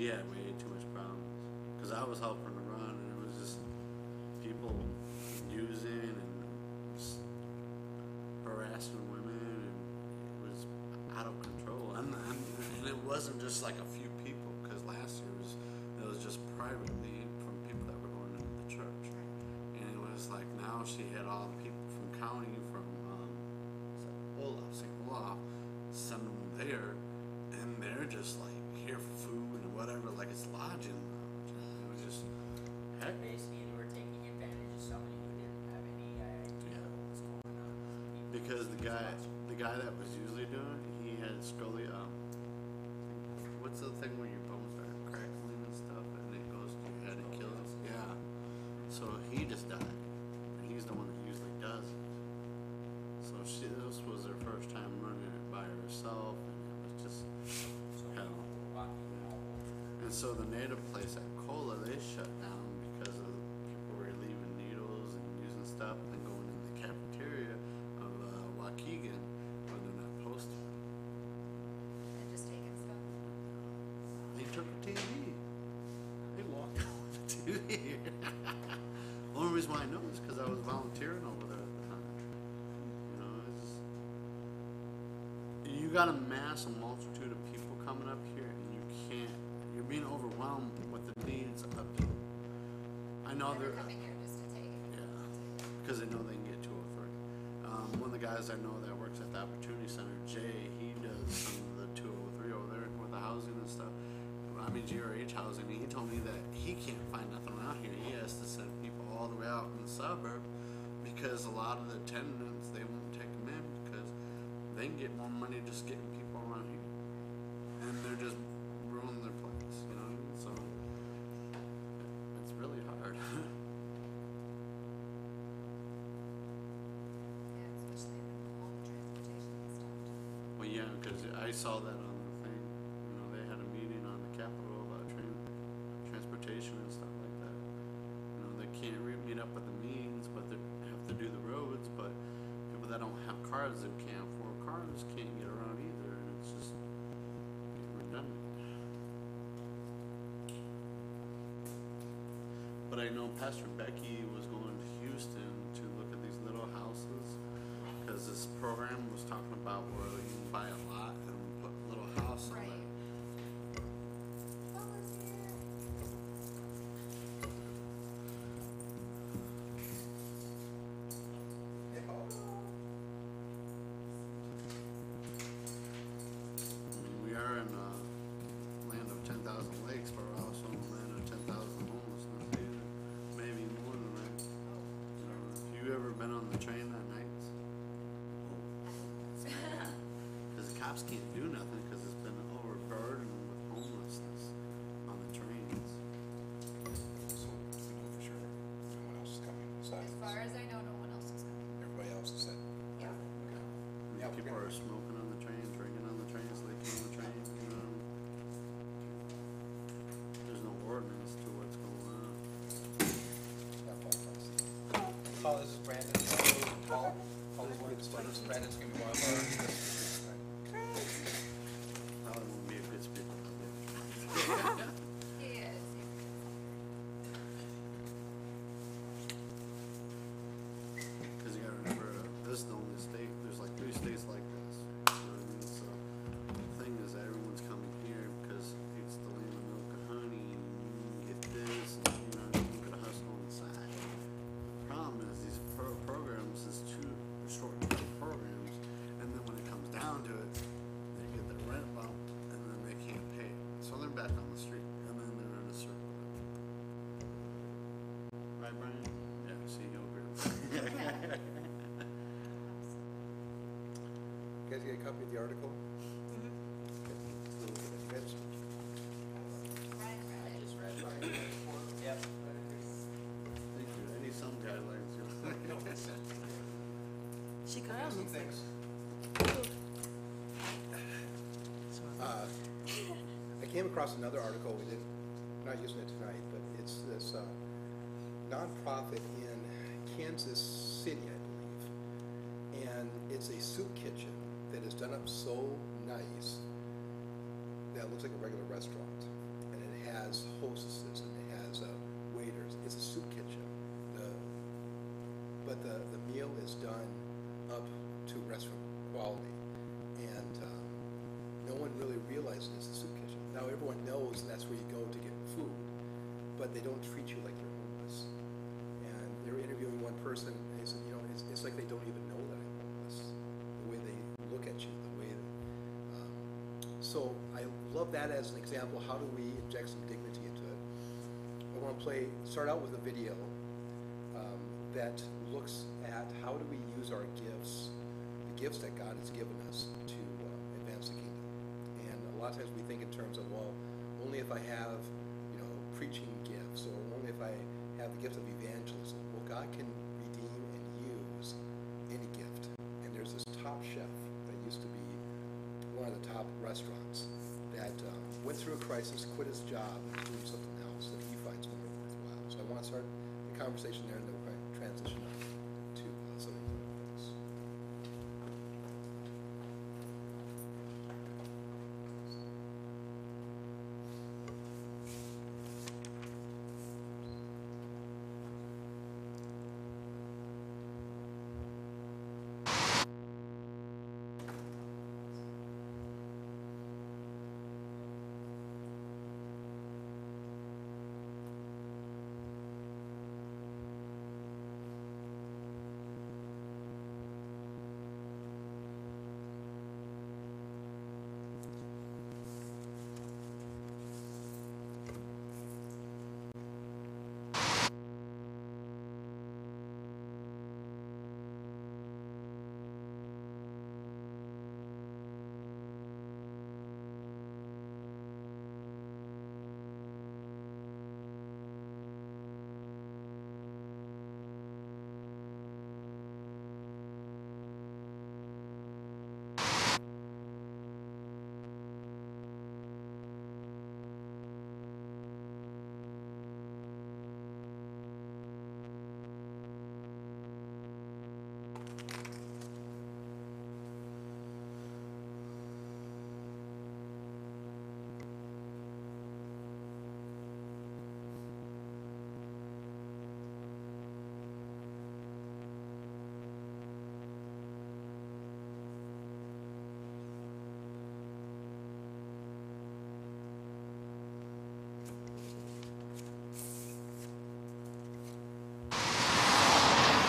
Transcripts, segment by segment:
She had way too much problems. Because I was helping her run, and it was just people using and harassing women, and it was out of control. And it wasn't just like a few people, because last year it was just privately from people that were going into the church. And it was like now she had all the people from county, from St. Olaf, send them there, and they're just like here for food and whatever, like it's lodging. It was just heck. Basically, they were taking advantage of somebody who didn't have any idea what was going on. Because the guy that was usually doing it, he had scoliosis. What's the thing where your bones start crackling and stuff, and it goes to your head and kills you? Yeah. So he just died. He's the one that usually does it. So this was her first time running it by herself, and it was just hell. And so the native place at Cola, they shut down because of people were leaving needles and using stuff, and then going in the cafeteria of Waukegan when they're not supposed to. And just taking stuff. They took her TV. They walked out with the TV. The only reason why I know is because I was volunteering over there at the time. You know, you got to mass a multitude of people coming up here, and you're being overwhelmed with the needs of people. I know They're coming here just to take it. Yeah, because they know they can get 203. One of the guys I know that works at the Opportunity Center, Jay, he does some of the 203 over there with the housing and stuff. I mean, GRH housing. He told me that he can't find nothing around here. He has to send people all the way out in the suburb because a lot of the tenants, they won't take them in because they can get more money just getting people around here. And they're just ruining their place, you know? So it's really hard. Yeah, especially with all the transportation and stuff. Well, yeah, because I saw that on the thing. You know, they had a meeting on the Capitol about transportation and stuff like that. You know, they can't meet up with the means, but they have to do the roads. But people that don't have cars that can't afford cars can't get around either, and it's just redundant. But I know Pastor Becky was going to Houston to look at these little houses, because this program was talking about where you can buy a lot and put a little house on Right. it. What was here? We are in a land of 10,000 lakes, but we're also in a land of 10,000 homelessness, either. Maybe more than that. You know, have you ever been on the train at nights? Because the cops can't do nothing because it's been overburdened with homelessness on the trains. So we know for sure no one else is coming besides As far us. as I know, no one else is coming. Everybody else is said. Yeah. Yeah, we're People gonna- are smoking on the train, drinking on the train, sleeping on the train. You know, there's no ordinance to what's going on. Yeah, Paul, thanks. Paul, this is Brandon. Paul, this is Brandon's gonna be one of our. Probably won't be a good speaker. He is. Because you gotta remember, this is the only state. There's like 3 states like this. You know what I mean? So the thing is, that everyone's coming here because it's the land of milk and honey, and you can get this, and you know, you can hustle on the side. The problem is these programs is too short-term programs, and then when it comes down to it, they get their rent bumped, and then they can't pay it. So they're back on the street, and then they're in a circle. Right, Brian? Yeah, see, you'll agree. You guys get a copy of the article? Okay. So, you guys- Ryan I read it. just read my report. Yep. Thank you. I need some guidelines. She Okay, kind of some looks like. things. I came across another article, not using it tonight, but it's this nonprofit in Kansas City, I believe. And it's a soup kitchen that is done up so nice that it looks like a regular restaurant. And it has hostesses and it has waiters. It's a soup kitchen. But the meal is done up to restaurant quality. And no one really realizes it's a soup kitchen. Now everyone knows that's where you go to get food, but they don't treat you like you're homeless. And they were interviewing one person, and he said, you know, it's like they don't even know that I'm homeless. The way they look at you, the way that, so I love that as an example. How do we inject some dignity into it? I want to start out with a video that looks at how do we use our gifts, the gifts that God has given us to advance the kingdom. And a lot of times we think in terms of, well, only if I have, you know, preaching gifts, or only if I have the gift of evangelism. Well, God can redeem and use any gift. And there's this top chef that used to be one of the top restaurants that went through a crisis, quit his job, and is doing something else that he finds more worthwhile. So I want to start the conversation there, and then we're going to transition on to some of the things.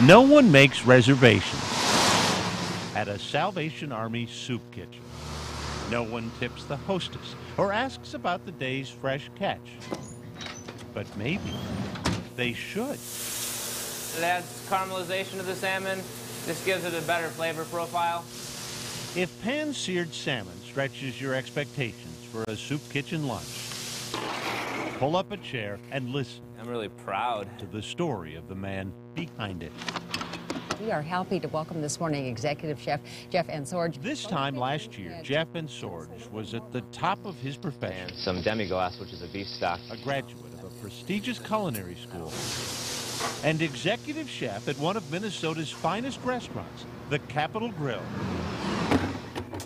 No one makes reservations at a Salvation Army soup kitchen. No one tips the hostess or asks about the day's fresh catch. But maybe they should. It adds caramelization to the salmon. This gives it a better flavor profile. If pan-seared salmon stretches your expectations for a soup kitchen lunch, pull up a chair and listen. I'm really proud to the story of the man behind it. We are happy to welcome this morning Executive Chef Jeff Ensorge. This time last year, Jeff Ensorge was at the top of his profession. And some demi-glace, which is a beef stock. A graduate of a prestigious culinary school. And executive chef at one of Minnesota's finest restaurants, the Capitol Grill.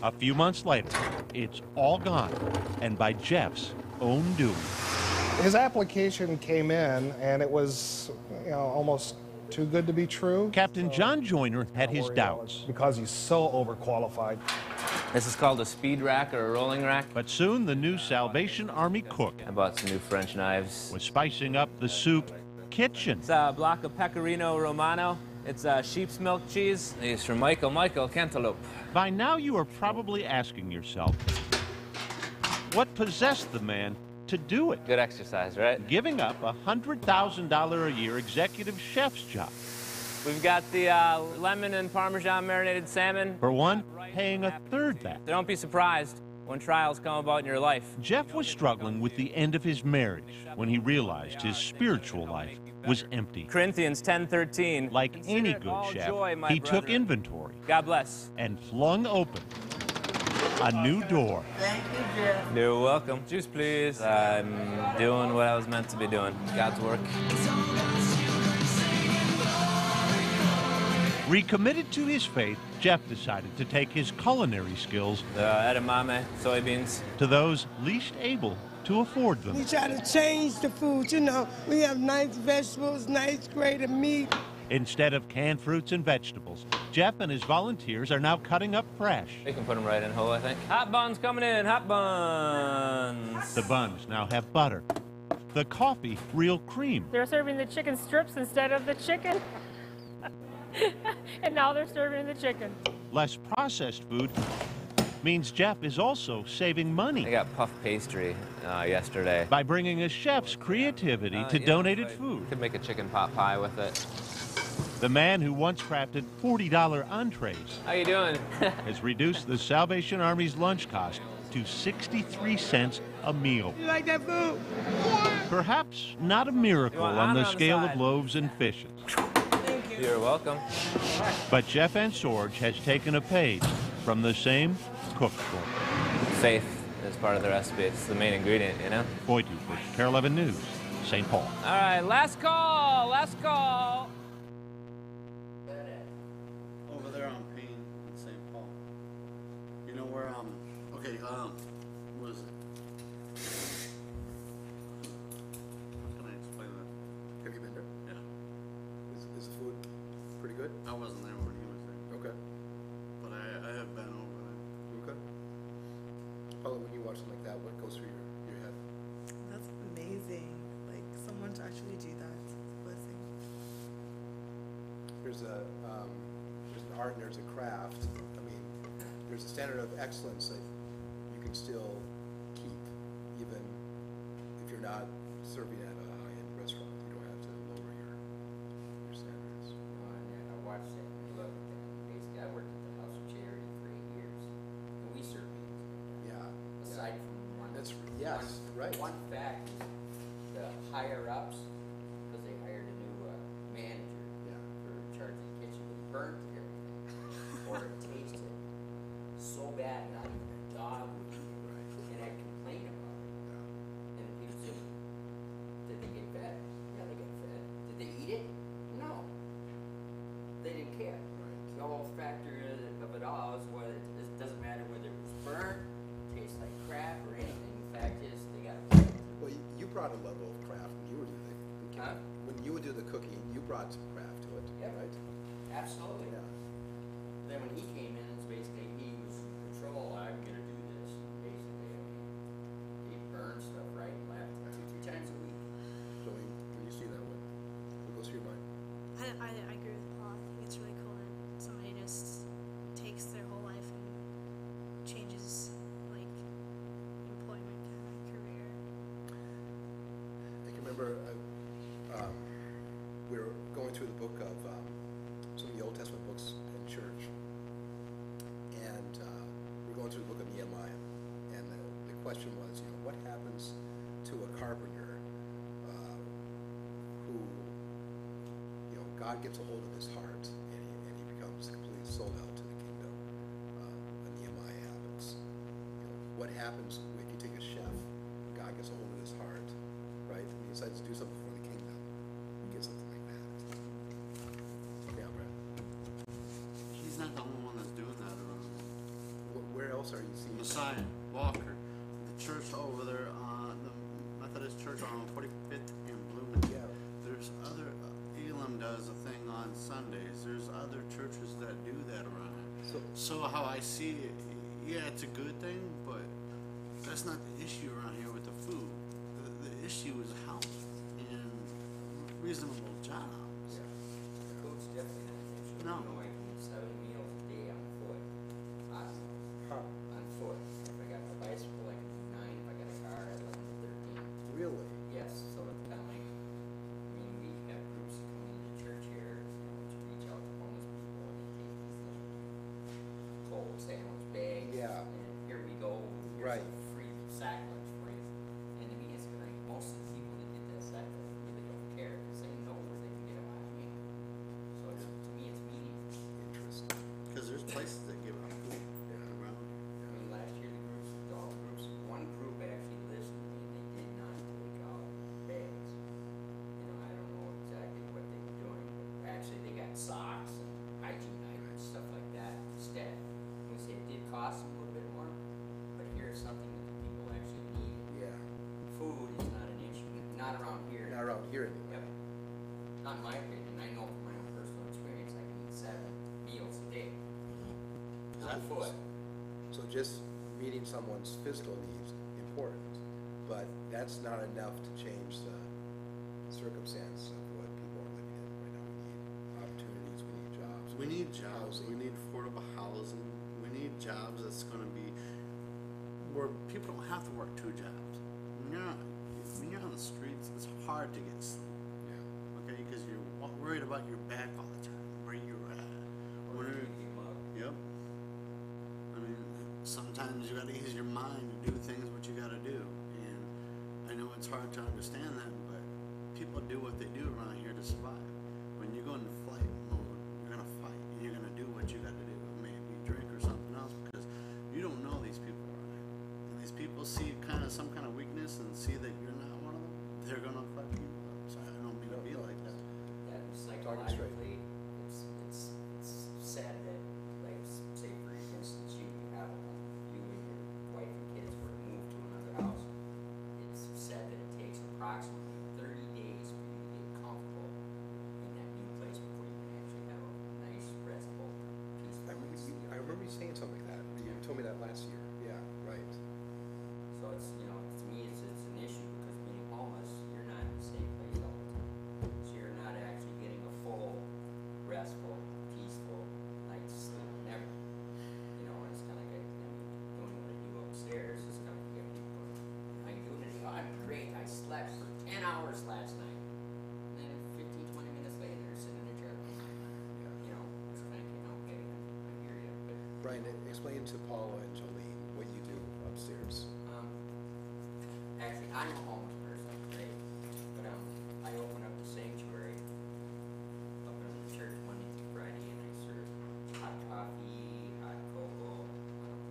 A few months later, it's all gone, and by Jeff's own doing. His application came in, and it was, you know, almost too good to be true. Captain John Joyner had his doubts. Because he's so overqualified. This is called a speed rack or a rolling rack. But soon the new Salvation Army cook I bought some new French knives. was spicing up the soup kitchen. It's a block of Pecorino Romano. It's sheep's milk cheese. These from Michael Cantaloupe. By now you are probably asking yourself, what possessed the man to do it? Good exercise, right? Giving up a $100,000 a year executive chef's job. We've got the lemon and Parmesan marinated salmon. For one, paying a third that. Don't be surprised when trials come about in your life. Jeff was struggling with the end of his marriage when he realized his spiritual life was empty. Corinthians 10:13. Like any good chef, he took inventory. God bless. And flung open a new door. Thank you, Jeff. You're welcome. Juice, please. I'm doing what I was meant to be doing. God's work. Recommitted to his faith, Jeff decided to take his culinary skills Edamame, soybeans. to those least able to afford them. We try to change the food. You know, we have nice vegetables, nice grade of meat. Instead of canned fruits and vegetables, Jeff and his volunteers are now cutting up fresh. We can put them right in whole, I think. Hot buns coming in, hot buns. The buns now have butter. The coffee, real cream. They're serving the chicken strips instead of the chicken. And now they're serving the chicken. Less processed food means Jeff is also saving money. I got puff pastry yesterday. By bringing a chef's creativity to donated food. Could make a chicken pot pie with it. The man who once crafted $40 entrees How you doing? has reduced the Salvation Army's lunch cost to 63 cents a meal. You like that food? Perhaps not a miracle on the scale of loaves and fishes. Thank you. You're welcome. But Jeff and Sorge has taken a page from the same cookbook. Faith is part of the recipe. It's the main ingredient, you know? Boyd Hooper, Care 11 News, St. Paul. All right, last call, last call. Over there on Payne in St. Paul. You know where, okay, what is it? How can I explain that? Have you been there? Yeah. Is the food pretty good? I wasn't there when he was there, Okay. but I have been over there. Okay. Paula, when you watch something like that, what goes through your head? That's amazing. Like someone to actually do that. It's a blessing. There's an art and there's a craft. I mean, there's a standard of excellence that you can still keep, even if you're not serving at a high-end restaurant. You don't have to lower your standards. I watched it. I loved it. Basically, I worked at the House of Charity for 8 years, and we served meals. Yeah. Aside from one, Right. One fact is the higher ups, because they hired a new manager for charge of the kitchen, they burnt everything, or it tasted so bad, not even a dog would eat it. And I complained about it. And people said, did they get fed? Yeah, they got fed. Did they eat it? No. They didn't care. The whole factor of it all is what it doesn't matter whether it was burnt, tastes like crap, or anything. The fact is, they got fed. Well, you brought a level of craft when you were doing the Huh? when you would do the cooking. You brought some craft to it, Yep. right? Absolutely. Then when he came in, it's basically he was in control. I'm gonna do this. Basically, I mean, he burned stuff right and left 2-3 times a week. So when you see that, what goes through your mind? I agree with Paul. I think it's really cool that somebody just takes their whole life and changes, like, employment kind of career. I can remember we were going through the book of some of the Old Testament books in church, and we were going through the book of Nehemiah, and the question was, what happens to a carpenter who, God gets a hold of his heart and he becomes completely sold out to the kingdom. Nehemiah happens. What happens if you take a chef, God gets a hold of his heart, right? And he decides to do something for the kingdom. You get something like that. Yeah, Brad. He's not the only one that's doing that around here. Where else are you seeing Messiah, Walker, the church over there, the Methodist church on 45th and Blooming. Yeah. There's other, Elam does a thing on Sundays. There's other churches that do that around here. So how I see it, yeah, it's a good thing, but that's not the issue around here with the food. The issue is health and reasonable jobs. Food's definitely not an issue. No. You know, I can eat 7 meals a day on foot. On foot. If I got my bicycle, I can do 9. If I got a car, I let them do 13. Really? Yes. So it's kind of like, we have groups that come into church here, to reach out to homeless people, and they take these little cold sandwich bags. Yeah. And here we go. Here's Right. a free sack lunch for you. And to me, it's great. Most of the people that get that sack lunch really don't care because they know where they can get them on hand. So it's, to me, it's meaningful. Interesting. Because there's places that give out food around. I mean, last year all the groups, one group actually listened to me and they did not take out bags. I don't know exactly what they were doing, but actually they got socks and hygiene items, stuff like that instead. We say it did cost them a little bit more, but here's something that the people actually needed. Yeah. foot. So just meeting someone's physical needs, important, but that's not enough to change the circumstance of what people are living in right now. We need opportunities, we need jobs. We need jobs. housing. We need affordable housing. We need jobs that's going to be where people don't have to work two jobs. When you're on the streets, it's hard to get sleep. Yeah. Okay, because you're worried about your back all the time, where you're at. Yep. I mean, sometimes you got to use your mind to do things what you got to do, and I know it's hard to understand that, but people do what they do around here to survive. When you go into flight mode, you're gonna fight, and you're gonna do what you got to do, maybe drink or something else, because you don't know these people around here, and these people see some kind of weakness and see that you're not one of them. They're gonna fuck you up. So I don't mean to be like that. That psychologically, it's sad that, like, say for instance, you have you and your wife and kids were moved to another house. It's said that it takes approximately 30 days for you to get comfortable in that new place before you can actually have a nice, restful, peaceful sleep. I remember you saying something like that. You told me that last year. Yeah, right. So it's, to me, it's an issue because being homeless, you're not in the same place all the time. So you're not actually getting a full, restful, peaceful night's sleep. Never. And it's kind of like, doing what I do upstairs is kind of get people going, how you doing today? I'm great. I slept for 10 hours last night. And then 15, 20 minutes later, you're sitting in a chair. It's kind of, okay, I hear you. But Brian, explain to Paula and Jolene what you do upstairs. Actually, I'm a homeless person, right? But I open up the sanctuary up in the church Monday through Friday, and I serve hot coffee, hot cocoa,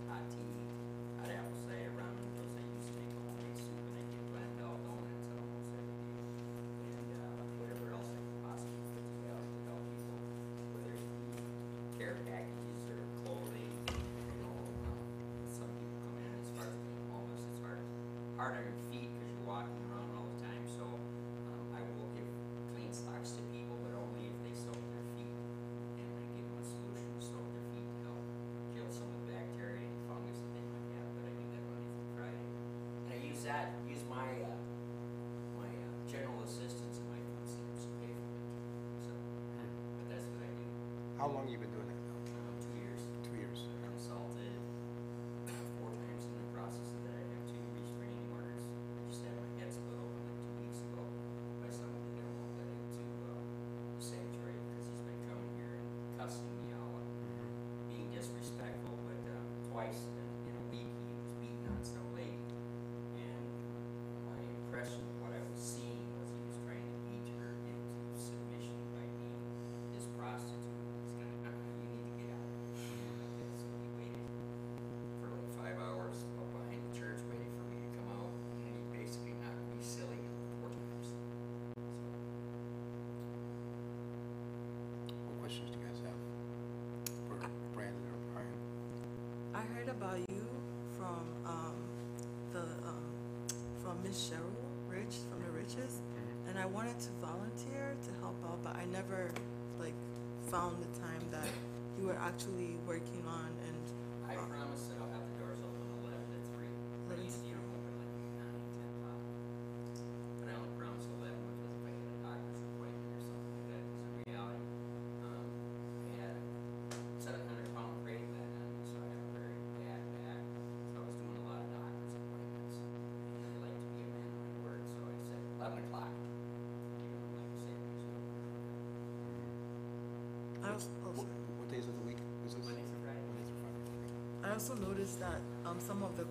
hot tea, hot apple cider rum. Because I used to make a homemade soup, and I get Glendale donuts almost every day, and whatever else I could possibly put together to help people, whether it be care packages or clothing. Some people come in as far as being homeless. It's hard on your feet because you're walking around all the time. So I will give clean socks to people, but only if they soak their feet. And I give them a solution to soak their feet to help kill some of the bacteria and fungus that they might have. But I do that Monday through Friday. And I use my my general assistance and my food stamps to pay for it. So, but that's what I do. How long have you been doing that now? 2 years. 2 years. I've been assaulted 4 times in the process of that. I have 2 restraining orders. I just had my head split open like 2 weeks ago by someone that didn't want to let into the sanctuary because he's been coming here and cussing me out, being disrespectful. But twice in a week he was beating on some lady, and my impression of what I was seeing was he was trying to beat her into submission by being his prostitute. It's kind of, you need to get out. So he waited for like 5 hours up behind the church waiting for me to come out, and he basically knocked me silly 4 times. What questions do you guys have for Brandon or Brian? I heard about you from from Miss Cheryl Rich from the Riches, and I wanted to volunteer to help out, but I never found the time that you were actually working on. And I promise that I'll have the doors open 11 to 3. I usually don't open like 9, 10 o'clock. But I only promise 11 because if I get a doctor's appointment or something like that, because in reality, I had a 700-pound crate back on me, so I have a very bad back. So I was doing a lot of doctor's appointments. And I like to be a man of my word, so I said 11 o'clock. Even though, like I said, usually What days of the week is this? Monday through Friday. Monday through Friday. I also noticed that some of the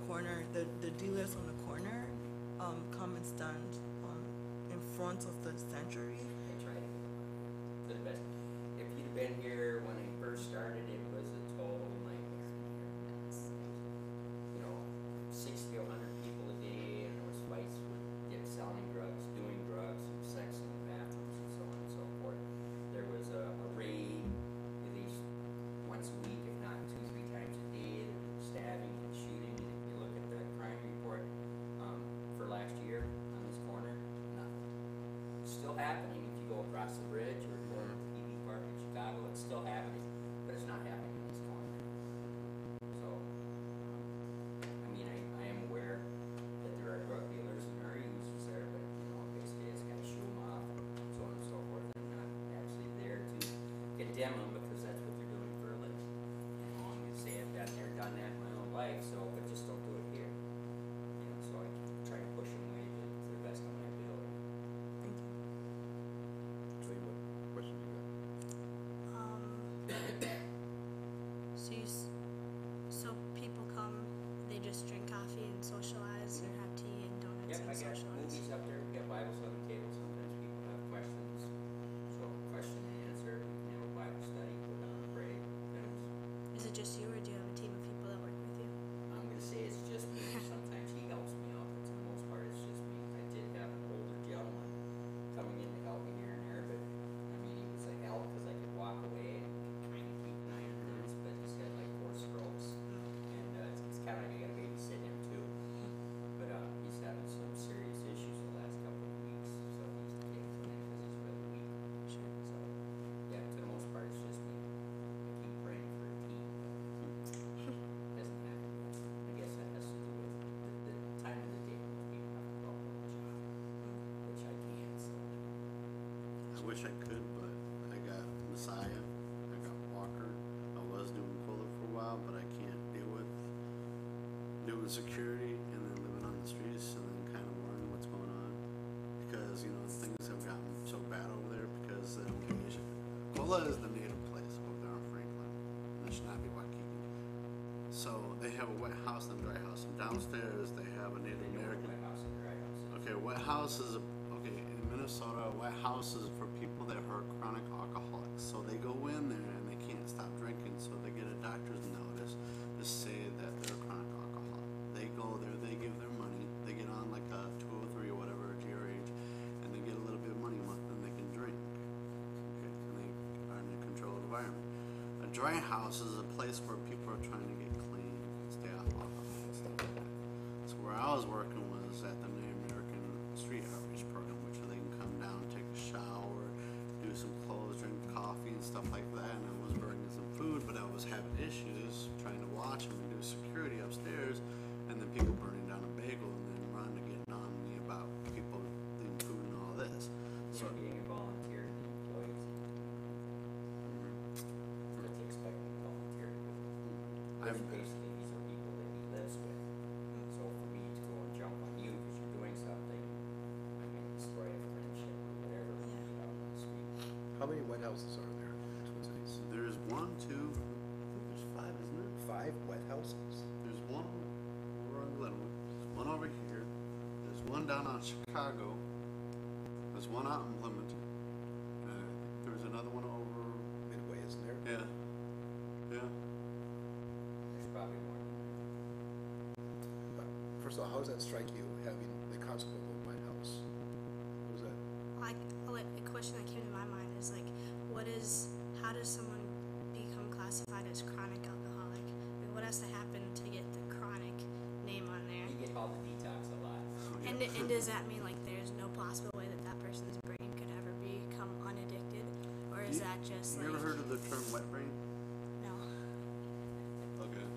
dealers on the corner come and stand in front of the sanctuary. I tried to do the best. If you'd have been here when I first started, it was a total nightmare. It was, 60 to 100 people a day, and there was fights with selling drugs, doing drugs, and sex in the bathrooms, and so on and so forth. There was a raid at least once a week, if not 2-3 times a day. There was stabbing and shooting. And if you look at the crime report for last year on this corner, nothing. Still happening if you go across the bridge or go to PB Park in Chicago. It's still happening, but it's not happening on this corner. condemn them because that's what they're doing for a living. You know, I'm gonna say I've been there, done that in my own life, so but just don't do it here. You know, so I try to push them away to the best of my ability. Thank you. Julie, what questions you got? So people come, they just drink coffee and socialize, or have tea and donuts Yep, and I got socialize. movies up there, we got Bibles on the table, sometimes people have questions. So question and answer, we can have a Bible study, go down and pray, things. Is it just you, or do you have a team of people that work with you? I'm gonna say it's just me. Sometimes he helps me out, but for the most part, it's just me. I did have an older gentleman coming in to help me here and there, but I mean, he was a help because I could walk away and kind of keep an eye on things, but he's had like 4 strokes, and it's kind of like I got to babysit him too. But he's having some serious issues the last couple of weeks, so he's taking him in because he's really weak. Sure. So yeah, for the most part, it's just me. I keep praying for a team. Doesn't happen. I guess that has to do with the time of the day when people have to go on the job, which I can't. So I wish I could, but I got Messiah, I got Walker. I was doing Fuller for a while, but I can't deal with doing security and then living on the streets and then kind of learning what's going on. Because, you know, things have gotten so bad over there because the Asian. Cola is the native place over there on Franklin. And it should not be Waikiki. So they have a wet house and a dry house. And downstairs they have a Native American. wet house and dry house. Okay, wet house is in Minnesota. Wet house is for people that are chronic alcoholics. So they go in there and they can't stop drinking, so they get a doctor's notice to say that they're a chronic alcoholic. They go there, they give their money, they get on like a 203 or whatever GRH, and they get a little bit of money a month, and they can drink. Okay, and they are in a controlled environment. A dry house is a place where people are trying to get clean, stay off alcohol and stuff like that. So where I was working was at the Native American Street Outreach Program, which they can come down, take a shower, do some clothes, drink coffee and stuff like that. And I was bringing some food, but I was having issues trying to watch them and do security upstairs, and then people burning down a bagel and then running to getting on me about people leaving food and all this. So being a volunteer to the employees. What they expect me to volunteer to do. I've Basically, these are people that he lives with. So for me to go and jump on you because you're doing something, I mean, destroy a friendship or whatever, you know, on the street. How many wet houses are there in Twin Cities? there's 1, 2, I think there's 5, isn't it? 5 wet houses? There's one over on Glenwood. There's one over here. There's one down on Chicago. There's one out in Bloomington. And I think there's another one over. Midway, isn't there? Yeah. Yeah. There's probably more. First of all, how does that strike you, having the concept of a wet house? What was that? Like a question that came to my mind is like, how does someone become classified as chronic alcoholic? Like, what has to happen to get the chronic name on there? You get called the detox a lot. And does that mean like there's no possible way that that person's brain could ever become unaddicted, or is that just You like? ever heard of the term wet brain? No. Okay.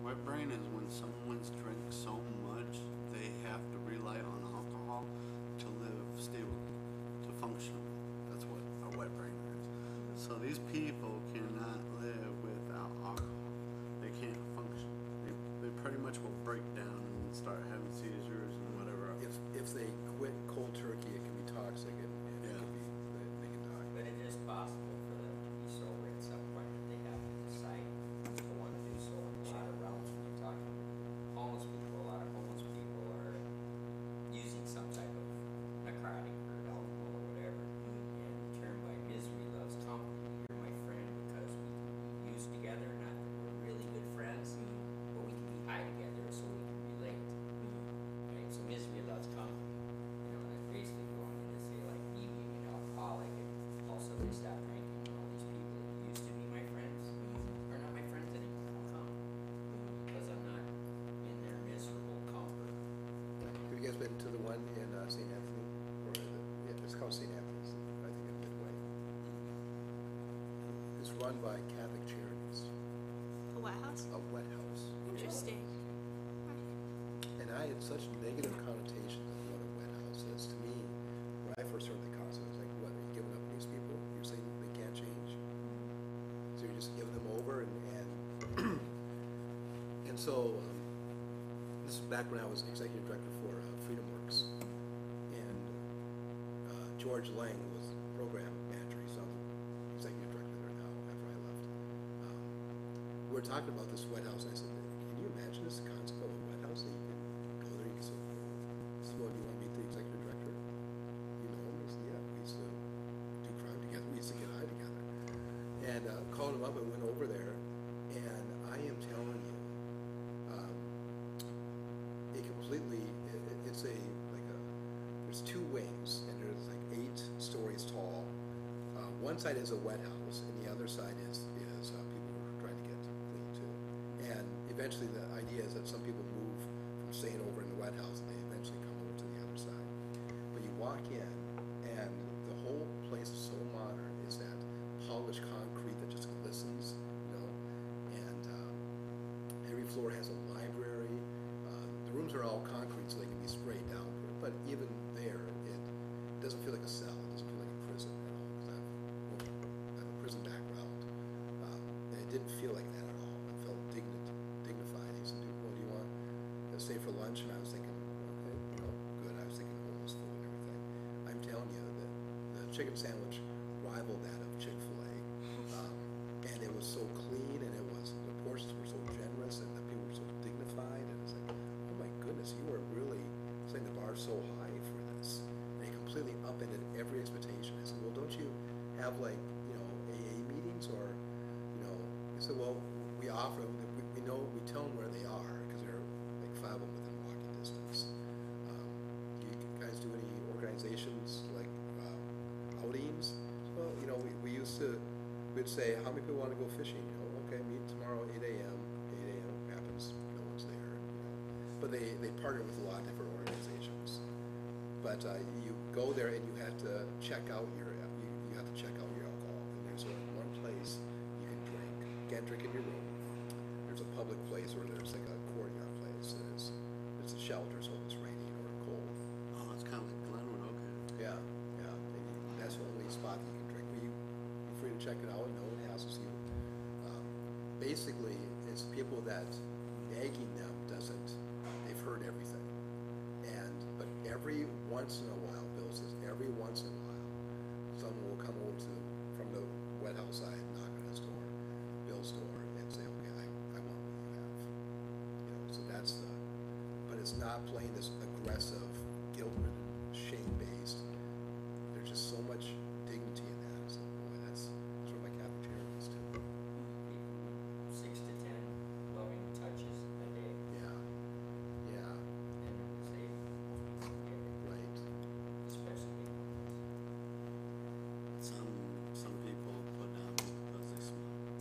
Wet brain is when someone's drank so much they have to rely on alcohol to live stable, to function. That's what a wet brain is. So these people cannot live without alcohol. They can't function. They pretty much will break down and start having seizures and whatever. If they quit cold turkey, it can be toxic and it can be, they can die. But it is possible for them to be sober at some point, but they have to decide to want to do so. In a lot of realms, when you're talking homeless people, a lot of homeless people are using some type of narcotic or alcohol or whatever. And the term by misery loves company. You're my friend because we can be used together, not that we're really good friends, but we can be high together so we can relate. Right? So misery loves company. You know, and that's basically going into say like me being an alcoholic and also they stop drinking. And all these people that used to be my friends are not my friends anymore. How come? Because I'm not in their miserable comfort. Have you guys been to the one in St. Anthony? Or it's called St. Anthony's, I think, in Midway. It's run by Catholic Charities. A wet house? A wet house. Interesting. And I had such negative connotations of what a wet house is. To me, when I first heard the concept, I was like, what, are you giving up on these people? You're saying they can't change? So this is back when I was executive director for Freedom Works, and George Lang was program manager. He's now the executive director there now after I left. We were talking about this White House, and I said, can you imagine this concept of a White House that you can go there and you can say, so well, do you want to meet the executive director? You know him? He said, yeah, we used to do crime together. We used to get high together. And called him up and went over there, and I am telling you, it's there's two wings, and there's like 8 stories tall. One side is a wet house, and the other side is people who are trying to get clean too. And eventually the idea is that some people move from staying over in the wet house, and they eventually come over to the other side. But you walk in, and the whole place is so modern. It's that polished concrete that just glistens, you know, and every floor has a library. The rooms are all concrete, so they can be sprayed down. But even there, it doesn't feel like a cell. It doesn't feel like a prison at all. Because I have a prison background, and it didn't feel like that at all. It felt dignified. He said, "Well, do you want to stay for lunch?" And I was thinking, okay, you know, good. I was thinking homeless food and everything. I'm telling you that the chicken sandwich rivaled that of Chick-fil-A, and it was so clean, and the portions were so generous, and the people were so dignified, and it's like, oh my goodness, you are really setting the bar so high for this. And they completely upended every expectation. I said, well, don't you have like, you know, AA meetings or, you know, I said, well, we offer them, we know, we tell them where they are because there are like 5 of them within walking distance. Do you guys do any organizations like outings? Well, you know, we used to, we'd say, how many people want to go fishing? You know, okay, meet tomorrow 8 a.m. 8 a.m. happens, no one's there. You know. But they partner with a lot of different organizations. But you go there and you have to check out your alcohol. And there's only one place you can drink. You can't drink in your room. There's a public place where there's like a courtyard place. And it's a shelter, so it's raining or cold. Oh, it's kind of like Glenwood, okay. Yeah. And that's the only spot that you can drink. You're free to check it out. No one asks you. Basically, it's people that nagging them they've heard everything. But every once in a while, Bill says, every once in a while, someone will come over from the wet house side, knock on his door, Bill's door, and say, okay, I want what you have. You know, so but it's not playing this aggressive, guilt-ridden, shame-based. There's just so much dignity in that. So, boy, that's where my cafeteria is too. 6 to 10 loving touches a day. Yeah. And say, Right. especially Some people put down because they smile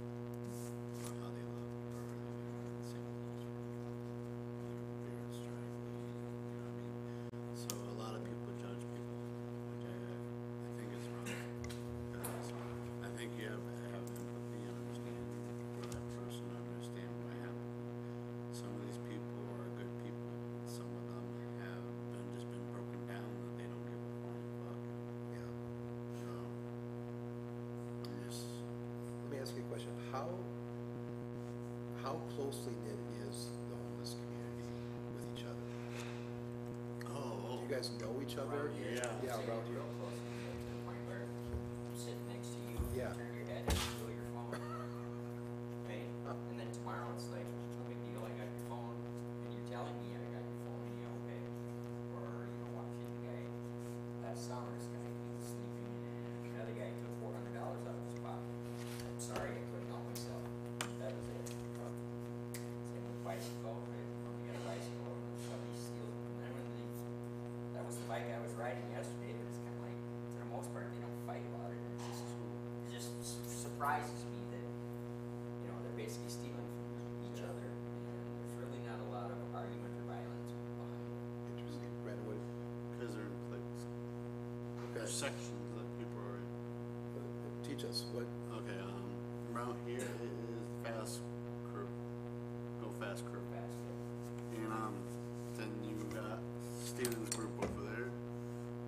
or how they look or how they sing their beard strike. You know what I mean? So a lot of people judge people, which I think is wrong. Because I think you have to have empathy and understanding for that person to understand what happened. Some of these people are good people. Some of them have just been broken down that they don't give a flying fuck. Yeah. You know, I'm just. Let me ask you a question. How closely knit is the homeless community with each other? Oh. Do you guys know each other? Yeah. Around here. real close to the point where I'm sitting next to you, Yeah. turn your head and feel your phone. Right? And then tomorrow it's like, no big deal, I got your phone, and you're telling me I got your phone, and you okay. Or, you know, watching the guy, last summer's guy, he was sleeping, and another guy took $400 out of his pocket. I'm sorry, I couldn't help myself. That was it. Same with bicycle, right? You got a bicycle, and somebody steals it. And then that was the bike I was riding yesterday, but it's kind of like, for the most part, they don't fight about it. It just surprises me that, you know, they're basically stealing from each other, and there's really not a lot of argument or violence behind it. Interesting. Brandon, what? Because they're in cliques. There's sections that people are in. Teach us what. Okay, around here it is Fast Crew. Go Fast Crew. Fast, yeah. And then you got Stevens group over there.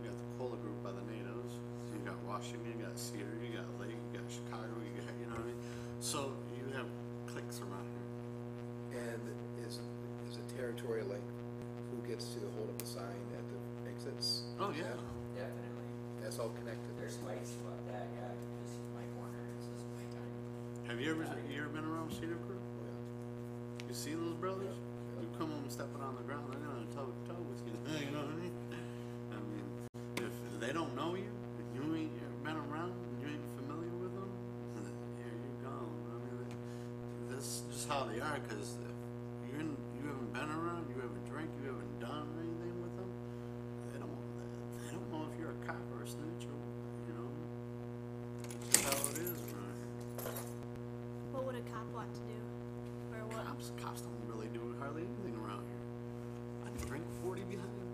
You got the Cola group by the natives. You got Washington, you got Cedar, you got Lake, you got Chicago, you know what I mean? So you have cliques around here. And is Have you ever been around Cedar Creek? You see those brothers? You come home stepping on the ground, they're gonna toe to toe with you. You know what I mean? I mean, if they don't know you, if you ain't been around, you ain't familiar with them, here you go. I mean, that's just how they are. Because if you haven't been around, you haven't drank, you haven't done anything with them, they don't know if you're a cop or a snitch or you know. That's just how it is around here. What would a cop want to do? Or what? Cops don't really do hardly anything around here. I can drink 40 behind them.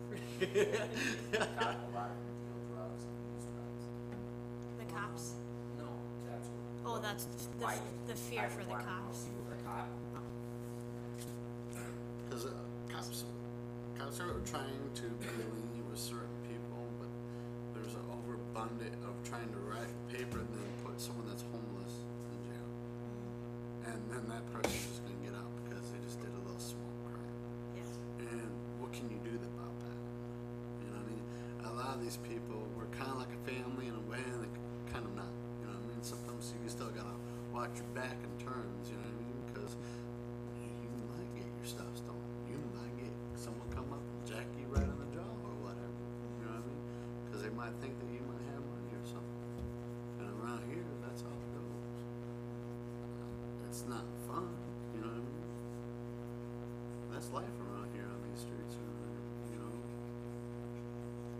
The cops? No, that's Oh, that's the fear for the cops. Because cops are trying to be lenient with certain people, but there's an overabundance of trying to write paper and then put someone that's homeless in jail. And then that person's just going to get out because they just did a little small crime. Yeah. And what can you do about that? You know what I mean? A lot of these people, we're kind of like a family in a way, and they're kind of not. You know what I mean? Sometimes you still got to watch your back in turns, you know what I mean? Because you might get your stuff stolen. You might get someone come up and jack you right in the jaw or whatever. You know what I mean? Because they might think that you might have money or something. And around here, that's how it goes. It's not fun, you know what I mean? That's life around here on these streets, you know?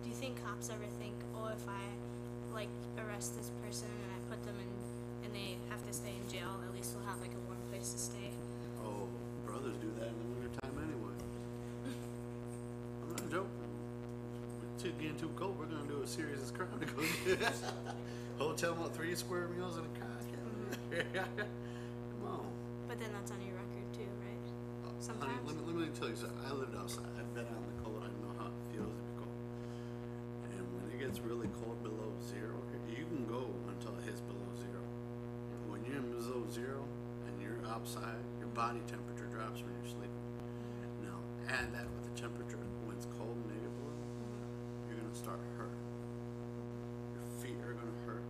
Do you think cops ever think, oh, if I like arrest this person and I put them in and they have to stay in jail, at least they'll have like a warm place to stay? Oh, brothers do that in the wintertime anyway. I'm not joking. It's getting too cold. We're gonna do a series of crime to go do. Hotel about 3 square meals and a cock. Come on. But then that's on your record too, right? Sometimes. Honey, let me tell you something. I lived outside. I've been out in the cold. I know how it feels to be cold. And when it gets really cold below zero, you can go until it hits below zero. When you're in below zero and you're outside, your body temperature drops when you're sleeping. Now, add that with the temperature when it's cold and negative below, you're gonna start hurting. Your feet are gonna hurt.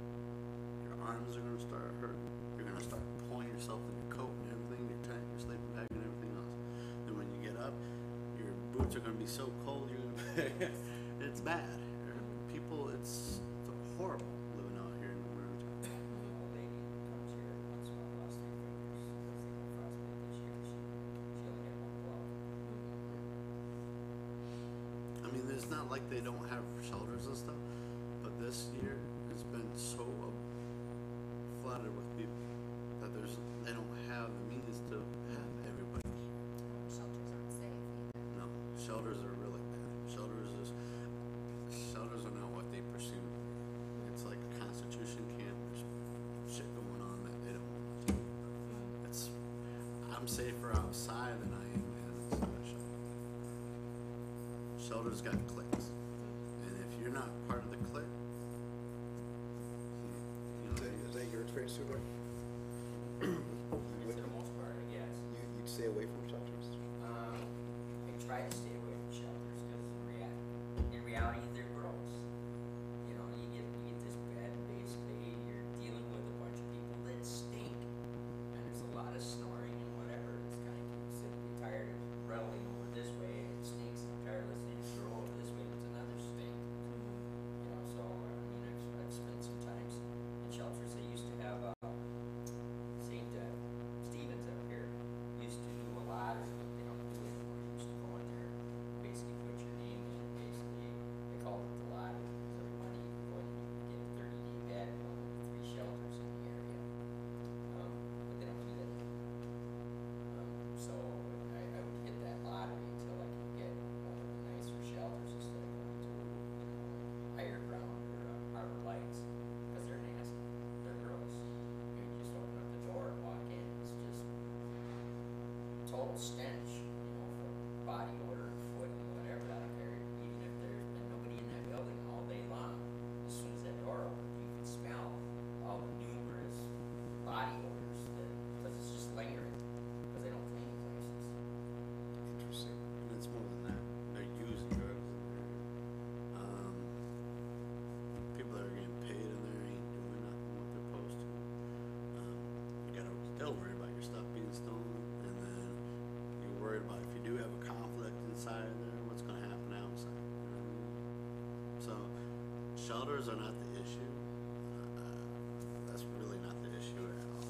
Your arms are gonna start hurting. You're gonna start pulling yourself in your coat and everything, your tent, your sleeping bag, and everything else. Then when you get up, your boots are gonna be so cold, you're gonna it's bad. People, it's horrible living out here in the winter time. Old lady comes here once in a while, lost 3 fingers because they got frostbite this year. She only had 1 glove. I mean, it's not like they don't have shelters and stuff, but this year has been so flooded with people that they don't have the means to have everybody. Shelters aren't safe either. No, shelters are really bad. Shelters are not what they pursue. It's like a concentration camp. There's shit going on that they don't want to do. I'm safer outside than I am inside a shelter. Shelters got cliques, and if you're not part of the clique, you know, Is that your experience too, Rick? For the most part, I guess. You'd stay away from shelters? I try to stay away from shelters because in reality, they're gross. You know, you get this bed. Basically, you're dealing with a bunch of people that stink, and there's a lot of snoring and whatever. It's kind of sick. You're tired of rattling over this way, it stinks. I'm tired of listening to girl over this way, it's another stink. You know, so I mean, I've spent some times in shelters. They used to have St. Stephen's up here. Used to do a lot of. They don't do it anymore. You used to go in there, basically put your name in. Basically, they called it the lottery because every money you could go in, you could get a 30-day bed in one of the 3 shelters in the area. But they don't do that anymore. So I would hit that lottery until I could get one of the nicer shelters instead of going to higher ground or Harbor Lights because they're nasty. They're gross. You just open up the door and walk in. It's just total stench, you know, from body odor and foot and whatever. I don't care. Even if there's been nobody in that building all day long, as soon as that door opens, you can smell all the numerous body odors because it's just lingering because they don't clean places. interesting. And it's more than that. They're using drugs in there. People that are getting paid in there ain't doing nothing what they're supposed to. You gotta still worried about your stuff being stolen, and then you're worried about if you do have a conflict inside of there, what's going to happen outside. You know what I mean? So shelters are not the issue. That's really not the issue at all.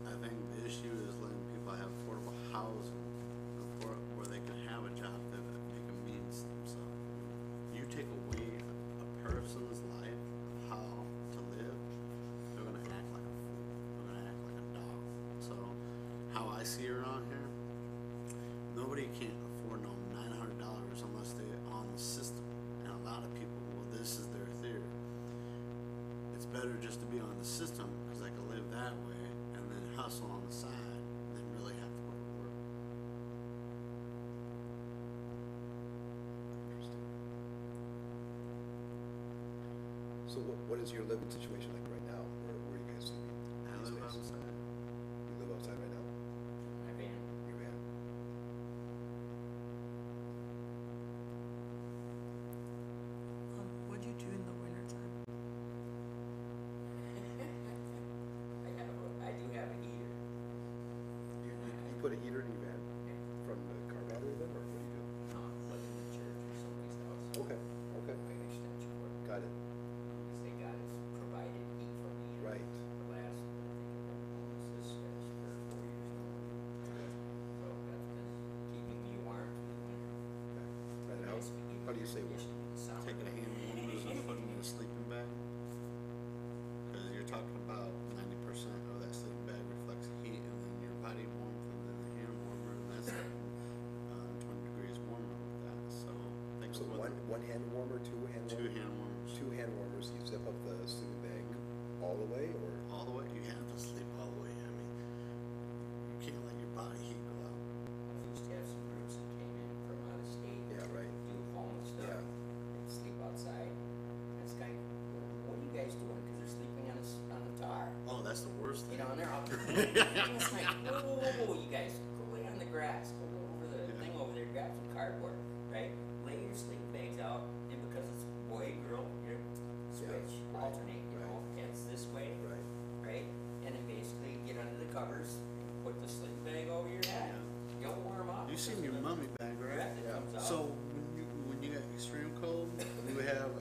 I think the issue is letting people have affordable housing where they can have a job that they can mean to themselves. You take away a person's life, how to live, they're gonna act like a fool. They're gonna act like a dog. So, how I see it around here, nobody can't afford no $900 unless they're on the system. And a lot of people, well, this is their theory. It's better just to be on the system because I can live that way and then hustle on the side than really have to go to work. So what is your living situation like right now? Where are you guys living? I live outside. You live outside right now? My van. Your van? What do you do in the wintertime? I do have a heater. You put a heater in your van from the car battery then, or what do you do? No, I plug in the church or somebody's house. Okay, okay. By extension cord. Got it. Because they got us provided heat for me. Right. The last, I think I've been almost this stretch for 4 years now. So that's been keeping me warm through the winter. And how do you say Taking a hand warmers and putting in a sleeping bag. Because you're talking about 90% of that sleeping bag reflects heat, and then your body warmth, and then the hand warmer, and that's 20 degrees warmer with that. So think So of what one hand warmer, two hand two warmers? hand warmers. Two hand warmers, you zip up the sleeping bag all the way, or? All the way. You have to sleep all the way. I mean, you can't let your body heat go out. I used to have some groups that came in from out of state. Yeah, right. Do homeless stuff. Yeah. And sleep outside. It's kind of, what are you guys doing? Because they're sleeping on the tar. Oh, that's the worst thing. You know, and they're out there. It's like, whoa, you guys, go lay on the grass. Go over the thing over there, grab some cardboard, right? Lay your sleeping bags out, and because it's boy, girl, you know, switch, alternate, you know, heads this way, right? And then basically get under the covers, put the sleeping bag over your head. You'll warm up. You seen your mummy bag, right? Yeah, it comes out. So when you get extreme cold, you have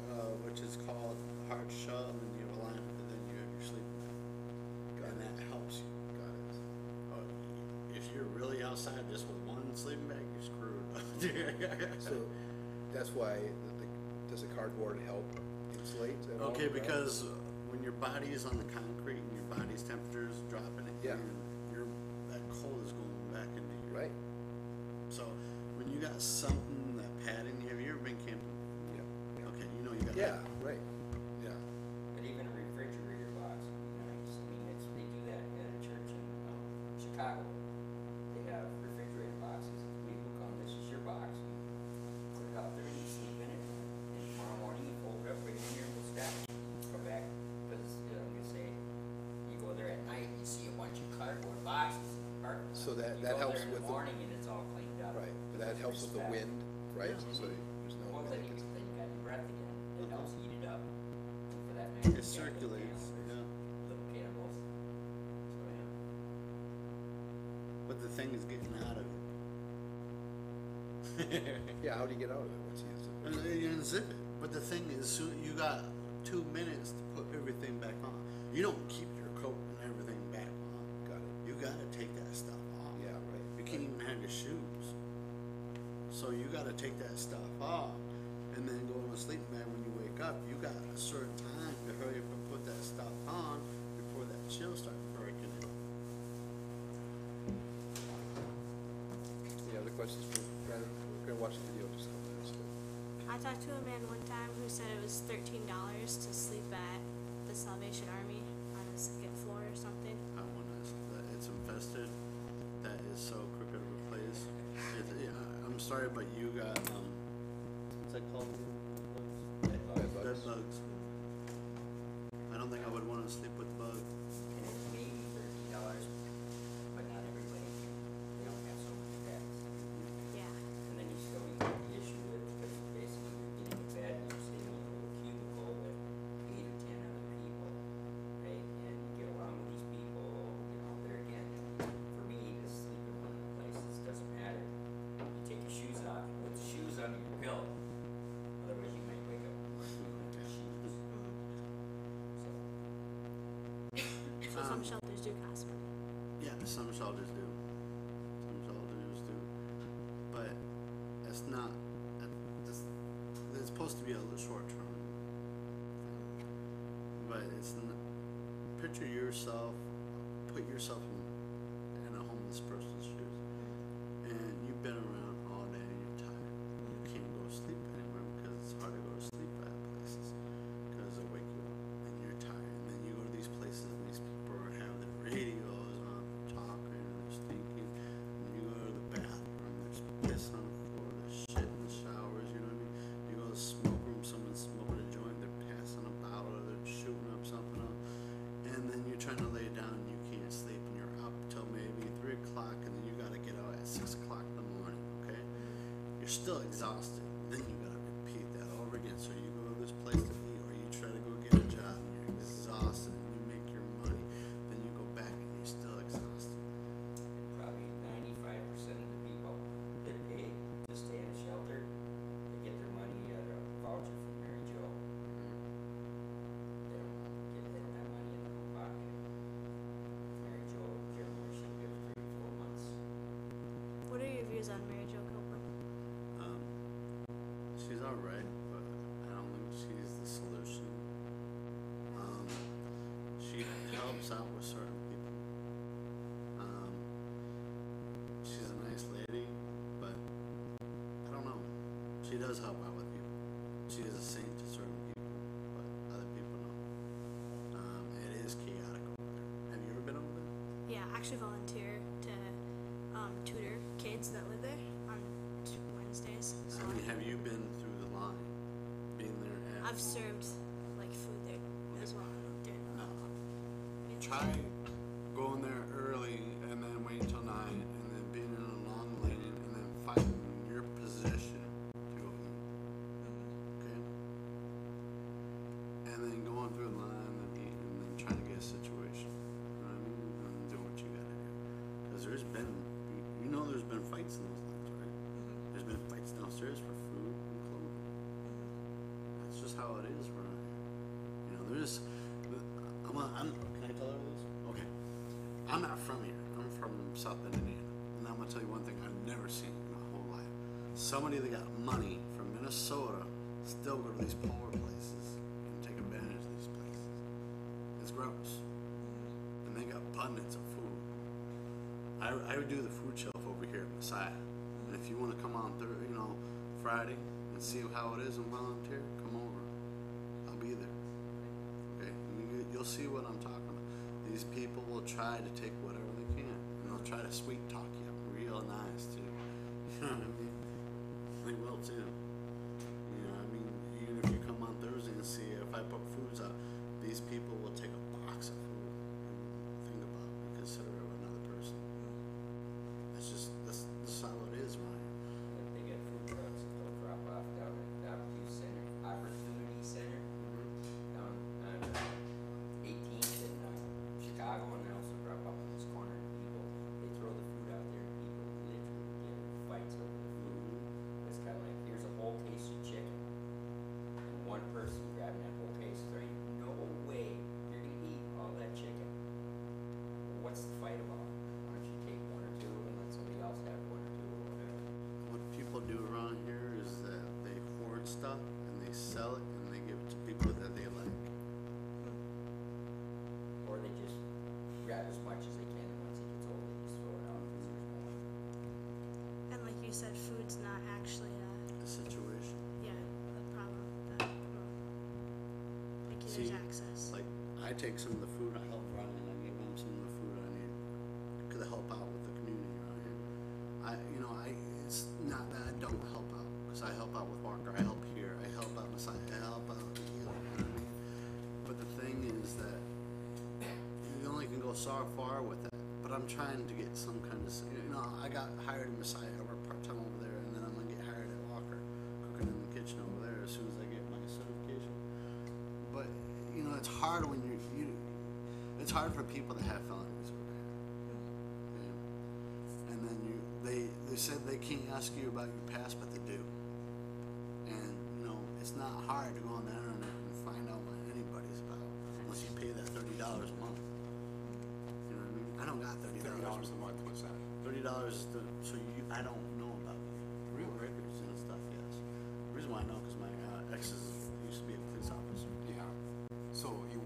which is called hard shell, and then you have a line, and then you have your sleeping bag, and that helps you. Got it. If you're really outside just with one sleeping bag, you're screwed. So that's why does the cardboard help insulate? at all, Okay, right? because when your body is on the concrete and your body's temperature is dropping, Yeah. that cold is going back into you. Right. So when you got something, that padding, have you ever been camping? Yeah. Okay, you know you got Yeah, right. Yeah. But even a refrigerator box would be nice. I mean, they do that at a church in Chicago. They have refrigerator boxes. People come, this is your box. You put it out there and you sleep in it. And tomorrow morning you fold it up right in here and we'll stack it. Come back, because I'm going to say, you go there at night and you see a bunch of cardboard boxes in the parking lot. So that You go helps there in with the morning and it's all cleaned up. Right. But that helps with the Stacked. wind, right? So there's no Well, wind. then you got your breath again. It helps heat it up. And for that night, It you got little circulates, candles, yeah. Little candles. So yeah. But the thing is getting out of it. Yeah, how do you get out of it once you use it? You unzip it. But the thing is, you got 2 minutes to put everything back on. You don't keep your coat and everything back on. Got it. You gotta take that stuff off. Yeah, right. You can't even have your shoes. So you gotta take that stuff off and then go in a sleeping bag when you wake up. You got a certain time to hurry up and put that stuff on before that chill starts breaking in. Any other questions for Brandon? We're gonna watch the video in just a couple minutes. I talked to a man one time who said it was $13 to sleep at the Salvation Army on a second floor or something. I want it's infested. That is so crooked of a place. I'm sorry, but you got what's that called? Bed bugs. Bed bugs. I don't think I would want to sleep with bugs. And it's maybe $13, but not everybody. They don't have so many beds. Yeah. And then you still get the issue with, because basically you're getting a bed and you're sitting in a little cubicle with 8 or 10 other people, right? And you get along with these people, shelters do cost money. Yeah, some shelters do. Some shelters do. But it's not. It's supposed to be a short term. But it's not. Picture yourself. Put yourself in a homeless person's shoes, and you've been around all day and you're tired. You can't go to sleep anywhere because it's hard to go to sleep at places because they wake you up and you're tired. And then you go to these places and these people have their radios on, talking, and they're stinking. And you go to the bathroom, there's piss on the floor, there's shit in the showers. You know what I mean? You go to the smoke room, someone's smoking a joint, they're passing a bottle, or they're shooting up something up, and then you're trying to lay down. Sleep and you're up till maybe 3 o'clock, and then you got to get out at 6 o'clock in the morning. Okay, you're still exhausted. Then you got to repeat that over again. So you go to this place to eat, or you try to go get a job, and you're exhausted, and you make your money. Then you go back, and you're still exhausted. Probably 95% of the people that pay to stay in a shelter, they get their money at a voucher from Mary Jo. They don't have money in their own pocket. What are your views on Mary Jo Copeland? She's alright, but I don't think she's the solution. She helps out with certain people. She's a nice lady, but I don't know. She does help out with people. She is a saint to certain people, but other people don't. It is chaotic over there. Have you ever been over there? Yeah, I actually volunteer to tutor kids that live there on Wednesdays. So I mean, have you been through the line? Being there at I've served like food there as well. No. Try going there early and then waiting till 9 and then being in a long lane and then fighting your position to go in. Okay? And then going through the line and eating and then trying to get a situation. You know what I mean? And then doing what you gotta do. Because there's been fights in those lines, right? There's been fights downstairs for food and clothing. That's just how it is around here. You know, there's. Can I tell her this? Okay. I'm not from here. I'm from South Bend, Indiana. And I'm gonna tell you one thing I've never seen in my whole life. Somebody that got money from Minnesota still go to these poor places and take advantage of these places. It's gross. And they got abundance of food. I would do the food shelf over here at Messiah. And if you want to come on Friday and see how it is and volunteer, come over. I'll be there. Okay? You'll see what I'm talking about. These people will try to take whatever they can. And they'll try to sweet talk you real nice too. You know what I mean? They will too. You know, I mean, even if you come on Thursday and see if I put foods out, these people will take a box of food and think about it and consider it another person. It's just that's how it is, Ryan. They get food trucks that they'll drop off down at Opportunity Center down on 18th in Chicago, and they also drop off at this corner. People, they throw the food out there, and people literally get in fights over the food. It's kind of like, here's a whole case of chicken, and one person grabbing that whole case, there ain't no way you're gonna eat all that chicken. What's the fight about? Why don't you take one or two and let somebody else have one or two or whatever? What people do around here is that they hoard stuff and they sell it and they give it to people that they like. Or they just grab as much as they can, and once it gets old, they just throw it out because there's more. And like you said, food's not actually The situation. a problem. There's access. Like I take some of the food I help Ryan and I give him some of the food I need to help out with the community around here. It's not that I don't help out because I help out with Walker. I help here. I help out Messiah. I help out. You know what I mean? But the thing is that you only can go so far with that. But I'm trying to get some kind of. I got hired in Messiah. I work part time over there, and then I'm gonna get hired at Walker, cooking in the kitchen over there as soon as I get my certification. But it's hard when it's hard for people that have felonies over there. And then they said they can't ask you about your past, but they do. And it's not hard to go on the internet and find out what anybody's about unless you pay that $30 a month. You know don't got $30 $30 a month. What's that? $30 so I don't know about real records and stuff. Yes. The reason why I know because my ex used to be a police officer. Yeah. So you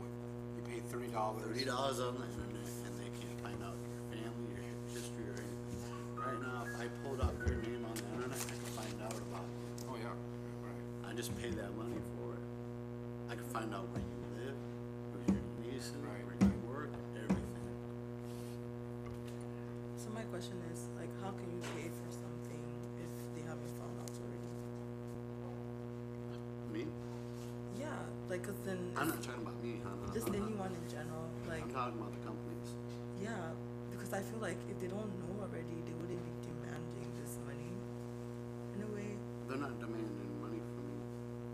pay $30. $30 on the internet, and they can't find out your family, your history, or anything. Right now, if I pulled out your name on the internet, I can find out about you. Oh yeah. Right. I just pay that money for it. I can find out where you live, who your niece is, where you work, everything. So my question is, like, how can you pay for something if they haven't found out already? Me? Yeah, like, cause then I'm not talking about me, huh? just anyone in general, like. I'm talking about the companies. Yeah, because I feel like if they don't know already, they wouldn't be demanding this money. In a way. They're not demanding money from me.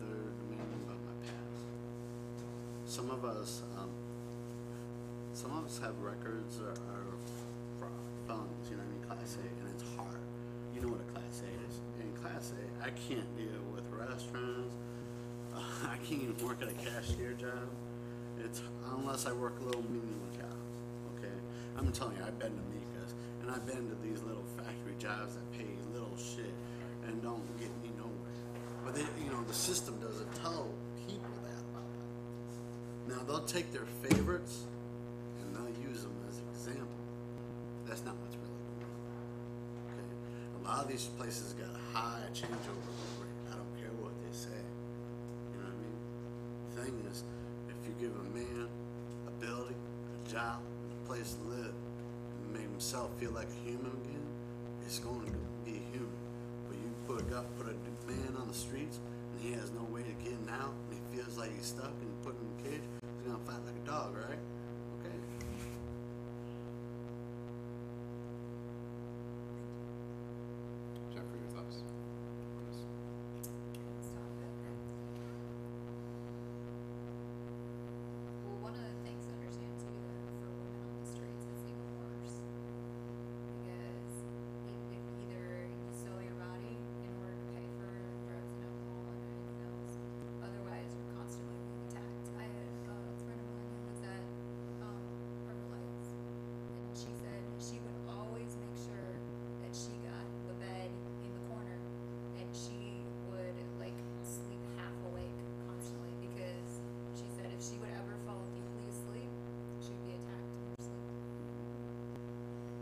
They're demanding about my past. Some of us have records or felons, you know what I mean, Class A, and it's hard. You know what a Class A is. In Class A, I can't deal with restaurants. I can't even work at a cashier job. It's unless I work little menial jobs. Okay, I'm telling you, I've been to Mika's, and I've been to these little factory jobs that pay little shit and don't get me nowhere. But they, the system doesn't tell people that about that. Now they'll take their favorites and they'll use them as an example. That's not what's really going on. Okay, a lot of these places got a high changeover rate. I don't care what they say. You know what I mean? The thing is, if you give a man a building, a job, a place to live, and make himself feel like a human again, it's going to be human. But you put a man on the streets, and he has no way to get out, and he feels like he's stuck and put in a cage, he's going to fight like a dog, right? Okay. Jennifer, your thoughts on this? Well, one of the things to understand too, that for women on the streets, it's even worse. Because if either you sell your body in order to pay for drugs and alcohol and anything else, otherwise you're constantly being attacked. I had a friend of mine who was at Purple Lights, and she said she would always make sure that she got the bed in the corner, and she would like sleep half awake constantly, because she said if she would ever fall deeply asleep, she'd be attacked in her sleep.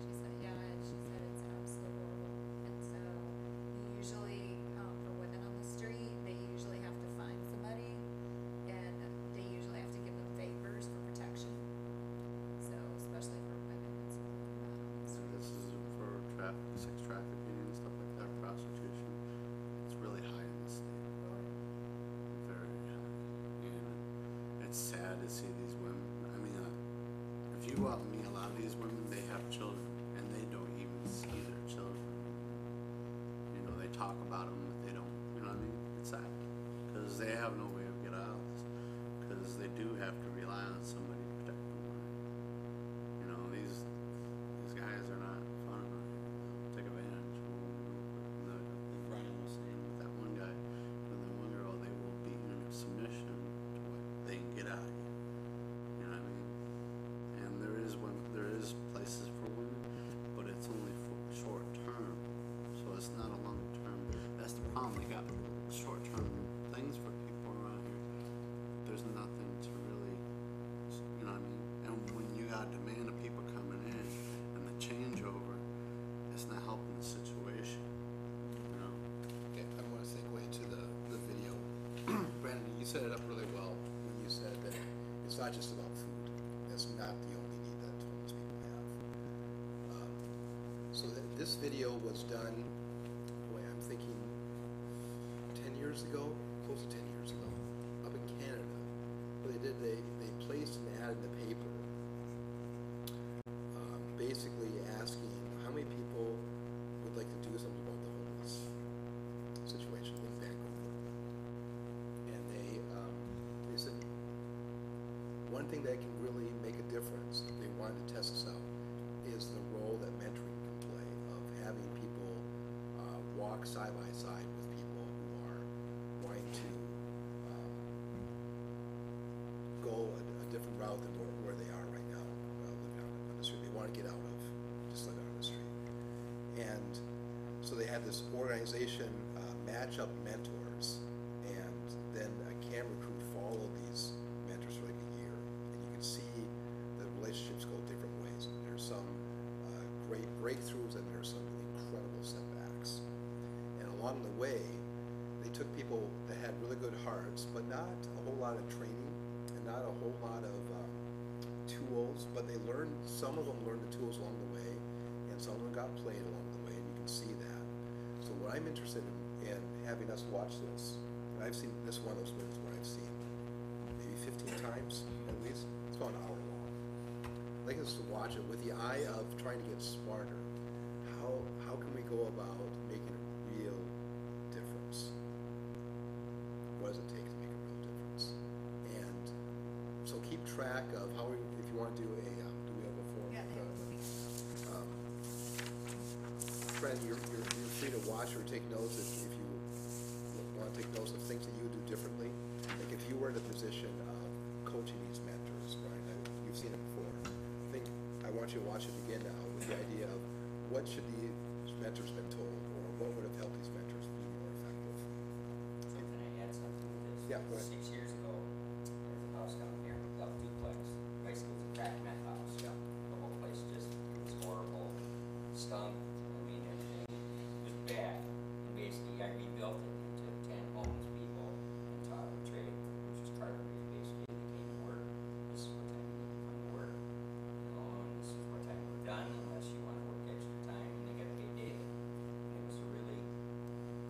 She said, yeah, and she said it's absolutely horrible. And so usually for women on the street, they usually have to find somebody, and they usually have to give them favors for protection. So especially for women, it's really bad on the street. This is for sex trafficking and stuff like that, prostitution. It's really high in the state. Very high. And it's sad to see these women. I mean, if you meet a lot of these women, they have children, and they don't even see their children. They talk about them, but they don't, you know what I mean? It's sad. Because they have no way of get out of this. Because they do have to rely on somebody to protect them. These guys are not fun. They'll take advantage. Brian was saying with that one guy and that one girl, they will be in submission to what they can get out of you. You know what I mean? And there is places for women, but it's only for short term. So it's not a long term. That's the problem. They got short term things for people around here. There's nothing to really, you know what I mean? And when you got a demand of people coming in and the changeover, it's not helping the situation. Okay, I want to segue to the video. Brandon, you set it up really well when you said that it's not just about food. That's not the only need that homeless people have. So this video was done, boy, I'm thinking 10 years ago, close to 10 years ago, up in Canada. What they did, they placed an ad in the paper, basically asking how many people would like to do something about the homeless situation in Vancouver. And they said one thing that can really make a difference, they wanted to test this out, is the role that mentoring can play, of having people walk side by side with people who are wanting to go a different route than where they are right now, living on the street. They want want to get out of, just let out of the street. And so they had this organization match up mentors, and then a camera crew followed these mentors for like a year, and you can see the relationships go different ways. There's some great breakthroughs, and there's some incredible setbacks. And along the way, they took people that had really good hearts, but not a whole lot of training, and not a whole lot of tools, but they learned, some of them learned the tools along the way, and some of them got played along the way, and you can see that. So what I'm interested in having us watch this, and I've seen this one of those movies where I've seen maybe 15 times at least. It's about an hour long. I'd like us to watch it with the eye of trying to get smarter. How can we go about making a real difference? What does it take to make a real difference? And so keep track of how we, if you want to do a, do we have a form? Yeah. Friend, you're free to watch or take notes if you want to take notes of things that you would do differently. Like if you were in a position of coaching these mentors, Brian, you've seen it before. I want you to watch it again now with the idea of what should these mentors been told, or what would have helped these mentors be more effective. So can I add something to this? Yeah, go ahead. 6 years ago, there was a house down here, love duplex. Basically, it was a crack meth house. Yeah. The whole place just was horrible, stunk. I mean, everything was bad. And basically, I rebuilt it into 10 homeless people and taught them a trade, which was carpentry. Basically, they came to work. This is what time you need to come to work. You know, and this is what time we're done, unless you want to work extra time, and they got paid daily. And it was a really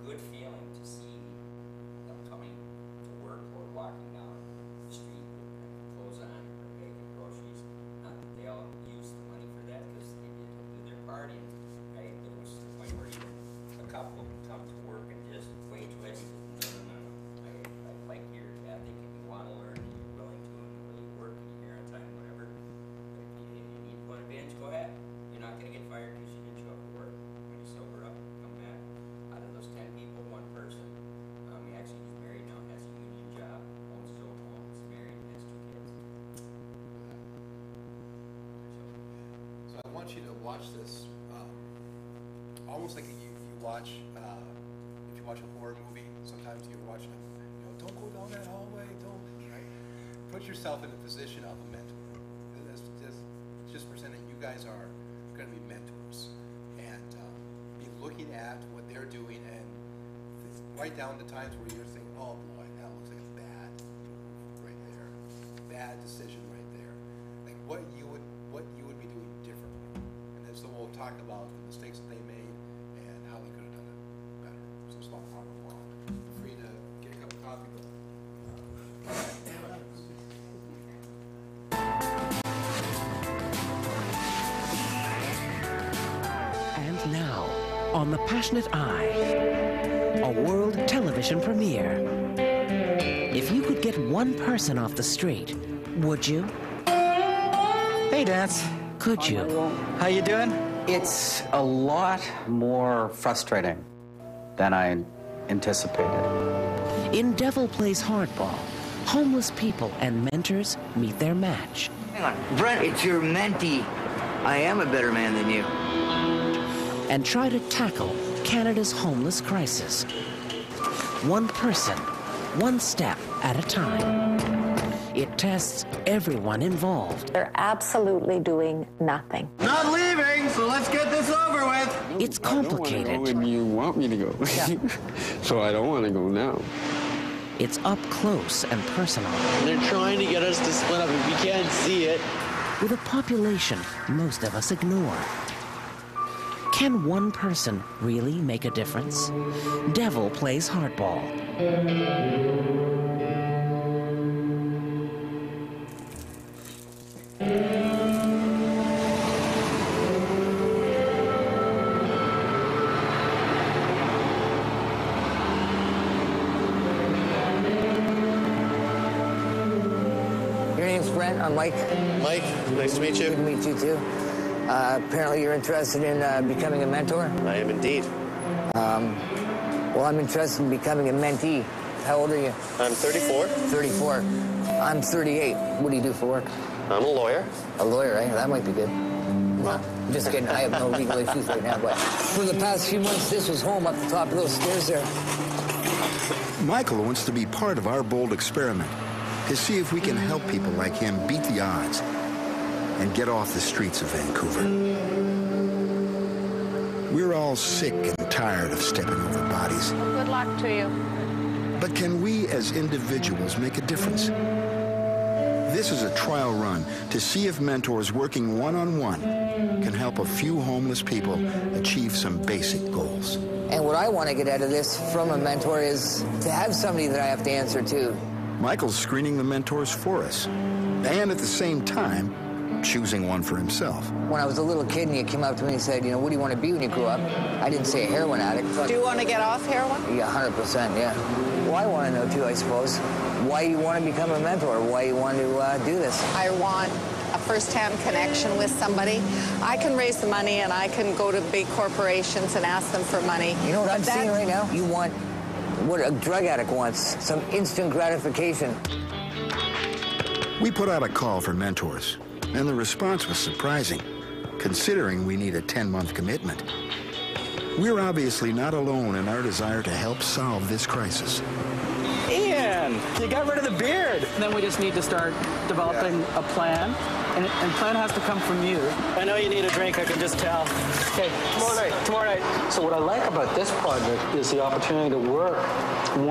good feeling to see them coming to work or walking down the street with clothes on or baking groceries. Not that they all used the money for that, because they did do their part, and right, there was the point where even a couple would come to work and just wage wedge. No. I like your ethic, and you want to learn, and you're willing to, and will you work, and you're here on time, whatever. But if you need to put a bench, go ahead. You're not going to get fired because you didn't show up to work. When you sober up, come back. Out of those 10 people, one person, he actually is married now, has a union job, owns his own home, is married, and has 2 kids. So I want you to watch this, almost like you watch, if you watch a horror movie, sometimes you're watching them, don't go down that hallway, don't, right? Put yourself in the position of a mentor. Just pretend that you guys are going to be mentors, and be looking at what they're doing, and write down the times where you're thinking, oh boy, that looks like a bad move right there, bad decision right there. Like what you would be doing differently, and then so we'll talk about the mistakes that they made and how they could have done it better. So it's about an hour long. Free to get a cup of coffee. And now, on The Passionate Eye, a world television premiere. If you could get one person off the street, would you? Hey, Dance. Could you? How you doing? It's a lot more frustrating than I anticipated. In Devil Plays Hardball, homeless people and mentors meet their match. Hang on. Brent, it's your mentee. I am a better man than you. And try to tackle Canada's homeless crisis. One person, one step at a time. It tests everyone involved. They're absolutely doing nothing. Not leaving, so let's get this over with. It's complicated. I don't want to go when you want me to go. So I don't want to go now. It's up close and personal. They're trying to get us to split up. If you can't see it. With a population most of us ignore. Can one person really make a difference? Devil Plays Hardball. Your name's Brent. I'm Mike. Mike, nice to meet you. Good to meet you, too. Apparently you're interested in becoming a mentor? I am indeed. Well, I'm interested in becoming a mentee. How old are you? I'm 34. 34. I'm 38. What do you do for work? I'm a lawyer. A lawyer, eh? That might be good. Just kidding, I have no legal issues right now, but for the past few months, this was home up the top of those stairs there. Michael wants to be part of our bold experiment to see if we can help people like him beat the odds and get off the streets of Vancouver. We're all sick and tired of stepping over bodies. Good luck to you. But can we as individuals make a difference? This is a trial run to see if mentors working one-on-one can help a few homeless people achieve some basic goals. And what I want to get out of this from a mentor is to have somebody that I have to answer to. Michael's screening the mentors for us, and at the same time, choosing one for himself. When I was a little kid and you came up to me and said, you know, what do you want to be when you grow up? I didn't say a heroin addict. Do you want to get off heroin? Yeah, 100%, yeah. Well, I want to know, too, I suppose, why you want to become a mentor, why you want to do this. I want a first-hand connection with somebody. I can raise the money and I can go to big corporations and ask them for money. You know what I'm seeing right now? You want what a drug addict wants, some instant gratification. We put out a call for mentors, and the response was surprising, considering we need a 10-month commitment. We're obviously not alone in our desire to help solve this crisis. Ian, you got rid of the beard. Then we just need to start developing a plan, and plan has to come from you. I know you need a drink, I can just tell. Okay, tomorrow night. So what I like about this project is the opportunity to work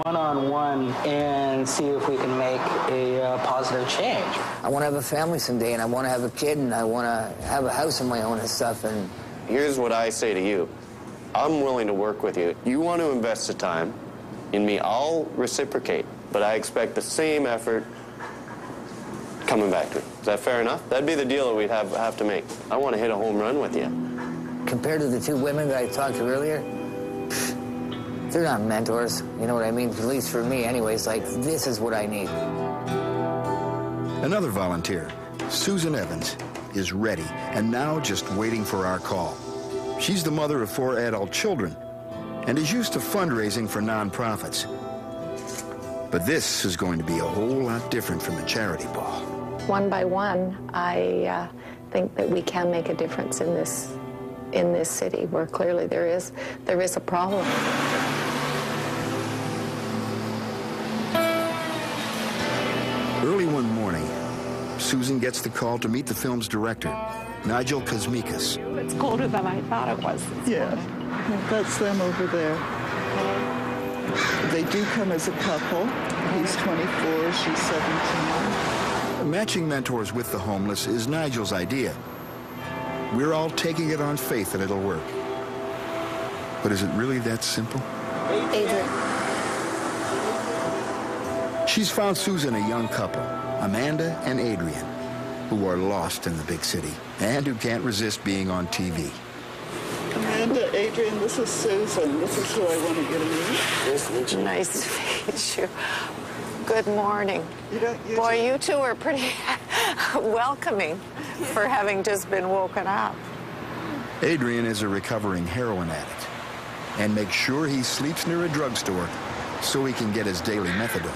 one-on-one and see if we can make a positive change. I want to have a family someday, and I want to have a kid, and I want to have a house of my own and stuff. And Here's what I say to you. I'm willing to work with you. You want to invest the time in me, I'll reciprocate, but I expect the same effort coming back to it. Is that fair enough? That'd be the deal that we'd have to make. I want to hit a home run with you. Compared to the two women that I talked to earlier, they're not mentors, you know what I mean? At least for me anyways, like, this is what I need. Another volunteer, Susan Evans, is ready and now just waiting for our call. She's the mother of 4 adult children and is used to fundraising for nonprofits. But this is going to be a whole lot different from a charity ball. One by one, I think that we can make a difference in this city where clearly there is a problem. Early one morning, Susan gets the call to meet the film's director, Nigel Kosmikas. It's colder than I thought it was. Yeah, that's them over there. They do come as a couple. He's 24, she's 17. Matching mentors with the homeless is Nigel's idea. We're all taking it on faith that it'll work. But is it really that simple? Adrian. She's found Susan a young couple, Amanda and Adrian, who are lost in the big city and who can't resist being on TV. Amanda, Adrian, this is Susan. This is who I wanted you to meet. Nice to meet you. Good morning. Boy, you two are pretty welcoming for having just been woken up. Adrian is a recovering heroin addict and makes sure he sleeps near a drugstore so he can get his daily methadone.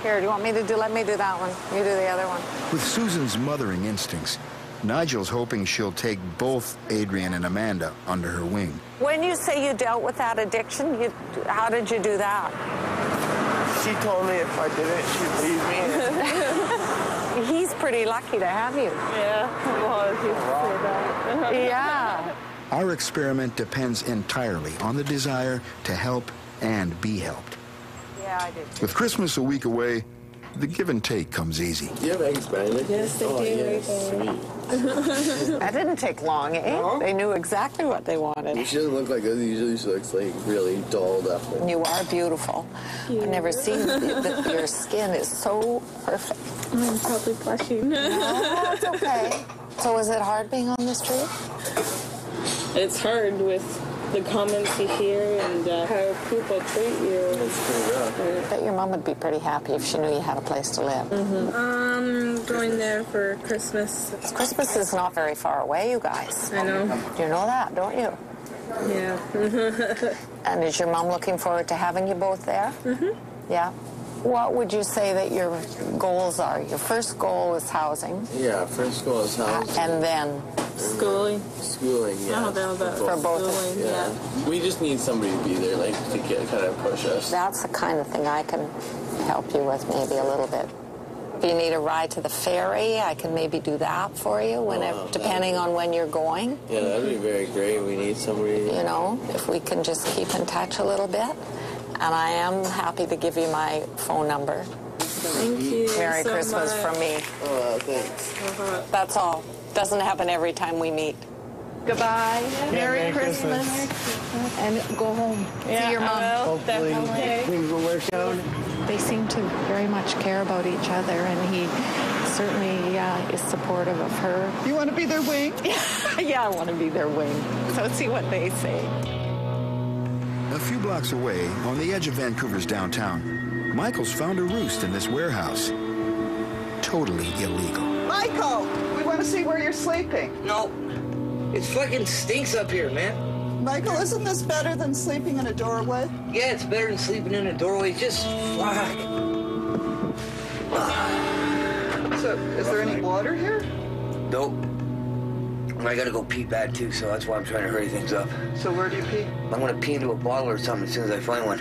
Here, do you want me to let me do that one? You do the other one. With Susan's mothering instincts, Nigel's hoping she'll take both Adrian and Amanda under her wing. When you say you dealt with that addiction, how did you do that? She told me if I didn't, she'd leave me. He's pretty lucky to have you. Yeah, well, if you say that. Yeah. Our experiment depends entirely on the desire to help and be helped. Yeah, I did. With Christmas a week away, the give and take comes easy. Do you have eggs, Bailey? Yes, they do. Yes, sweet. That didn't take long, eh? No? They knew exactly what they wanted. She doesn't look like this. Usually she looks like really dolled up. You are beautiful. I've never seen your skin is so perfect. I'm probably blushing. No, that's okay. So is it hard being on the street? It's hard with the comments you hear and how people treat you. It's pretty rough. I bet your mom would be pretty happy if she knew you had a place to live. Going there for Christmas. Christmas is not very far away, you guys. I know. You know that, don't you? Yeah. And is your mom looking forward to having you both there? Mm-hmm. Yeah. What would you say that your goals are? Your first goal is housing. Yeah, first goal is housing. And then Schooling. Schooling, yeah. I'm available For both of schooling, you. yeah. We just need somebody to be there, like, to kind of push us. That's the kind of thing I can help you with maybe a little bit. If you need a ride to the ferry, I can maybe do that for you, whenever, depending on when you're going. Yeah, that'd be very great. We need somebody. You know, if we can just keep in touch a little bit. And I am happy to give you my phone number. Thank you. Merry so Christmas much. from me. Oh, thanks. That's all. Doesn't happen every time we meet. Goodbye. Merry Christmas. And go home. Yeah, See your mom. I will, Hopefully definitely. things will work out. They seem to very much care about each other, and he certainly is supportive of her. You want to be their wing? Yeah, I want to be their wing. So see what they say. A few blocks away, on the edge of Vancouver's downtown, Michael's found a roost in this warehouse. Totally illegal. Michael, we want to see where you're sleeping. No. It fucking stinks up here, man. Michael, isn't this better than sleeping in a doorway? Yeah, it's better than sleeping in a doorway. Just fuck. So, is there any water here? Nope. I gotta go pee bad too, so that's why I'm trying to hurry things up. So where do you pee? I'm gonna pee into a bottle or something as soon as I find one.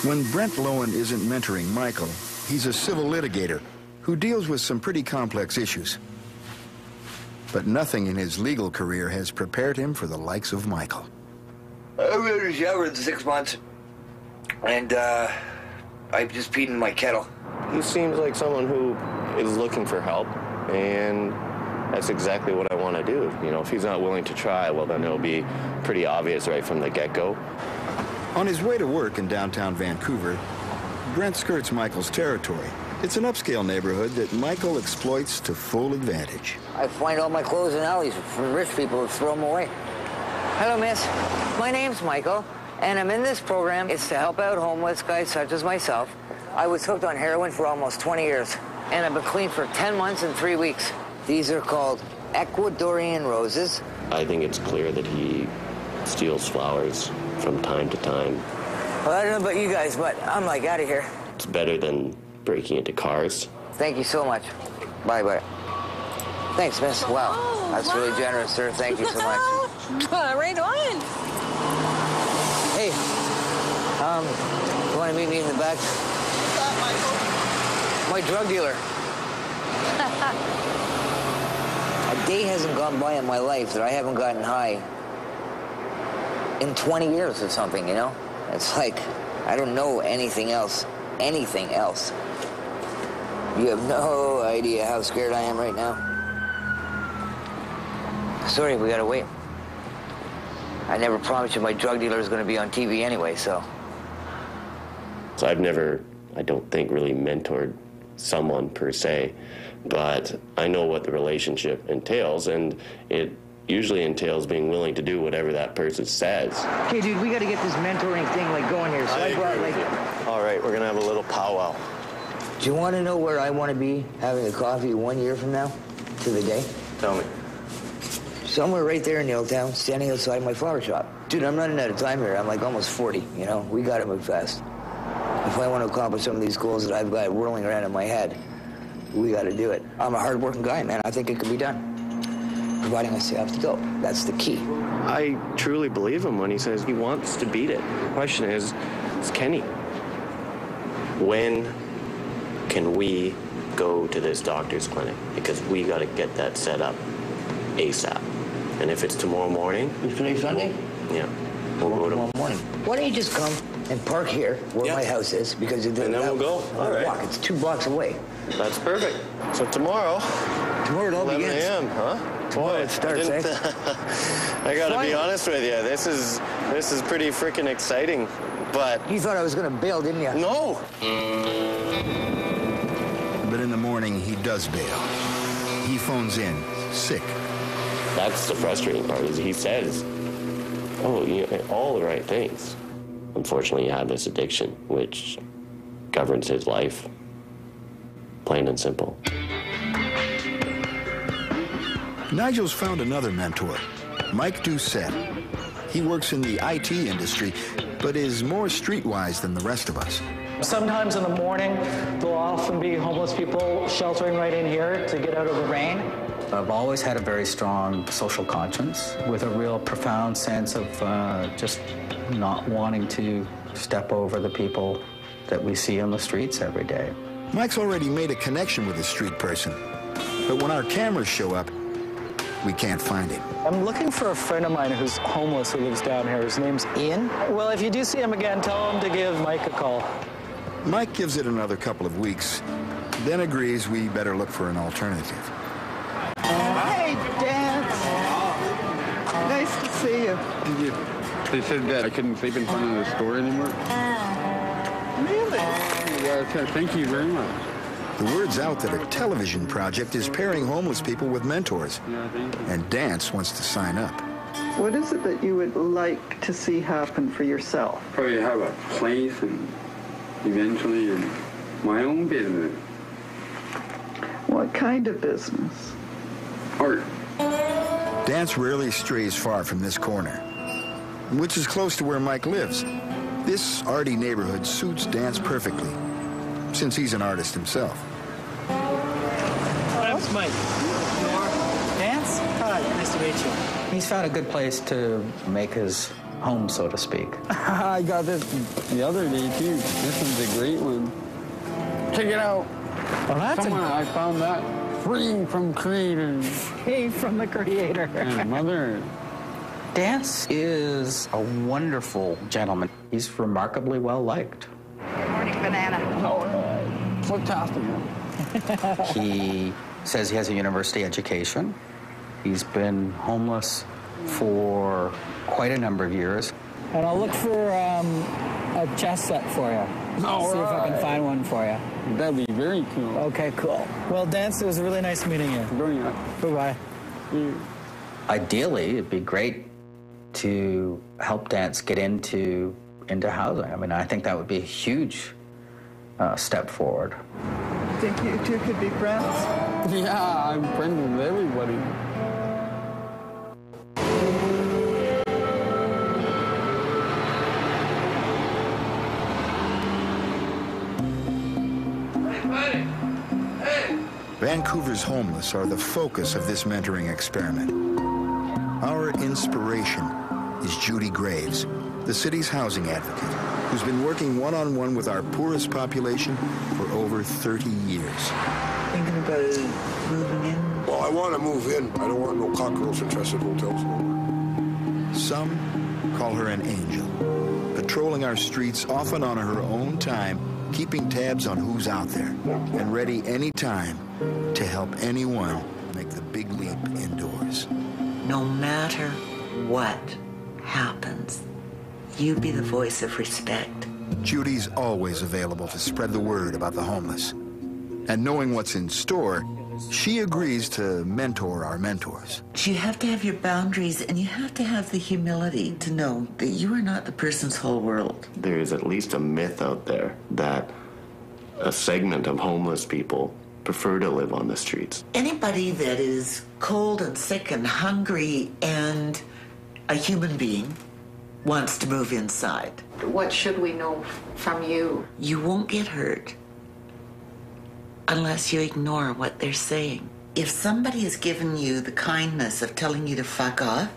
When Brent Lowen isn't mentoring Michael, he's a civil litigator who deals with some pretty complex issues. But nothing in his legal career has prepared him for the likes of Michael. I've been in the shower in 6 months, and I just peed in my kettle. He seems like someone who is looking for help, and that's exactly what I want to do. You know, if he's not willing to try, well, then it'll be pretty obvious right from the get-go. On his way to work in downtown Vancouver, Brent skirts Michael's territory. It's an upscale neighborhood that Michael exploits to full advantage. I find all my clothes in alleys from rich people who throw them away. Hello, miss. My name's Michael, and I'm in this program. It's to help out homeless guys such as myself. I was hooked on heroin for almost 20 years, and I've been clean for 10 months and 3 weeks. These are called Ecuadorian roses. I think it's clear that he steals flowers from time to time. Well, I don't know about you guys, but I'm like out of here. It's better than breaking into cars. Thank you so much. Bye-bye. Thanks, miss. Wow. That's really generous, sir. Thank you so much. Right on. Hey, you want to meet me in the back? My drug dealer. A day hasn't gone by in my life that I haven't gotten high in 20 years or something, you know? It's like, I don't know anything else. Anything else. You have no idea how scared I am right now. Sorry, we gotta wait. I never promised you my drug dealer is gonna be on TV anyway, so. So I've never, I don't think, really mentored someone per se, but I know what the relationship entails, and it usually entails being willing to do whatever that person says. Okay, dude, we gotta get this mentoring thing going here. So I brought All right, we're gonna have a little powwow. Do you want to know where I want to be having a coffee 1 year from now? To the day? Tell me. Somewhere right there in Yaletown, standing outside my flower shop. Dude, I'm running out of time here. I'm like almost 40, you know? We gotta move fast. If I want to accomplish some of these goals that I've got whirling around in my head, we gotta do it. I'm a hard-working guy, man. I think it can be done. Providing I stay off the dope. That's the key. I truly believe him when he says he wants to beat it. The question is Kenny, when can we go to this doctor's clinic? Because we got to get that set up ASAP. And if it's tomorrow morning... Is today Sunday? Yeah. We'll go tomorrow morning. Why don't you just come and park here where my house is? Because and then we'll go. All right. It's 2 blocks away. That's perfect. So tomorrow... Tomorrow it all 11 begins. a.m., huh? Tomorrow it starts, eh? I got to be honest with you. This is pretty freaking exciting, but... You thought I was going to bail, didn't you? No! But in the morning, he does bail. He phones in, sick. That's the frustrating part, is he says, oh, you know, all the right things. Unfortunately, you have this addiction, which governs his life, plain and simple. Nigel's found another mentor, Mike Doucette. He works in the IT industry, but is more streetwise than the rest of us. Sometimes in the morning, there'll often be homeless people sheltering right in here to get out of the rain. I've always had a very strong social conscience with a real profound sense of just not wanting to step over the people that we see on the streets every day. Mike's already made a connection with a street person, but when our cameras show up, we can't find him. I'm looking for a friend of mine who's homeless who lives down here. His name's Ian. Well, if you do see him again, tell him to give Mike a call. Mike gives it another couple of weeks, then agrees we better look for an alternative. Hey, Dan. Nice to see you. They said that I couldn't sleep in front of the store anymore. Really? Yeah, thank you very much. The word's out that a television project is pairing homeless people with mentors, and Dance wants to sign up. What is it that you would like to see happen for yourself? Probably have a place and eventually my own business. What kind of business? Art. Dance rarely strays far from this corner, which is close to where Mike lives. This arty neighborhood suits Dance perfectly, since he's an artist himself. My name's Mike. Dance? Hi, nice to meet you. He's found a good place to make his home, so to speak. I got this the other day, too. This is a great one. Check it out. Well, that's Somewhere I found that. Free from creators. Free from the creator. And Mother. Dance is a wonderful gentleman. He's remarkably well liked. Good morning, Banana. Fantastic. He says he has a university education. He's been homeless for quite a number of years. And I'll look for a chess set for you. See if I can find one for you. That'd be very cool. Okay, cool. Well, Dance, it was really nice meeting you. Very nice. Bye-bye. Ideally, it'd be great to help Dance get into housing. I mean, I think that would be a huge step forward. Think you two could be friends? Yeah, I'm friends with everybody. Vancouver's homeless are the focus of this mentoring experiment. Our inspiration is Judy Graves, the city's housing advocate, who's been working one-on-one with our poorest population for over 30 years. Thinking about moving in? Well, I want to move in. I don't want no cockroach-infested hotels no more. Some call her an angel, patrolling our streets often on her own time, keeping tabs on who's out there, and ready anytime to help anyone make the big leap indoors. No matter what happens, you be the voice of respect. Judy's always available to spread the word about the homeless. And knowing what's in store, she agrees to mentor our mentors. You have to have your boundaries, and you have to have the humility to know that you are not the person's whole world. There is at least a myth out there that a segment of homeless people prefer to live on the streets. Anybody that is cold and sick and hungry and a human being wants to move inside. What should we know from you? You won't get hurt unless you ignore what they're saying. If somebody has given you the kindness of telling you to fuck off,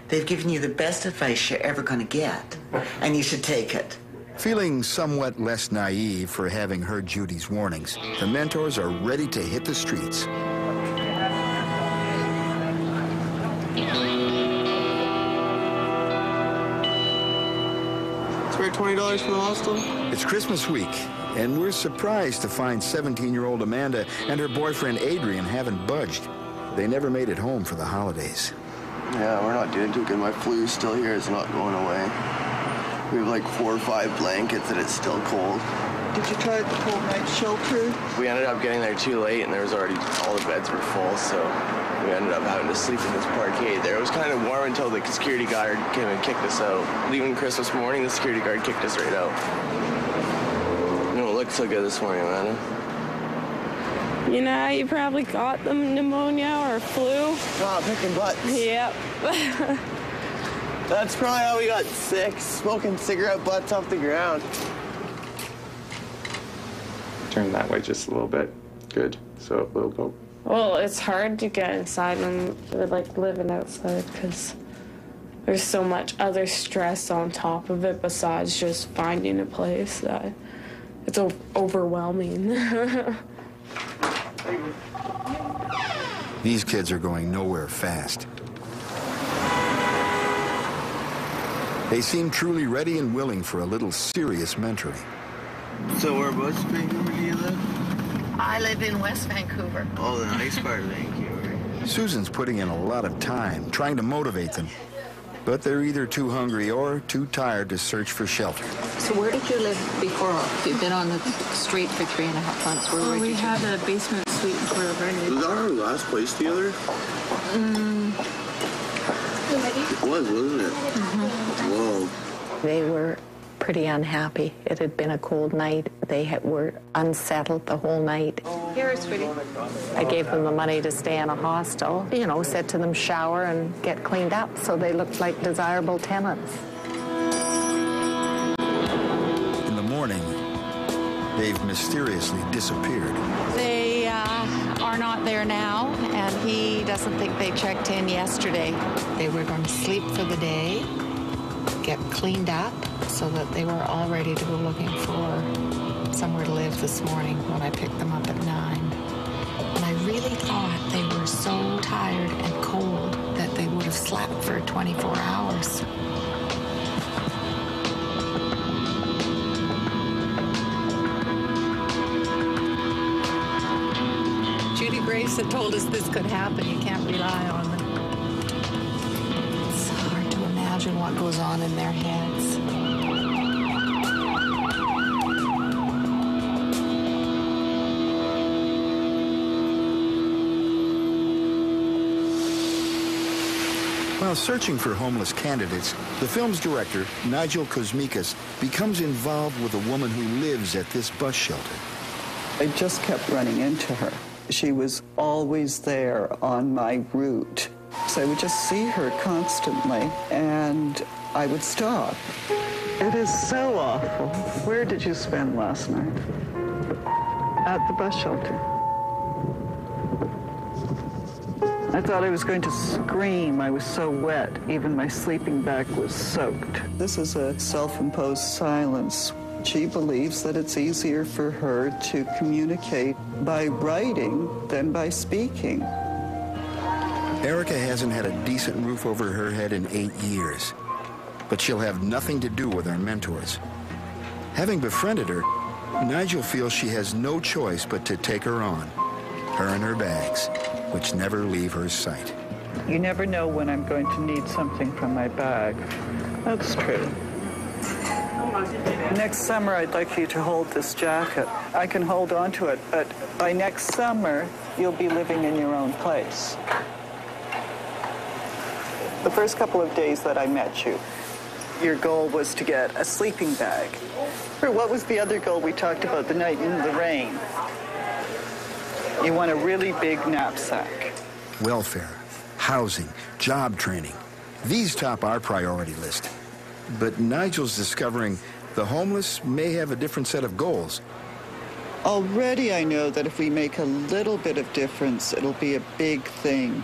they've given you the best advice you're ever going to get, and you should take it. Feeling somewhat less naive for having heard Judy's warnings, the mentors are ready to hit the streets. Spare $20 for the hostel? It's Christmas week, and we're surprised to find 17-year-old Amanda and her boyfriend Adrian haven't budged. They never made it home for the holidays. Yeah, we're not doing too good. My flu's still here. It's not going away. We have like 4 or 5 blankets and it's still cold. Did you try the cold night shelter? We ended up getting there too late and there was already, all the beds were full, so we ended up having to sleep in this parkade there. It was kind of warm until the security guard came and kicked us out. Leaving Christmas morning, the security guard kicked us right out. You don't look so good this morning, Amanda. You know, you probably got the pneumonia or flu. Oh, picking butts. Yep. That's probably how we got sick, smoking cigarette butts off the ground. Turn that way just a little bit. Good. So it'll go Well, it's hard to get inside when we're like living outside because there's so much other stress on top of it besides just finding a place that it's overwhelming. These kids are going nowhere fast. They seem truly ready and willing for a little serious mentoring. So whereabouts in Vancouver do you live? I live in West Vancouver. Oh, the nice part of Vancouver. Susan's putting in a lot of time trying to motivate them, but they're either too hungry or too tired to search for shelter. So where did you live before? You've been on the street for 3.5 months. Where we had a basement suite for a rented. Was that our last place together? It was, wasn't it? Mm-hmm. Whoa. They were pretty unhappy. It had been a cold night. They were unsettled the whole night. Here, sweetie. I gave them the money to stay in a hostel. You know, said to them, shower and get cleaned up so they looked like desirable tenants. In the morning, they've mysteriously disappeared. They are not there now, and he doesn't think they checked in yesterday. They were going to sleep for the day, get cleaned up, so that they were all ready to go looking for somewhere to live this morning when I picked them up at 9. And I really thought they were so tired and cold that they would have slept for 24 hours. Judy Grace had told us this could happen. You can't rely on them. It's hard to imagine what goes on in their heads. While searching for homeless candidates, the film's director, Nigel Kosmikas, becomes involved with a woman who lives at this bus shelter. I just kept running into her. She was always there on my route. So I would just see her constantly, and I would stop. It is so awful. Where did you spend last night? At the bus shelter. I thought I was going to scream. I was so wet. Even my sleeping bag was soaked. This is a self-imposed silence. She believes that it's easier for her to communicate by writing than by speaking. Erica hasn't had a decent roof over her head in 8 years, but she'll have nothing to do with our mentors. Having befriended her, Nigel feels she has no choice but to take her on, her and her bags, which never leave her sight. You never know when I'm going to need something from my bag. That's true. Next summer, I'd like you to hold this jacket. I can hold on to it, but by next summer, you'll be living in your own place. The first couple of days that I met you, your goal was to get a sleeping bag. Or what was the other goal we talked about the night in the rain? You want a really big knapsack. Welfare, housing, job training. These top our priority list. But Nigel's discovering the homeless may have a different set of goals. Already I know that if we make a little bit of difference, it'll be a big thing.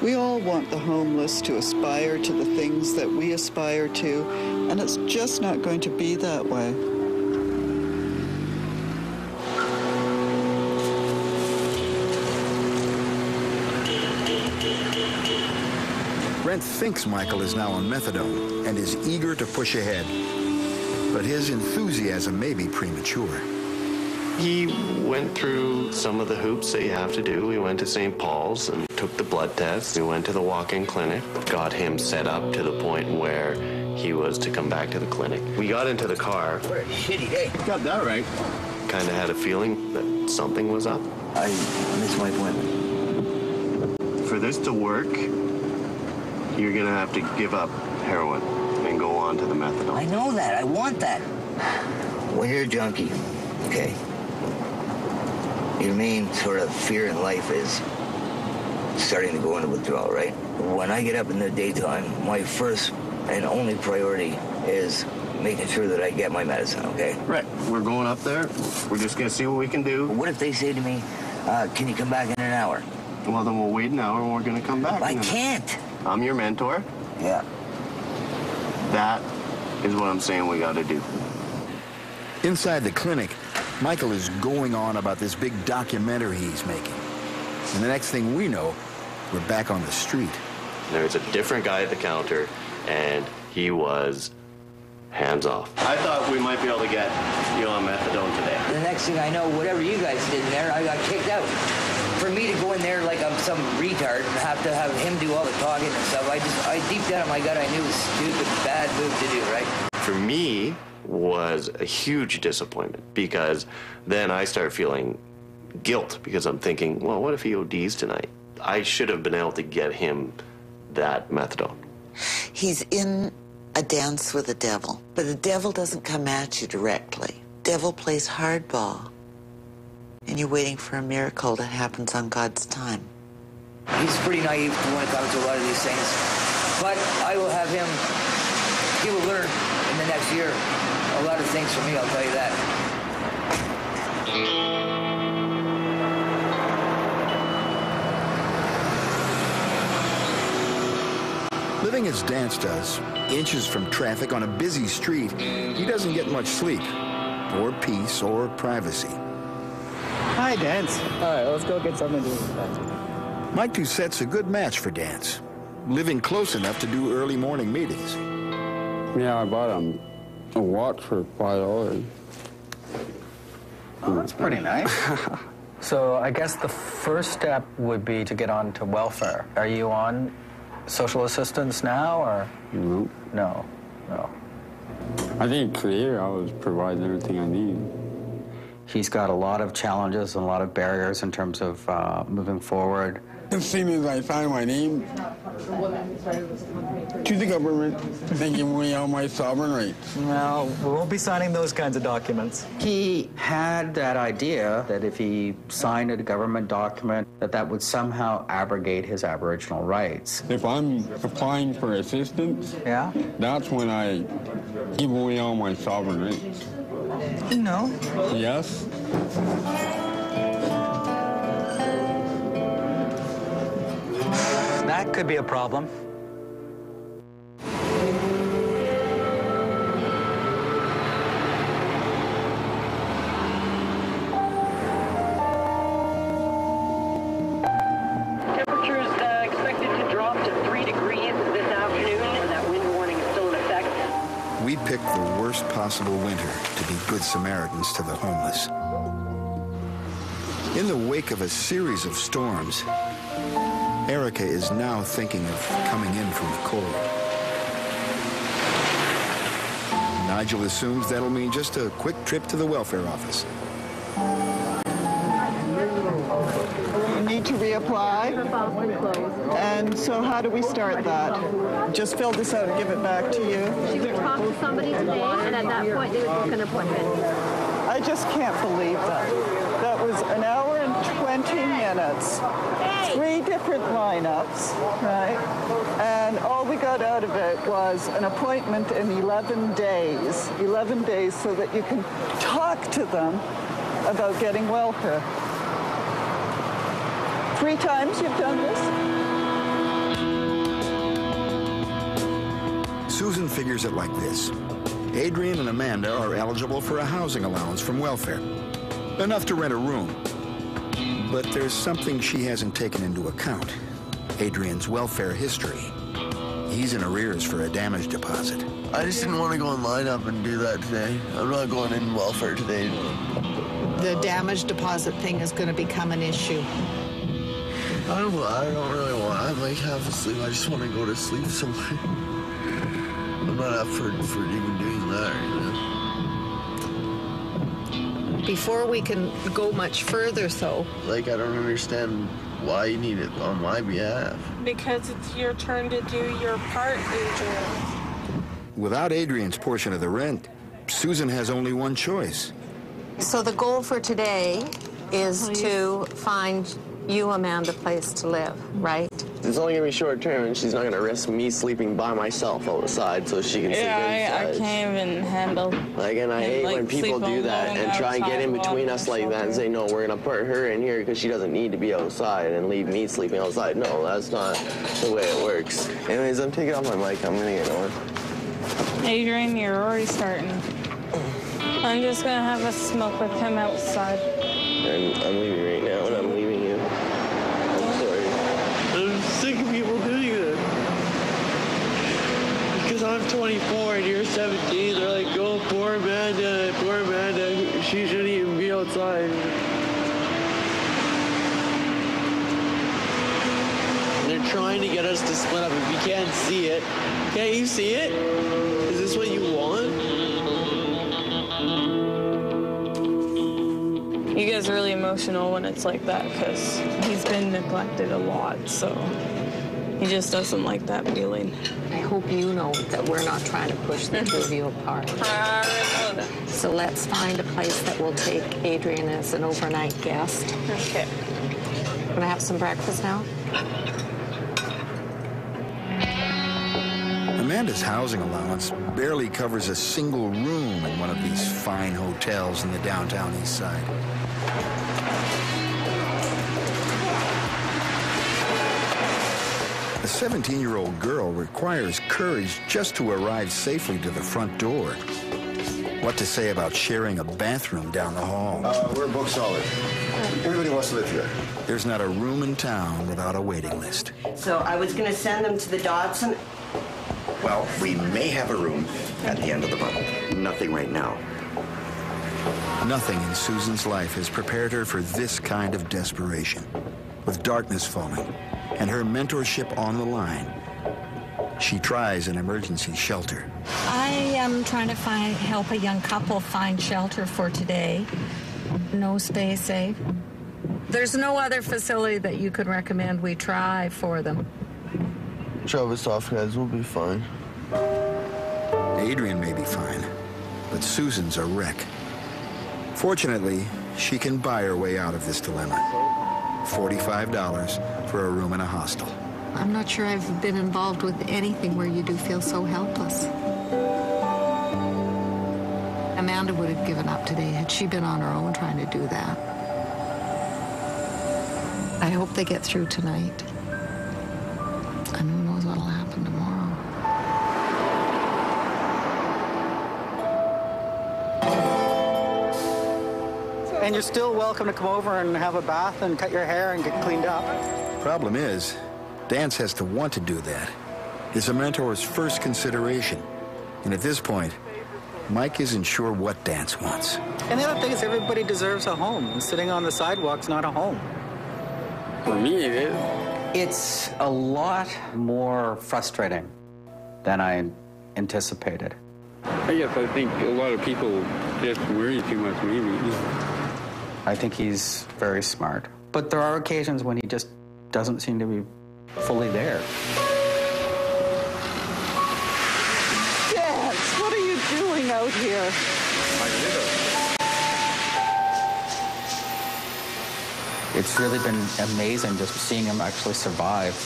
We all want the homeless to aspire to the things that we aspire to, and it's just not going to be that way. Brent thinks Michael is now on methadone and is eager to push ahead. But his enthusiasm may be premature. He went through some of the hoops that you have to do. We went to St. Paul's and took the blood test. We went to the walk-in clinic, got him set up to the point where he was to come back to the clinic. We got into the car. What a shitty day. Got that right. Kind of had a feeling that something was up. I missed my appointment. For this to work, you're gonna have to give up heroin and go on to the methadone. I know that. I want that. When you're a junkie, okay, your main sort of fear in life is starting to go into withdrawal, right? When I get up in the daytime, my first and only priority is making sure that I get my medicine, okay? Right. We're going up there. We're just gonna see what we can do. What if they say to me, can you come back in an hour? Well, then we'll wait an hour and we're going to come back. I can't. I'm your mentor. Yeah. That is what I'm saying we got to do. Inside the clinic, Michael is going on about this big documentary he's making. And the next thing we know, we're back on the street. There's a different guy at the counter, and he was hands off. I thought we might be able to get you on methadone today. The next thing I know, whatever you guys did in there, I got kicked out. For me to go in there like I'm some retard and have to have him do all the talking and stuff, I deep down in my gut, I knew it was a stupid, bad move to do, right? For me, was a huge disappointment, because then I start feeling guilt, because I'm thinking, well, what if he ODs tonight? I should have been able to get him that methadone. He's in a dance with the devil, but the devil doesn't come at you directly. Devil plays hardball, and you're waiting for a miracle that happens on God's time. He's pretty naive when it comes to a lot of these things, but I will have him, he will learn in the next year a lot of things from me, I'll tell you that. Living as Dance does, inches from traffic on a busy street, he doesn't get much sleep, or peace, or privacy. Hi, Dance. All right, let's go get something to do. Mike Doucette's a good match for Dance, living close enough to do early morning meetings. Yeah, I bought him a watch for $5. Oh, that's pretty nice. So I guess the first step would be to get on to welfare. Are you on social assistance now, or? Nope. No. I think Creator always provides everything I need. He's got a lot of challenges and a lot of barriers in terms of moving forward. As soon as I signed my name to the government, thinking we are my sovereign rights. No, we won't be signing those kinds of documents. He had that idea that if he signed a government document, that would somehow abrogate his Aboriginal rights. If I'm applying for assistance, yeah, that's when I give away all my sovereign rights. No. Yes. That could be a problem. Temperatures expected to drop to 3 degrees this afternoon, and that wind warning is still in effect. We picked the worst possible winter to be good Samaritans to the homeless. In the wake of a series of storms, Erica is now thinking of coming in from the cold. Nigel assumes that'll mean just a quick trip to the welfare office. You need to reapply. And so how do we start that? Just fill this out and give it back to you? She would talk to somebody today, and at that point, they would book an appointment. I just can't believe that. That was an hour and 20 minutes, 3 different lineups, right? And all we got out of it was an appointment in 11 days. 11 days so that you can talk to them about getting welfare. 3 times you've done this? Susan figures it like this. Adrian and Amanda are eligible for a housing allowance from welfare. Enough to rent a room. But there's something she hasn't taken into account. Adrian's welfare history. He's in arrears for a damage deposit. I just didn't want to go and line up and do that today. I'm not going in welfare today. The damage deposit thing is going to become an issue. I don't really want. I'm like half asleep. I just want to go to sleep somewhere. I'm not up for even doing that, you know. Before we can go much further, though. Like, I don't understand why you need it on my behalf. Because it's your turn to do your part, Adrian. Without Adrian's portion of the rent, Susan has only one choice. So the goal for today is to find you, Amanda, a place to live, right? It's only gonna be short term, and she's not gonna risk me sleeping by myself outside so she can sleep Yeah, inside. I can't even handle. Like, and I hate when people do that and try and get in between us like that and say, no, we're gonna put her in here because she doesn't need to be outside and leave me sleeping outside. No, that's not the way it works. Anyways, I'm taking off my mic. I'm gonna get going. Adrian, you're already starting. I'm just gonna have a smoke with him outside. I'm leaving right now, and I'm leaving you. I'm sorry. I'm sick of people doing that. Because I'm 24 and you're 17, they're like, oh, poor Amanda, she shouldn't even be outside. They're trying to get us to split up. If you can't see it, can't you see it? Is this what you want? He gets really emotional when it's like that because he's been neglected a lot, so he just doesn't like that feeling. I hope you know that we're not trying to push the two of you apart. I know that. So let's find a place that will take Adrian as an overnight guest. Okay. Gonna have some breakfast now? Amanda's housing allowance barely covers a single room in one of these fine hotels in the downtown east side. A 17-year-old girl requires courage just to arrive safely to the front door. What to say about sharing a bathroom down the hall? We're booked solid. Everybody wants to live here. There's not a room in town without a waiting list. So I was going to send them to the Dodson. Well, we may have a room at the end of the month. Nothing right now. Nothing in Susan's life has prepared her for this kind of desperation. With darkness falling and her mentorship on the line, she tries an emergency shelter. I am trying to help a young couple find shelter for today. No space, eh? There's no other facility that you could recommend we try for them. Travis off, guys. We'll be fine. Adrian may be fine, but Susan's a wreck. Fortunately, she can buy her way out of this dilemma. $45 for a room in a hostel. I'm not sure I've been involved with anything where you do feel so helpless. Amanda would have given up today had she been on her own trying to do that. I hope they get through tonight. And who knows what'll happen tomorrow. And you're still welcome to come over and have a bath and cut your hair and get cleaned up. Problem is, Dance has to want to do that. It's a mentor's first consideration. And at this point, Mike isn't sure what Dance wants. And the other thing is everybody deserves a home. And sitting on the sidewalk's not a home. For me, it is. It's a lot more frustrating than I anticipated. I guess I think a lot of people just worry too much, maybe. I think he's very smart. But there are occasions when he just doesn't seem to be fully there. Dance, what are you doing out here? It's really been amazing just seeing him actually survive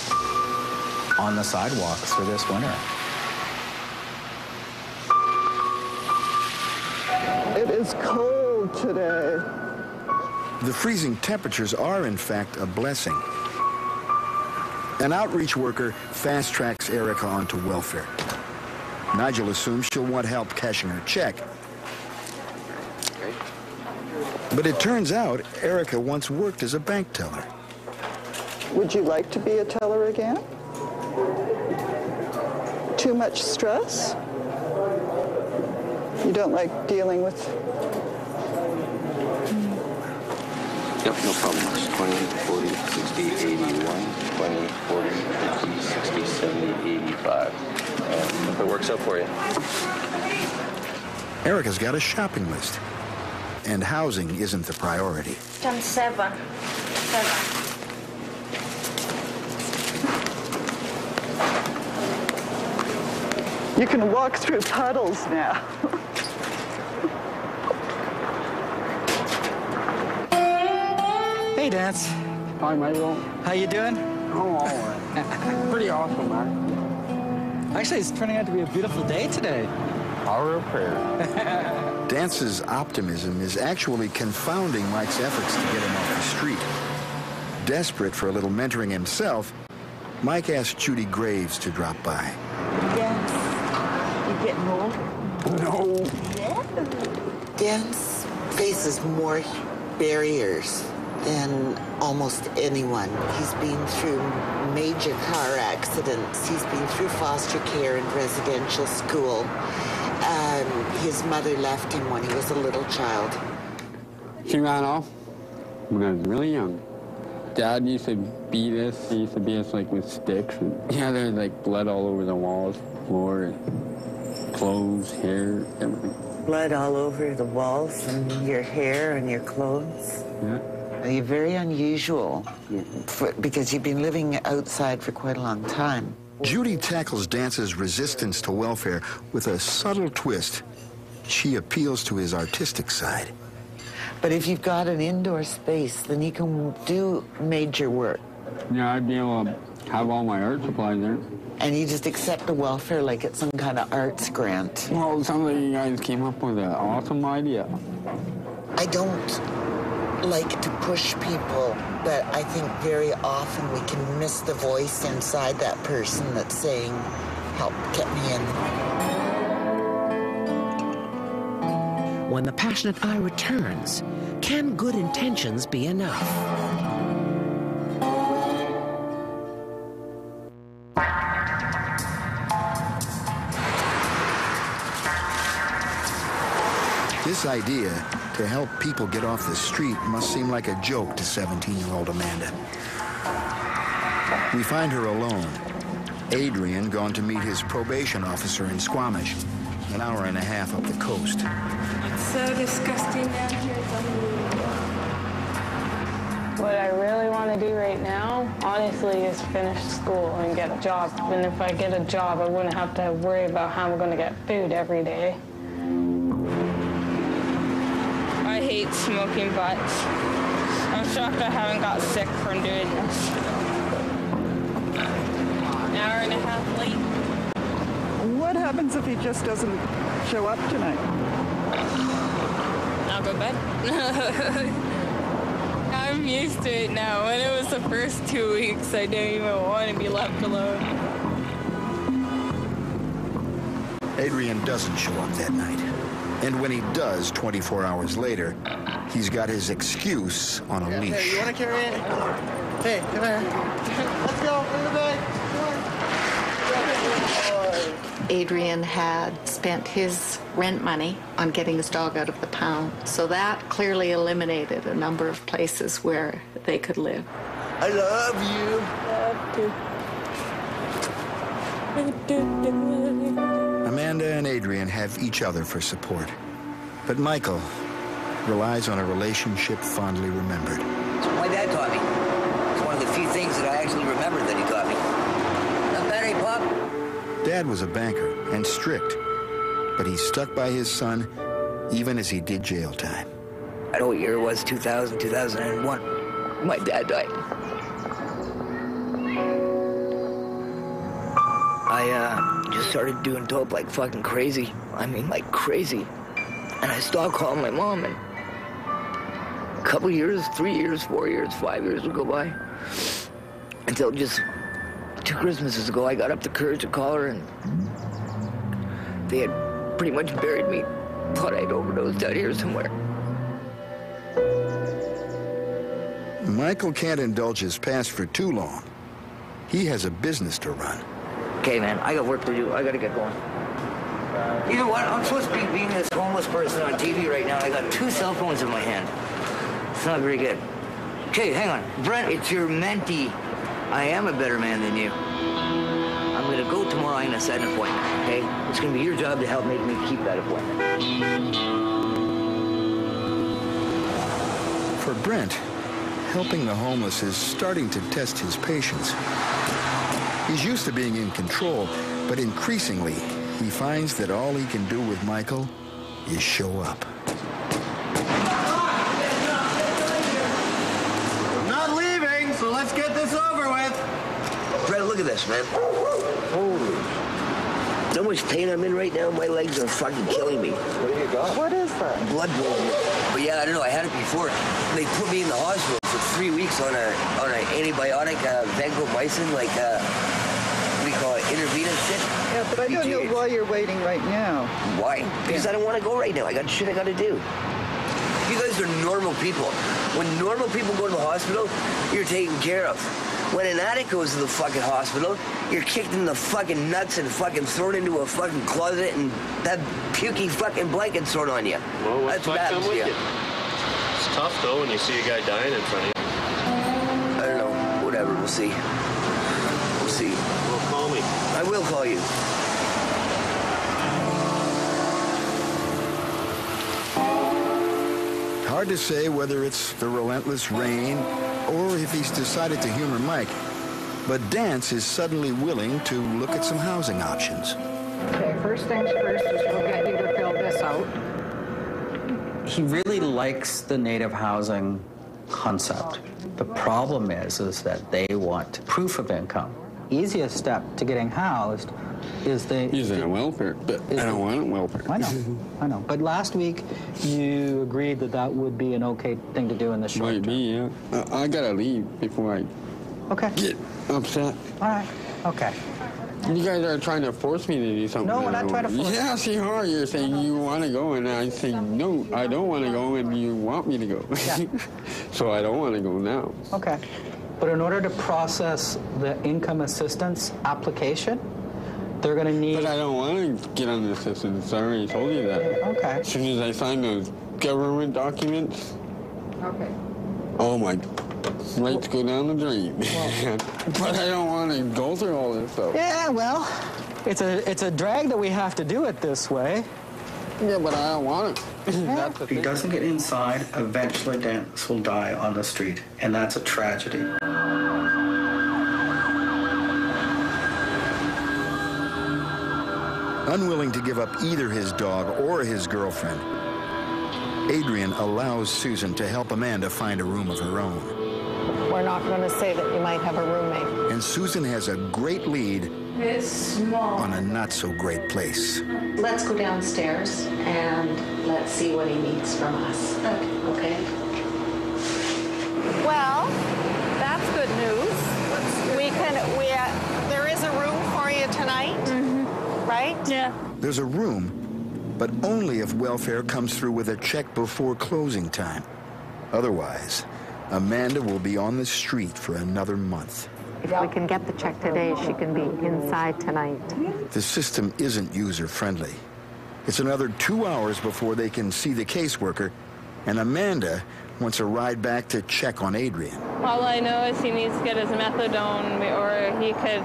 on the sidewalk through this winter. It is cold today. The freezing temperatures are, in fact, a blessing. An outreach worker fast-tracks Erica onto welfare. Nigel assumes she'll want help cashing her check. But it turns out Erica once worked as a bank teller. Would you like to be a teller again? Too much stress? You don't like dealing with... Yep, no problem. 20, 40, 60, 81, 20, 40, 50, 60, 70, 85. If it works out for you. Erica's got a shopping list. And housing isn't the priority. Done 7. You can walk through puddles now. Hey, Dance. Hi, Michael. How you doing? Oh, all right. Pretty awesome, Mark. Actually, it's turning out to be a beautiful day today. Power of prayer. Dance's optimism is actually confounding Mike's efforts to get him off the street. Desperate for a little mentoring himself, Mike asked Judy Graves to drop by. Dance, you getting old? No. Dance faces more barriers than almost anyone. He's been through major car accidents. He's been through foster care and residential school. His mother left him when he was a little child. She ran off when I was really young. Dad used to beat us. He used to beat us like with sticks. And yeah, there's like blood all over the walls, floor, and clothes, hair, everything. Blood all over the walls and your hair and your clothes. Yeah. You're very unusual because you've been living outside for quite a long time. Judy tackles Dance's resistance to welfare with a subtle twist. She appeals to his artistic side. But if you've got an indoor space, then you can do major work. Yeah, I'd be able to have all my art supplies there. And you just accept the welfare like it's some kind of arts grant. Well, some of you guys came up with an awesome idea. I don't like to push people, but I think very often we can miss the voice inside that person that's saying, help, get me in. When the passionate eye returns, can good intentions be enough? This idea to help people get off the street must seem like a joke to 17-year-old Amanda. We find her alone. Adrian gone to meet his probation officer in Squamish, an hour and a half up the coast. It's so disgusting down here. What I really want to do right now, honestly, is finish school and get a job. And if I get a job, I wouldn't have to worry about how I'm going to get food every day. I hate smoking butts. I'm shocked I haven't got sick from doing this. An hour and a half late. What happens if he just doesn't show up tonight? I'll go to bed. I'm used to it now. When it was the first 2 weeks, I didn't even want to be left alone. Adrian doesn't show up that night. And when he does, 24 hours later, he's got his excuse on a leash. Hey, you want to carry it? Hey, come here. Let's go. Bring the bag. Adrian had spent his rent money on getting his dog out of the pound, so that clearly eliminated a number of places where they could live. I love you. Amanda and Adrian have each other for support. But Michael relies on a relationship fondly remembered. That's what my dad taught me. It's one of the few things that I actually remember that he taught me. Not bad, eh, Pop? Dad was a banker and strict, but he stuck by his son even as he did jail time. I know what year it was, 2000, 2001. My dad died. I just started doing dope like fucking crazy. I mean, like crazy. And I stopped calling my mom, and a couple years, 3 years, 4 years, 5 years would go by. Until just 2 Christmases ago, I got up the courage to call her, and they had pretty much buried me. Thought I'd overdosed out here somewhere. Michael can't indulge his past for too long. He has a business to run. Okay, man, I got work to do. I gotta get going. You know what? I'm supposed to be being this homeless person on TV right now. I got 2 cell phones in my hand. It's not very good. Okay, hang on. Brent, it's your mentee. I am a better man than you. I'm gonna go tomorrow. I'm gonna set an appointment, okay? It's gonna be your job to help make me keep that appointment. For Brent, helping the homeless is starting to test his patience. He's used to being in control, but increasingly, he finds that all he can do with Michael is show up. I'm not leaving, so let's get this over with. Brett, look at this, man. Holy. You know how much pain I'm in right now? My legs are fucking killing me. What do you got? What is that? Blood movement. But yeah, I don't know. I had it before. They put me in the hospital for 3 weeks on an antibiotic, vancomycin, like what do you call it, intravenous shit. Yeah, but I don't know why you're waiting right now. Why? Because I don't want to go right now. I got shit I got to do. You guys are normal people. When normal people go to the hospital, you're taken care of. When an addict goes to the fucking hospital, you're kicked in the fucking nuts and fucking thrown into a fucking closet and that pukey fucking blanket thrown on you. Well, that's what happens to you. It's tough, though, when you see a guy dying in front of you. I don't know. Whatever. We'll see. We'll see. Well, call me. I will call you. Hard to say whether it's the relentless rain or if he's decided to humor Mike, but Dance is suddenly willing to look at some housing options. Okay, first things first is we'll get you to fill this out. He really likes the native housing concept. The problem is that they want proof of income. Easiest step to getting housed is He's on welfare, but I don't want welfare. I know. But last week, you agreed that would be an okay thing to do in the short term. Might be, yeah. I gotta leave before I get upset. All right, okay. You guys are trying to force me to do something. No, we're not trying to force you. Yes, you are. You're saying you want to go, and I say, no, I don't want to go, and you want me to go. Yeah. So I don't want to go now. Okay. But in order to process the income assistance application, they're going to need... But I don't want to get on the assistance. I already told you that. Okay. As soon as I sign those government documents... Okay. Oh, my... Lights go down the drain. But I don't want to go through all this stuff. Yeah, well, it's a drag that we have to do it this way. Yeah, but I don't want it. If he doesn't get inside, eventually Dance will die on the street, and that's a tragedy. Unwilling to give up either his dog or his girlfriend, Adrian allows Susan to help Amanda find a room of her own. We're not going to say that you might have a roommate. And Susan has a great lead It's small. on a not-so-great place. Let's go downstairs and let's see what he needs from us. Okay? Well, that's good news. There is a room for you tonight, right? Yeah. There's a room, but only if welfare comes through with a check before closing time. Otherwise, Amanda will be on the street for another month. If we can get the check today, she can be inside tonight. The system isn't user-friendly. It's another 2 hours before they can see the caseworker, and Amanda wants a ride back to check on Adrian. All I know is he needs to get his methadone or he could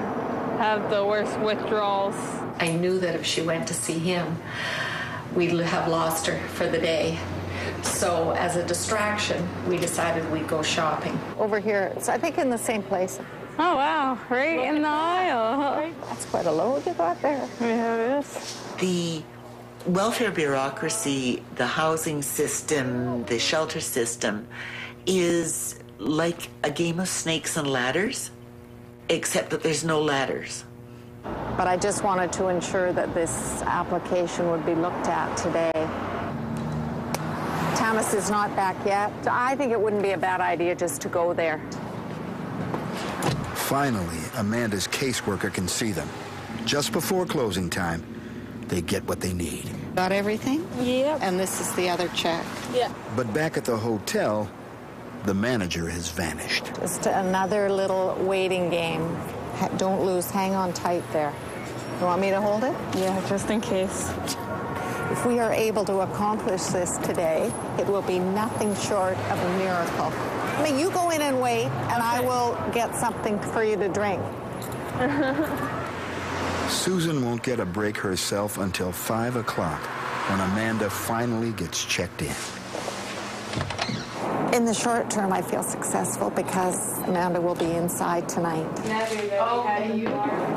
have the worst withdrawals. I knew that if she went to see him, we'd have lost her for the day. So as a distraction, we decided we'd go shopping. Over here, it's, I think, in the same place. Oh, wow. Right in the aisle. That's quite a load you got there. Yeah, it is. The welfare bureaucracy, the housing system, the shelter system is like a game of snakes and ladders, except that there's no ladders. But I just wanted to ensure that this application would be looked at today. Thomas is not back yet. So I think it wouldn't be a bad idea just to go there. Finally, Amanda's caseworker can see them. Just before closing time, they get what they need. Got everything? Yep. And this is the other check. Yeah. But back at the hotel, the manager has vanished. Just another little waiting game. Don't lose. Hang on tight there. You want me to hold it? Yeah, just in case. If we are able to accomplish this today, it will be nothing short of a miracle. I mean, you go in and wait, and I will get something for you to drink. Susan won't get a break herself until 5 o'clock when Amanda finally gets checked in. In the short term, I feel successful because Amanda will be inside tonight.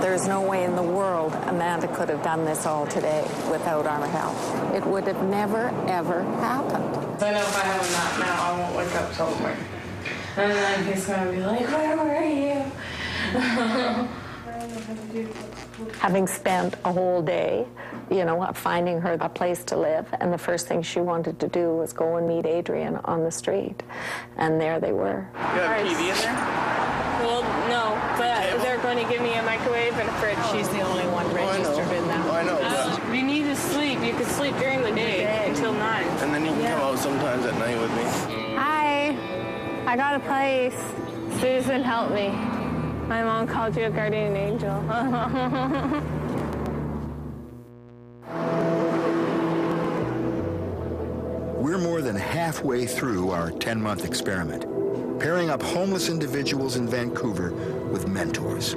There's no way in the world Amanda could have done this all today without our help. It would have never, ever happened. I know if I have a nap now, I won't wake up till morning. And then he's going to be like, where were you? Having spent a whole day, you know, finding her a place to live, and the first thing she wanted to do was go and meet Adrian on the street. And there they were. You have a TV in there? Well, no, but they're going to give me a microwave and a fridge. She's the only one registered in that. I know. You need to sleep. You can sleep during the day until 9. And then you can come out sometimes at night with me. Hi, I got a place. Susan, help me. My mom called you a guardian angel. We're more than halfway through our 10-month experiment, pairing up homeless individuals in Vancouver with mentors.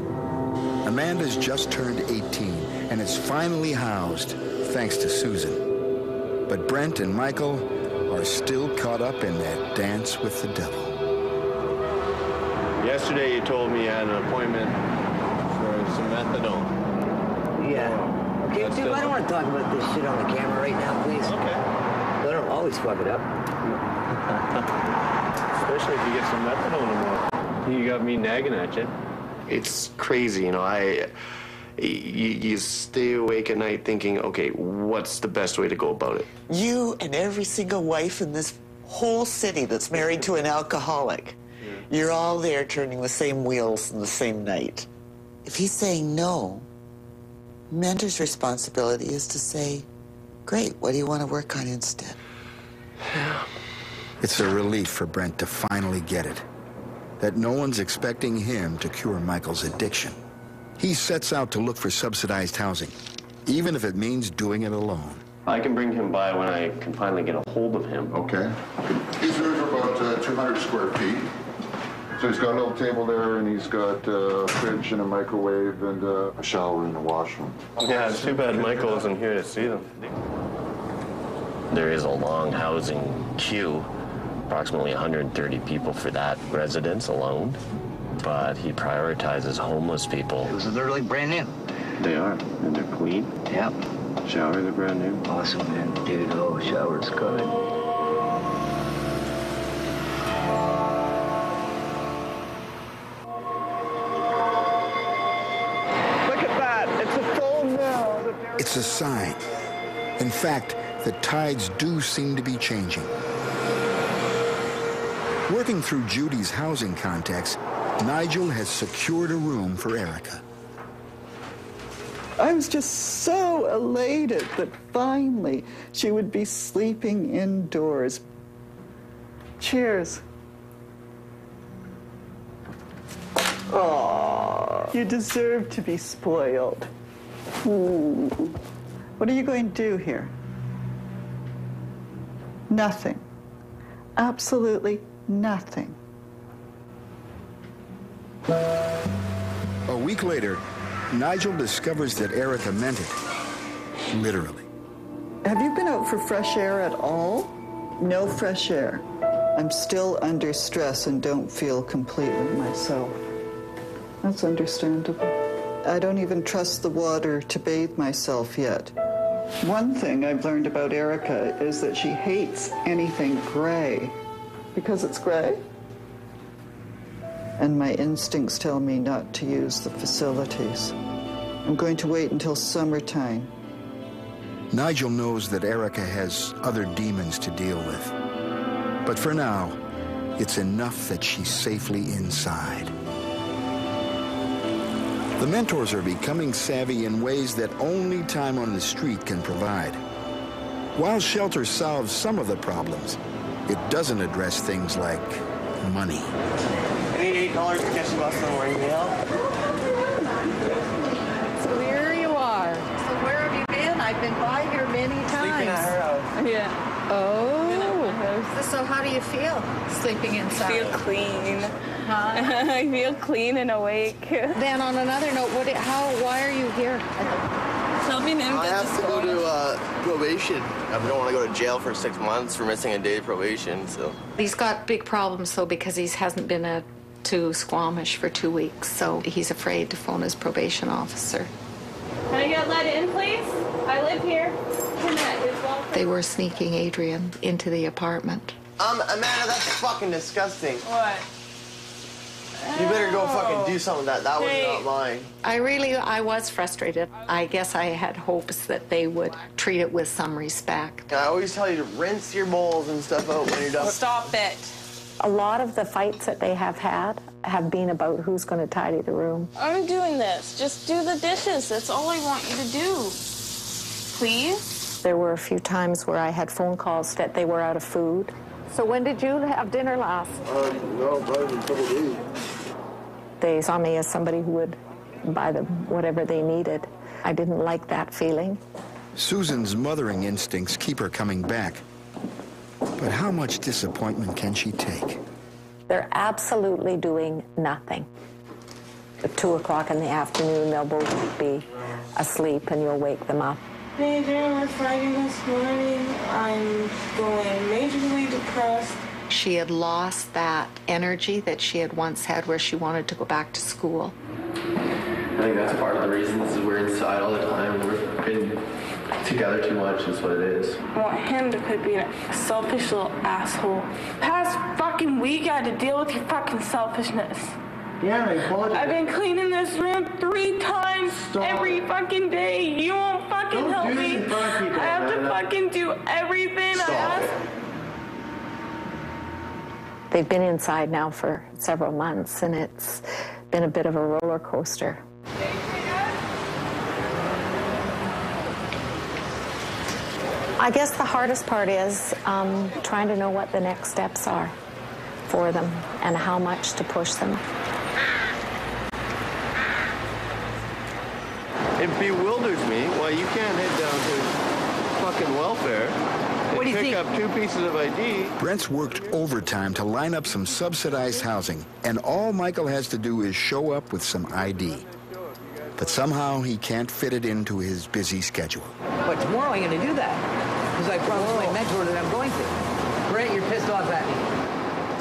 Amanda's just turned 18 and is finally housed thanks to Susan. But Brent and Michael are still caught up in that dance with the devil. Yesterday you told me you had an appointment for some methadone. Yeah. Okay, dude, I don't want to talk about this shit on the camera right now, please. Okay. I don't always fuck it up. Especially if you get some methadone tomorrow. You got me nagging at you. It's crazy, you know, you stay awake at night thinking, okay, what's the best way to go about it? You and every single wife in this whole city that's married to an alcoholic, you're all there turning the same wheels in the same night. If he's saying no, mentor's responsibility is to say, great, what do you want to work on instead? It's a relief for Brent to finally get it, that no one's expecting him to cure Michael's addiction. He sets out to look for subsidized housing, even if it means doing it alone. I can bring him by when I can finally get a hold of him. Okay. He's there for about 200 square feet. So he's got a little table there, and he's got a fridge and a microwave and a shower and a washroom. Yeah, it's too bad Michael isn't here to see them. There is a long housing queue, approximately 130 people for that residence alone. But he prioritizes homeless people. They're like brand new. They are, and they're clean. Yep. Showers are brand new. Awesome, man. Dude, oh, shower's good. Look at that. It's a full mill. It's a sign. In fact, the tides do seem to be changing. Working through Judy's housing contacts, Nigel has secured a room for Erica. I was just so elated that finally she would be sleeping indoors. Cheers. Oh, you deserve to be spoiled. Ooh. What are you going to do here? Nothing. Absolutely nothing. A week later, Nigel discovers that Erica meant it. Literally. Have you been out for fresh air at all? No fresh air. I'm still under stress and don't feel completely myself. That's understandable. I don't even trust the water to bathe myself yet. One thing I've learned about Erica is that she hates anything gray. Because it's gray? And my instincts tell me not to use the facilities. I'm going to wait until summertime. Nigel knows that Erica has other demons to deal with. But for now, it's enough that she's safely inside. The mentors are becoming savvy in ways that only time on the street can provide. While shelter solves some of the problems, it doesn't address things like money. I need $8 to catch the bus on Warringdale. So here you are. So where have you been? I've been by here many times. Sleeping at her house. Yeah. Oh. So how do you feel sleeping inside? I feel clean. Huh? I feel clean and awake. Then on another note, why are you here? Helping him I get have to go to probation. I don't want to go to jail for 6 months for missing a day of probation, so. He's got big problems, though, because he hasn't been to Squamish for 2 weeks, so he's afraid to phone his probation officer. Can I get let in, please? I live here. They were sneaking Adrian into the apartment. Amanda, that's fucking disgusting. What? You better go fucking do something with that. That was not mine. I was frustrated. I guess I had hopes that they would treat it with some respect. I always tell you to rinse your bowls and stuff out when you're done. Stop it. A lot of the fights that they have had have been about who's going to tidy the room. I'm doing this. Just do the dishes. That's all I want you to do. Please? There were a few times where I had phone calls that they were out of food. So when did you have dinner last? No, probably in a couple of days. They saw me as somebody who would buy them whatever they needed. I didn't like that feeling. Susan's mothering instincts keep her coming back. But how much disappointment can she take? They're absolutely doing nothing. At 2 o'clock in the afternoon, they'll both be asleep and you'll wake them up. Major, we're fighting this morning. I'm going majorly depressed. She had lost that energy that she had once had where she wanted to go back to school. I think that's part of the reason is we're inside all the time. We've been together too much is what it is. I want him to quit being a selfish little asshole. Past fucking week, I had to deal with your fucking selfishness. Yeah, I apologize. I've been cleaning this room 3 times every fucking day. You won't fucking help me. I have to fucking do everything I ask. They've been inside now for several months, and it's been a bit of a roller coaster. I guess the hardest part is trying to know what the next steps are for them and how much to push them. It bewilders me why you can't head down to fucking welfare and pick up 2 pieces of ID. Brent's worked overtime to line up some subsidized housing, and all Michael has to do is show up with some ID. But somehow he can't fit it into his busy schedule. But tomorrow I'm going to do that, because I promised my mentor that I'm going to. Brent, you're pissed off at me.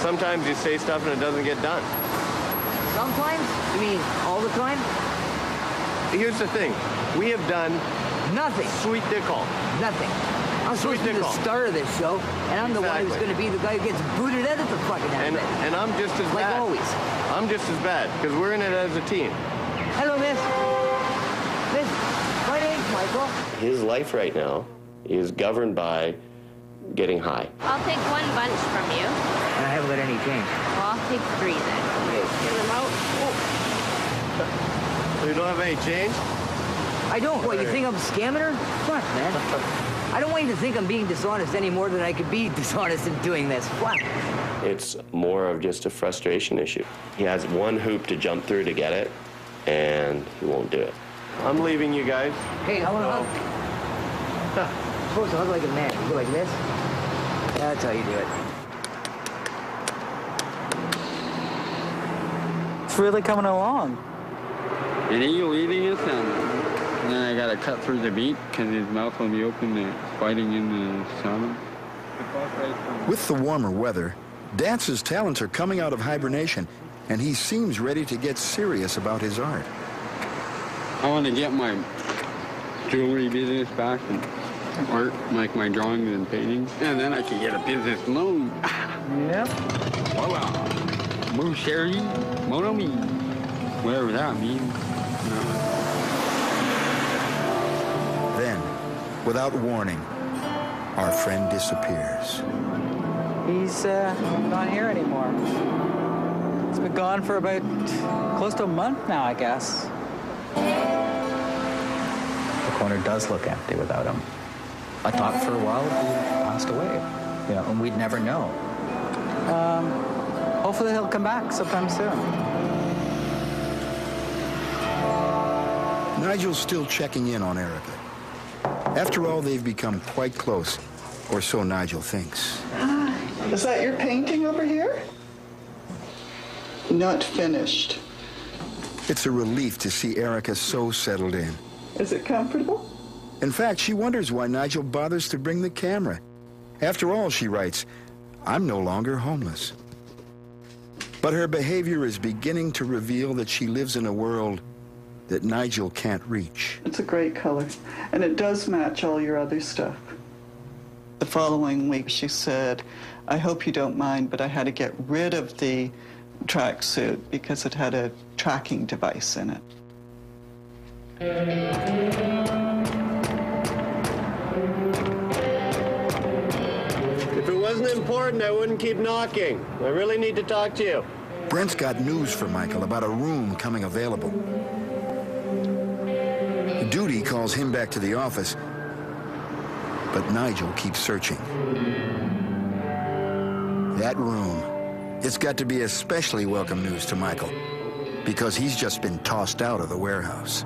Sometimes you say stuff and it doesn't get done. Sometimes? You mean all the time? Here's the thing. We have done nothing. Sweet dick all. Nothing. I'm supposed to be the star of this show, and I'm the one who's going to be the guy who gets booted out of the fucking outfit. And I'm just as like bad. Always. I'm just as bad, because we're in it as a team. Hello, miss. Miss, my name's Michael. His life right now is governed by getting high. I'll take 1 bunch from you. I haven't got any change. Well, I'll take 3 then. Give them out. So you don't have any change? I don't. What, you think I'm scamming her? Fuck, man. I don't want you to think I'm being dishonest any more than I could be dishonest in doing this. Fuck. It's more of just a frustration issue. He has 1 hoop to jump through to get it, and he won't do it. I'm leaving you guys. Hey, I want to hug. You're supposed to hug like a man. You go like this. That's how you do it. It's really coming along. And he'll eating it, and then I gotta cut through the beat because his mouth will be open to fighting in the salmon. With the warmer weather, Dance's talents are coming out of hibernation, and he seems ready to get serious about his art. I want to get my jewelry business back and art, like my drawings and paintings, and then I can get a business loan. Yep. Voila. Mon chéri, mon ami. Whatever that means. Then, without warning, our friend disappears. He's not here anymore. He's been gone for about close to a month now, I guess. The corner does look empty without him. I thought for a while he passed away, and we'd never know. Hopefully he'll come back sometime soon. Nigel's still checking in on Erica. After all, they've become quite close, or so Nigel thinks. Is that your painting over here? Not finished. It's a relief to see Erica so settled in. Is it comfortable? In fact, she wonders why Nigel bothers to bring the camera. After all, she writes, I'm no longer homeless. But her behavior is beginning to reveal that she lives in a world that Nigel can't reach. It's a great color, and it does match all your other stuff. The following week, she said, I hope you don't mind, but I had to get rid of the tracksuit because it had a tracking device in it. If it wasn't important, I wouldn't keep knocking. I really need to talk to you. Brent's got news for Michael about a room coming available. Duty calls him back to the office, but Nigel keeps searching. That room, it's got to be especially welcome news to Michael, because he's just been tossed out of the warehouse.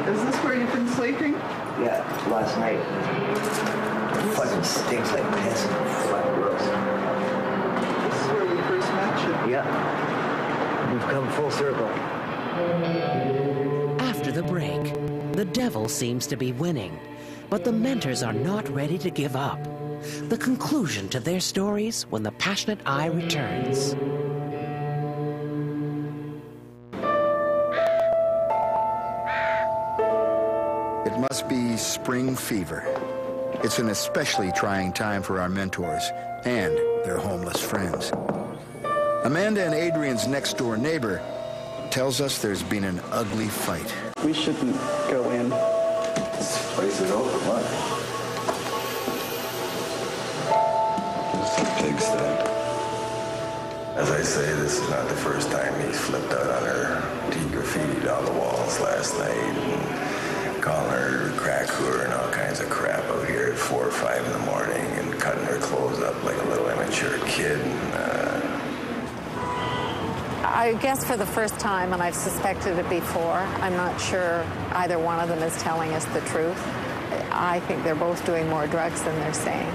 Is this where you've been sleeping? Yeah, last night. It fucking stinks like piss. Fucking gross. This is where we first met you. Yeah. We've come full circle. After the break, the devil seems to be winning, but the mentors are not ready to give up. The conclusion to their stories when the passionate eye returns. It must be spring fever. It's an especially trying time for our mentors and their homeless friends. Amanda and Adrian's next-door neighbor tells us there's been an ugly fight. We shouldn't go in. This place is over, what? It's a pigsty. As I say, this is not the first time he's flipped out on her. He graffitied on the walls last night and calling her crack whore and all kinds of crap out here at 4 or 5 in the morning and cutting her clothes up like a little immature kid. I guess for the first time, and I've suspected it before, I'm not sure either one of them is telling us the truth. I think they're both doing more drugs than they're saying.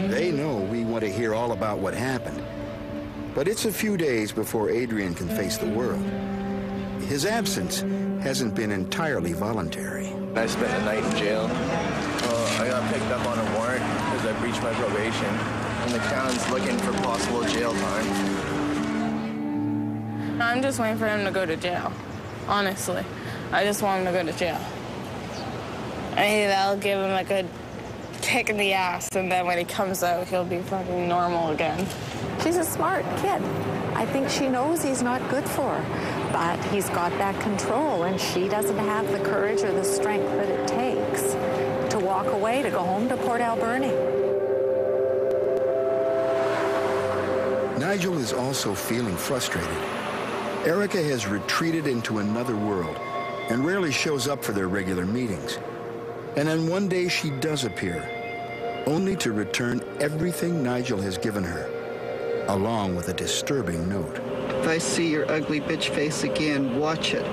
They know we want to hear all about what happened, but it's a few days before Adrian can face the world. His absence hasn't been entirely voluntary. I spent the night in jail. I got picked up on a warrant because I breached my probation, and the town's looking for possible jail time. I'm just waiting for him to go to jail, honestly. I just want him to go to jail. Maybe that'll give him a good kick in the ass, and then when he comes out, he'll be fucking normal again. She's a smart kid. I think she knows he's not good for her, but he's got that control, and she doesn't have the courage or the strength that it takes to walk away, to go home to Port Alberni. Nigel is also feeling frustrated. Erica has retreated into another world and rarely shows up for their regular meetings. And then one day she does appear, only to return everything Nigel has given her, along with a disturbing note. If I see your ugly bitch face again, watch it.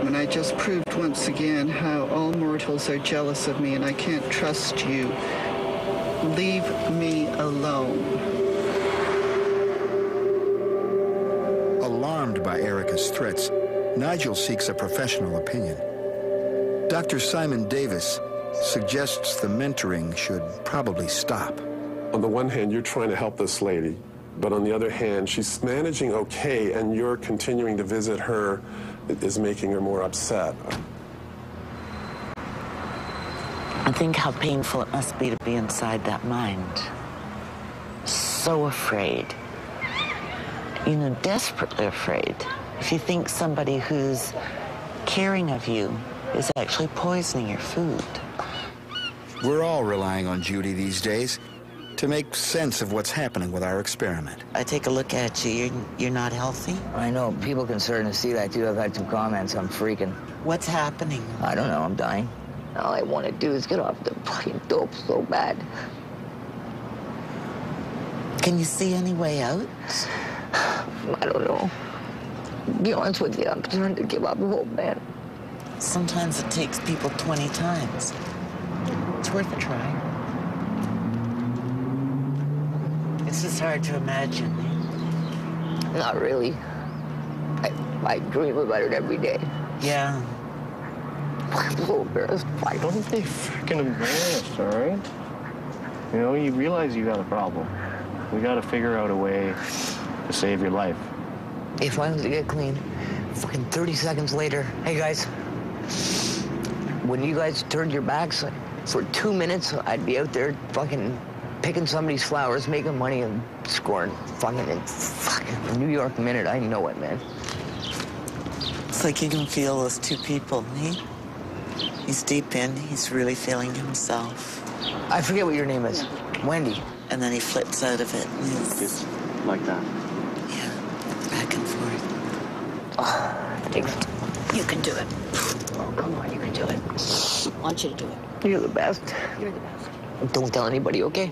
When I just proved once again how all mortals are jealous of me and I can't trust you. Leave me alone. Alarmed by Erica's threats, Nigel seeks a professional opinion. Dr. Simon Davis suggests the mentoring should probably stop. On the one hand, you're trying to help this lady, but on the other hand, she's managing okay, and you're continuing to visit her is making her more upset. I think how painful it must be to be inside that mind. So afraid. You know, desperately afraid. If you think somebody who's caring of you is actually poisoning your food. We're all relying on Judy these days to make sense of what's happening with our experiment. I take a look at you. You're not healthy? I know. People can certainly see that, too. I've had some comments. I'm freaking. What's happening? I don't know. I'm dying. All I want to do is get off the fucking dope so bad. Can you see any way out? I don't know. To be honest with you, I'm trying to give up hope, man. Sometimes it takes people 20 times. It's worth a try. It's just hard to imagine. Not really. I dream about it every day. Yeah. I'm so embarrassed. I don't Don't be freaking embarrassed, all right? You know, you realize you got a problem. We got to figure out a way to save your life. If I was to get clean, fucking 30 seconds later, hey guys, when you guys turned your backs, for 2 minutes, I'd be out there fucking picking somebody's flowers, making money, and scoring fucking New York Minute. I know it, man. It's like you can feel those two people, eh? He's deep in, he's really feeling himself. I forget what your name is. Wendy. And then he flips out of it. And he's just like that. Yeah, back and forth. Thanks. You can do it. Oh, come on, you can do it. I want you to do it. You're the best. You're the best. Don't tell anybody, okay?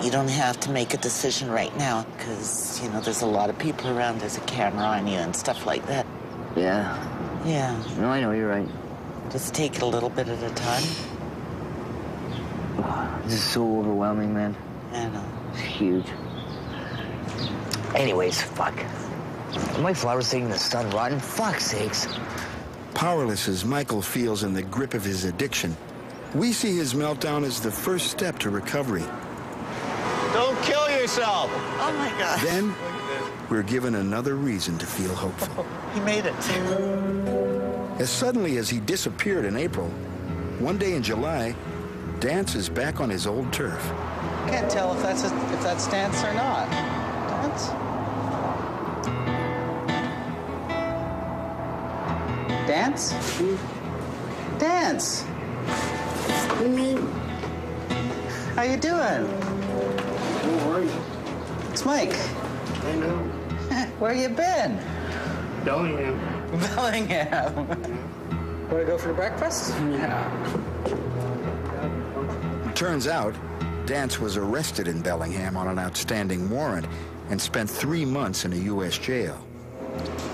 You don't have to make a decision right now, because, you know, there's a lot of people around. There's a camera on you and stuff like that. Yeah. Yeah. No, I know, you're right. Just take it a little bit at a time. This is so overwhelming, man. I know. It's huge. Anyways, fuck. Are my flowers taking the sun rotten? Fuck's sakes. Powerless as Michael feels in the grip of his addiction, we see his meltdown as the first step to recovery. Don't kill yourself. Oh, my God. Then, we're given another reason to feel hopeful. He made it. As suddenly as he disappeared in April, one day in July, Dance is back on his old turf. Can't tell if that's Dance or not. Dance? Dance? Dance! How you doing? Don't worry. It's Mike. I know. Where you been? Bellingham. Bellingham. Want to go for breakfast? Yeah. Turns out, Dance was arrested in Bellingham on an outstanding warrant and spent 3 months in a U.S. jail.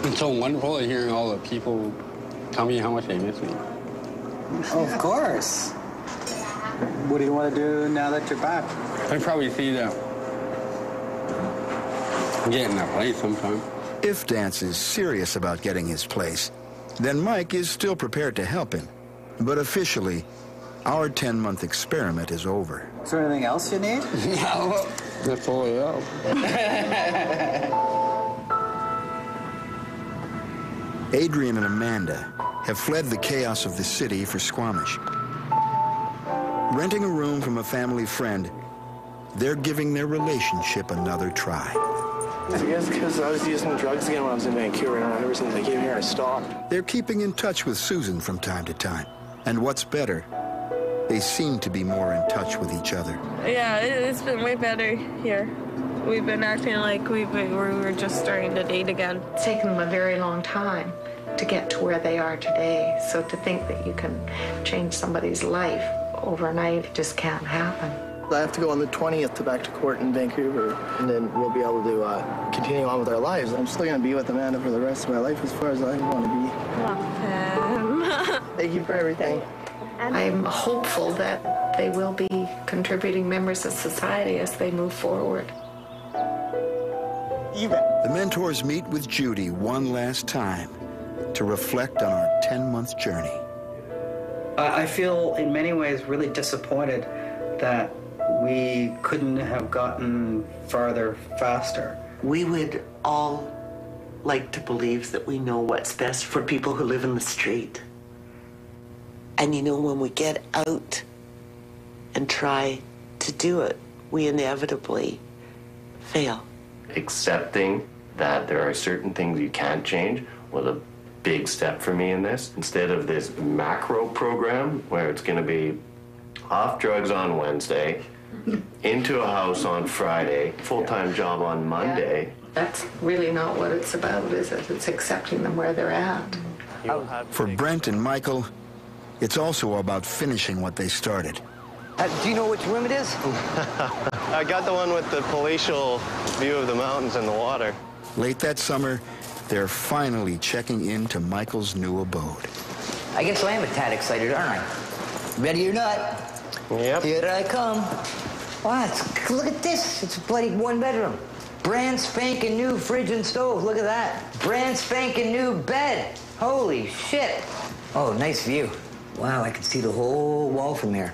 It's so wonderful hearing all the people tell me how much they miss me. Oh, of course. What do you want to do now that you're back? I'd probably see them getting that place sometime. If Dance is serious about getting his place, then Mike is still prepared to help him. But officially, our 10-month experiment is over. Is there anything else you need? No. That's all I have. Adrian and Amanda have fled the chaos of the city for Squamish. Renting a room from a family friend, they're giving their relationship another try. I guess because I was using drugs again when I was in Vancouver, and ever since I came here, I stopped. They're keeping in touch with Susan from time to time. And what's better, they seem to be more in touch with each other. Yeah, it's been way better here. We've been acting like we were just starting to date again. It's taken them a very long time to get to where they are today. So to think that you can change somebody's life overnight just can't happen. I have to go on the 20th to back to court in Vancouver, and then we'll be able to continue on with our lives. I'm still going to be with Amanda for the rest of my life as far as I want to be. Thank you for everything. I'm hopeful that they will be contributing members of society as they move forward. The mentors meet with Judy one last time to reflect on our 10-month journey. I feel in many ways really disappointed that we couldn't have gotten farther faster. We would all like to believe that we know what's best for people who live in the street. And you know, when we get out and try to do it, we inevitably fail. Accepting that there are certain things you can't change was a big step for me in this. Instead of this macro program where it's going to be off drugs on Wednesday, into a house on Friday, full-time job on Monday. That's really not what it's about, is it? It's accepting them where they're at. For Brent and Michael, it's also about finishing what they started. Do you know which room it is? I got the one with the palatial view of the mountains and the water. Late that summer, they're finally checking into Michael's new abode. I guess I am a tad excited, aren't I? Ready or not? Yep. Here I come. Wow, look at this. It's a bloody one bedroom. Brand spanking new fridge and stove. Look at that. Brand spanking new bed. Holy shit. Oh, nice view. Wow, I can see the whole wall from here.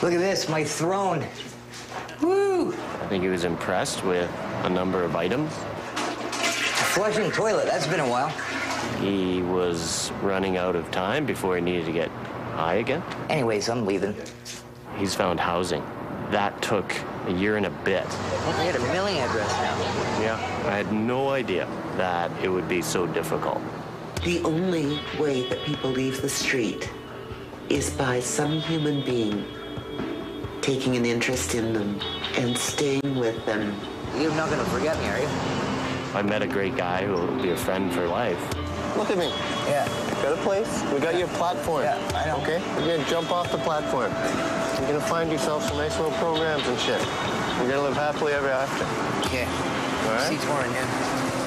Look at this, my throne. Woo! I think he was impressed with a number of items. A flushing toilet, that's been a while. He was running out of time before he needed to get high again. Anyways, I'm leaving. He's found housing. That took a year and a bit. I got a mailing address now. Yeah, I had no idea that it would be so difficult. The only way that people leave the street is by some human being taking an interest in them and staying with them. You're not going to forget me, are you? I met a great guy who will be a friend for life. Look at me. Yeah. Got a place? We got you a platform. Yeah, I know. Okay? You're gonna jump off the platform. You're gonna find yourself some nice little programs and shit. You're gonna live happily ever after. Okay. All right? See you tomorrow, man.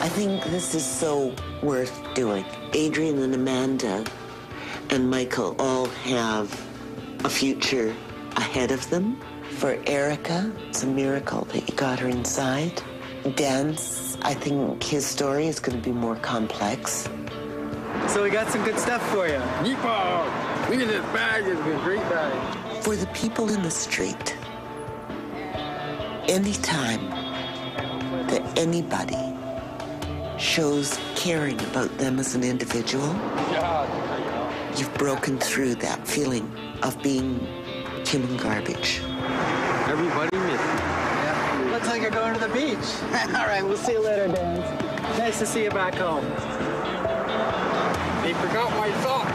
I think this is so worth doing. Adrian and Amanda and Michael all have a future ahead of them. For Erica, it's a miracle that you got her inside. Dan's, I think his story is going to be more complex. So we got some good stuff for you. Meatball! Look at this bag. It's a great bag. For the people in the street, anytime that anybody shows caring about them as an individual, you've broken through that feeling of being human garbage. Everybody missed it. Yeah. Looks like you're going to the beach. All right, we'll see you later, Dan. Nice to see you back home. They forgot my socks.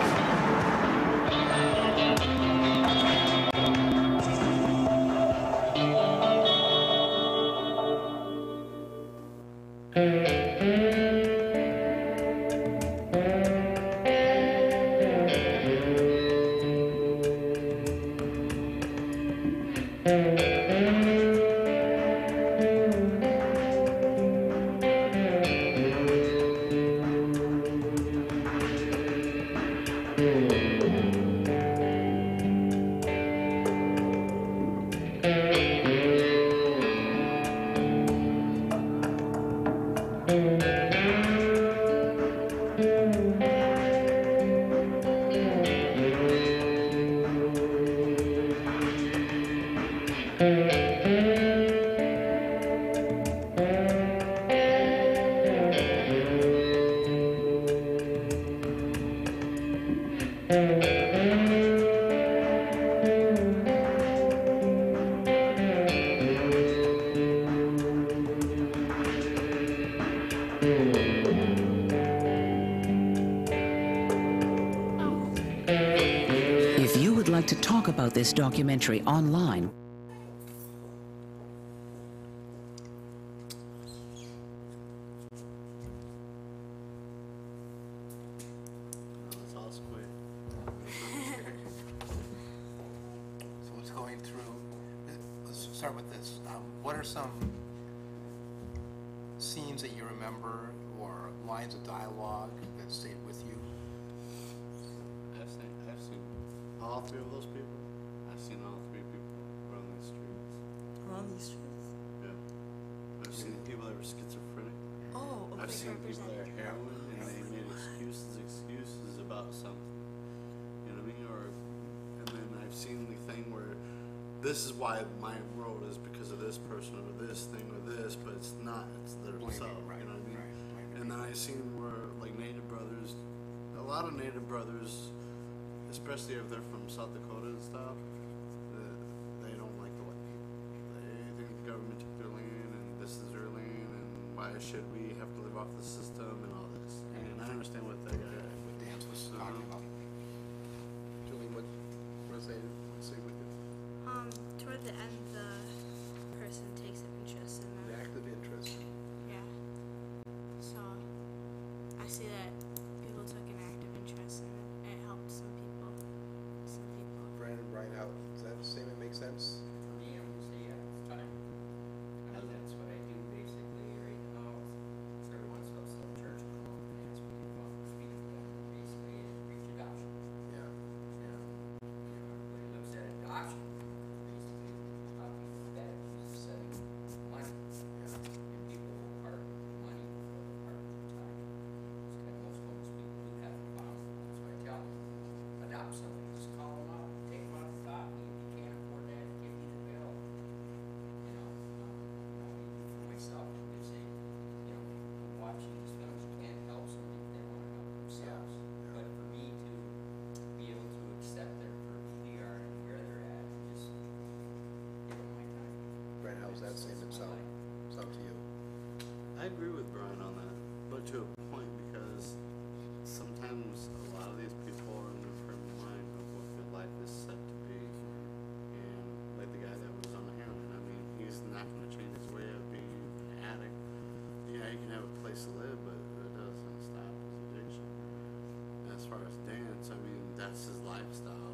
If you would like to talk about this documentary online, So what's going through, let's start with this. What are some scenes that you remember or lines of dialogue that stayed with you? I've seen all three of those people. I've seen all three people around these streets. Around these streets? Yeah. I've seen people that were schizophrenic. Oh, okay. I've seen people that are heroin and they made excuses about something. You know what I mean? And then I've seen the thing where this is why my road is because of this person or this thing or this, but it's not. It's themselves. Right, you know what I mean? Right. And then I've seen where like Native brothers, a lot of Native brothers, especially if they're from South Dakota and stuff, they don't like the white people. They think the government took their land and this is their land and why should we have to live off the system and all this. And I understand what they what Dan was talking about. Julie, what was they say with it? Toward the end, the person takes an interest in them. The active interest. Yeah. So I see that people took an active interest in it. It helped some people. Brandon, Brian, how does that statement make sense? Yeah, I would say yeah, it's time. And that's what I do basically right now. Is every once in a while, still church will call and ask me to come up and speak to them. Basically, and preach adoption. Yeah. You know, everybody looks at adoption. Basically, talking bad is setting money. Yeah. And people will part with money before they part with time. It's kind of most that same sound to you? I agree with Brian on that, but to a point, because sometimes a lot of these people are in the frame of mind of what their life is set to be. And like the guy that was on the heroin, I mean, he's not going to change his way of being an addict. Yeah, he can have a place to live, but it doesn't stop his addiction. As far as dance, I mean, that's his lifestyle.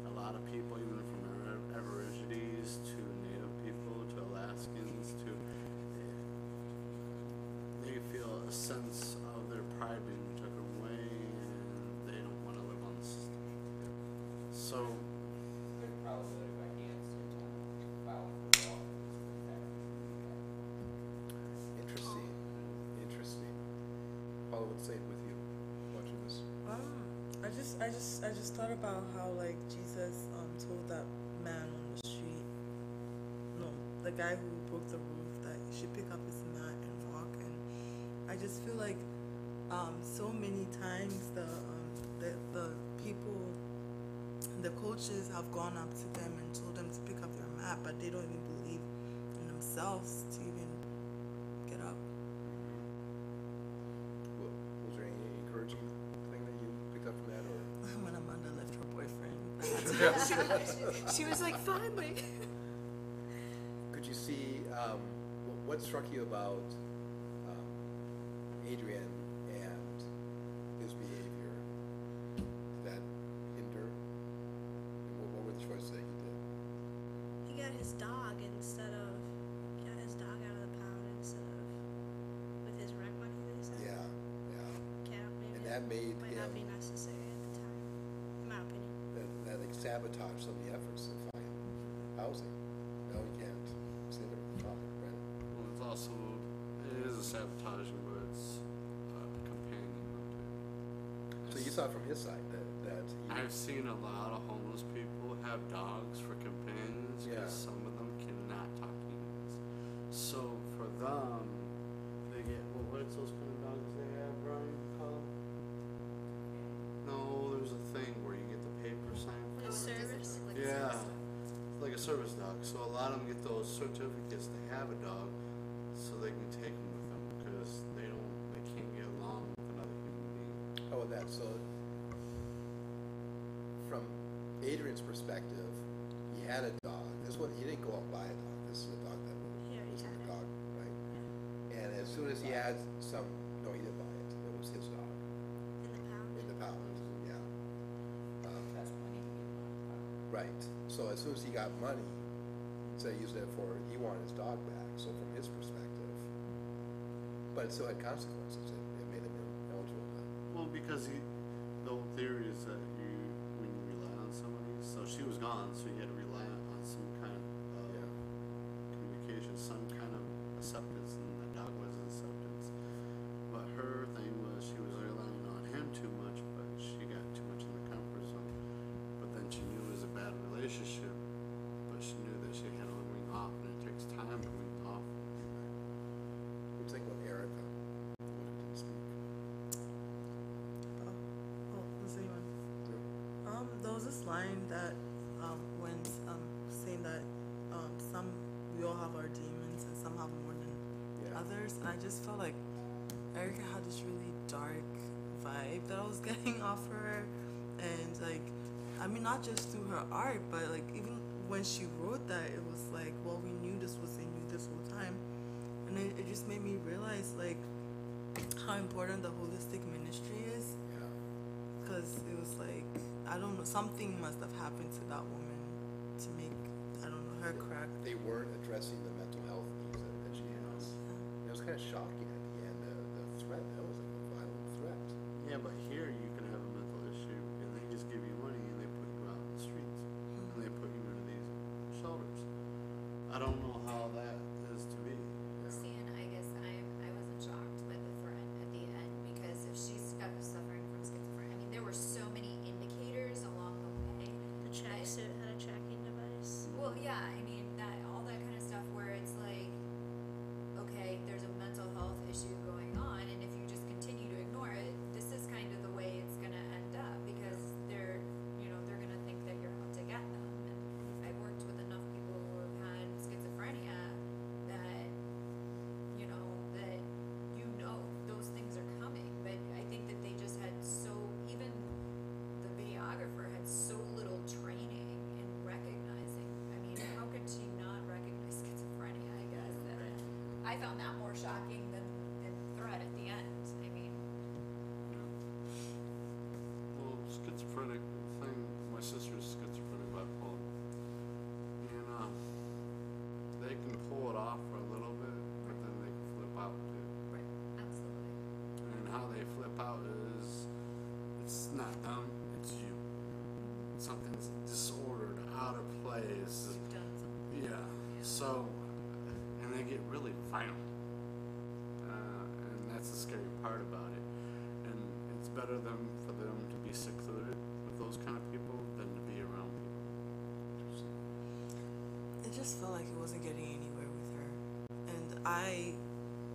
A lot of people, even from Aborigines to Native people to Alaskans to, they feel a sense of their pride being taken away, and they don't want to live on the system. So, Good probability by dance to file for law. Interesting. Paula, what's it with you watching this? I just thought about how like Jesus told that man on the street, no, the guy who broke the roof, that he should pick up his mat and walk. And I just feel like so many times the people, the coaches have gone up to them and told them to pick up their mat, but they don't even believe in themselves to even get up. Was there any encouraging thing that you picked up from that, or when Amanda left her boyfriend? She was like, fine, like. could you see what struck you about Adrian and his behavior? Did that hinder? And what were the choices that he did? He got his dog out of the pound instead of with his rent money that he said. Yeah. Maybe And that made might him not be necessary at the time, in my opinion. that like sabotage some of the efforts to find housing. No, you can't sit there with the dog, right? well, it's also, it is a sabotaging, but it's a companion. So you saw from his side that I've seen a lot of homeless people have dogs for companions because some of them cannot talk to humans. So for them, they get, what's those kind of dogs they have, Brian, called? No, there's a thing where you get the paper signed. A service? Yeah, it's like a service dog. So a lot of them get those certificates to have a dog, so they can take them with them because they can't get along with another human being. Oh, that so. From Adrian's perspective, he had a dog. This one, he didn't go out and buy a dog. This is a dog that was in the dog, right? And as soon as he had some, no, he didn't buy it. It was his dog. In the pound, yeah. That's money. Right. So as soon as he got money, instead of using it for, he wanted his dog back. So from his perspective, but it still had consequences. It made him ineligible. Well, because the whole theory is that when you rely on somebody, so she was gone, so you had to rely on some kind of communication, some kind of acceptance, and the dog was acceptance. But her thing was she was relying on him too much, but she got too much in the comfort zone. But then she knew it was a bad relationship, but she knew that she had to wean off, and it takes time to wean off. What do you think about Erica? Didn't speak. There was this line that when saying that we all have our demons and some have more than others, and I just felt like Erica had this really dark vibe that I was getting off her, and like, I mean, not just through her art, but like even when she wrote that, it was like, well, we knew this was in you this whole time, and it just made me realize like how important the holistic ministry is. Because it was like, I don't know, something must have happened to that woman to make, I don't know, her crack. They weren't addressing the mental health needs that she has. It was kind of shocking at the end, the threat. That was like a violent threat. Yeah, but here you can have a mental issue and they just give you money and they put you out in the streets and they put you into these shelters. I don't know how that is to be. See, and I guess I wasn't shocked by the threat at the end, because if she's suffering from schizophrenia, I mean, there were so many indicators along the way. The tracksuit had a tracking device. Well, yeah, I mean, all that kind of stuff where it's like, okay, there's a mental health issue going on, and if you just continue to ignore it, this is kind of the way it's going to end up, because they're going to think that you're out to get them. And I've worked with enough people who have had schizophrenia I found that more shocking than the threat at the end. I mean, Well, schizophrenic thing, my sister's schizophrenic bipolar. And they can pull it off for a little bit, but then they can flip out too. Right, absolutely. And how they flip out is, it's not them, it's you. Something's disordered, out of place. You've done something. Yeah. So, and they get really violent. And that's the scary part about it. And it's better for them to be secluded with those kind of people than to be around people. It just felt like it wasn't getting anywhere with her. And I,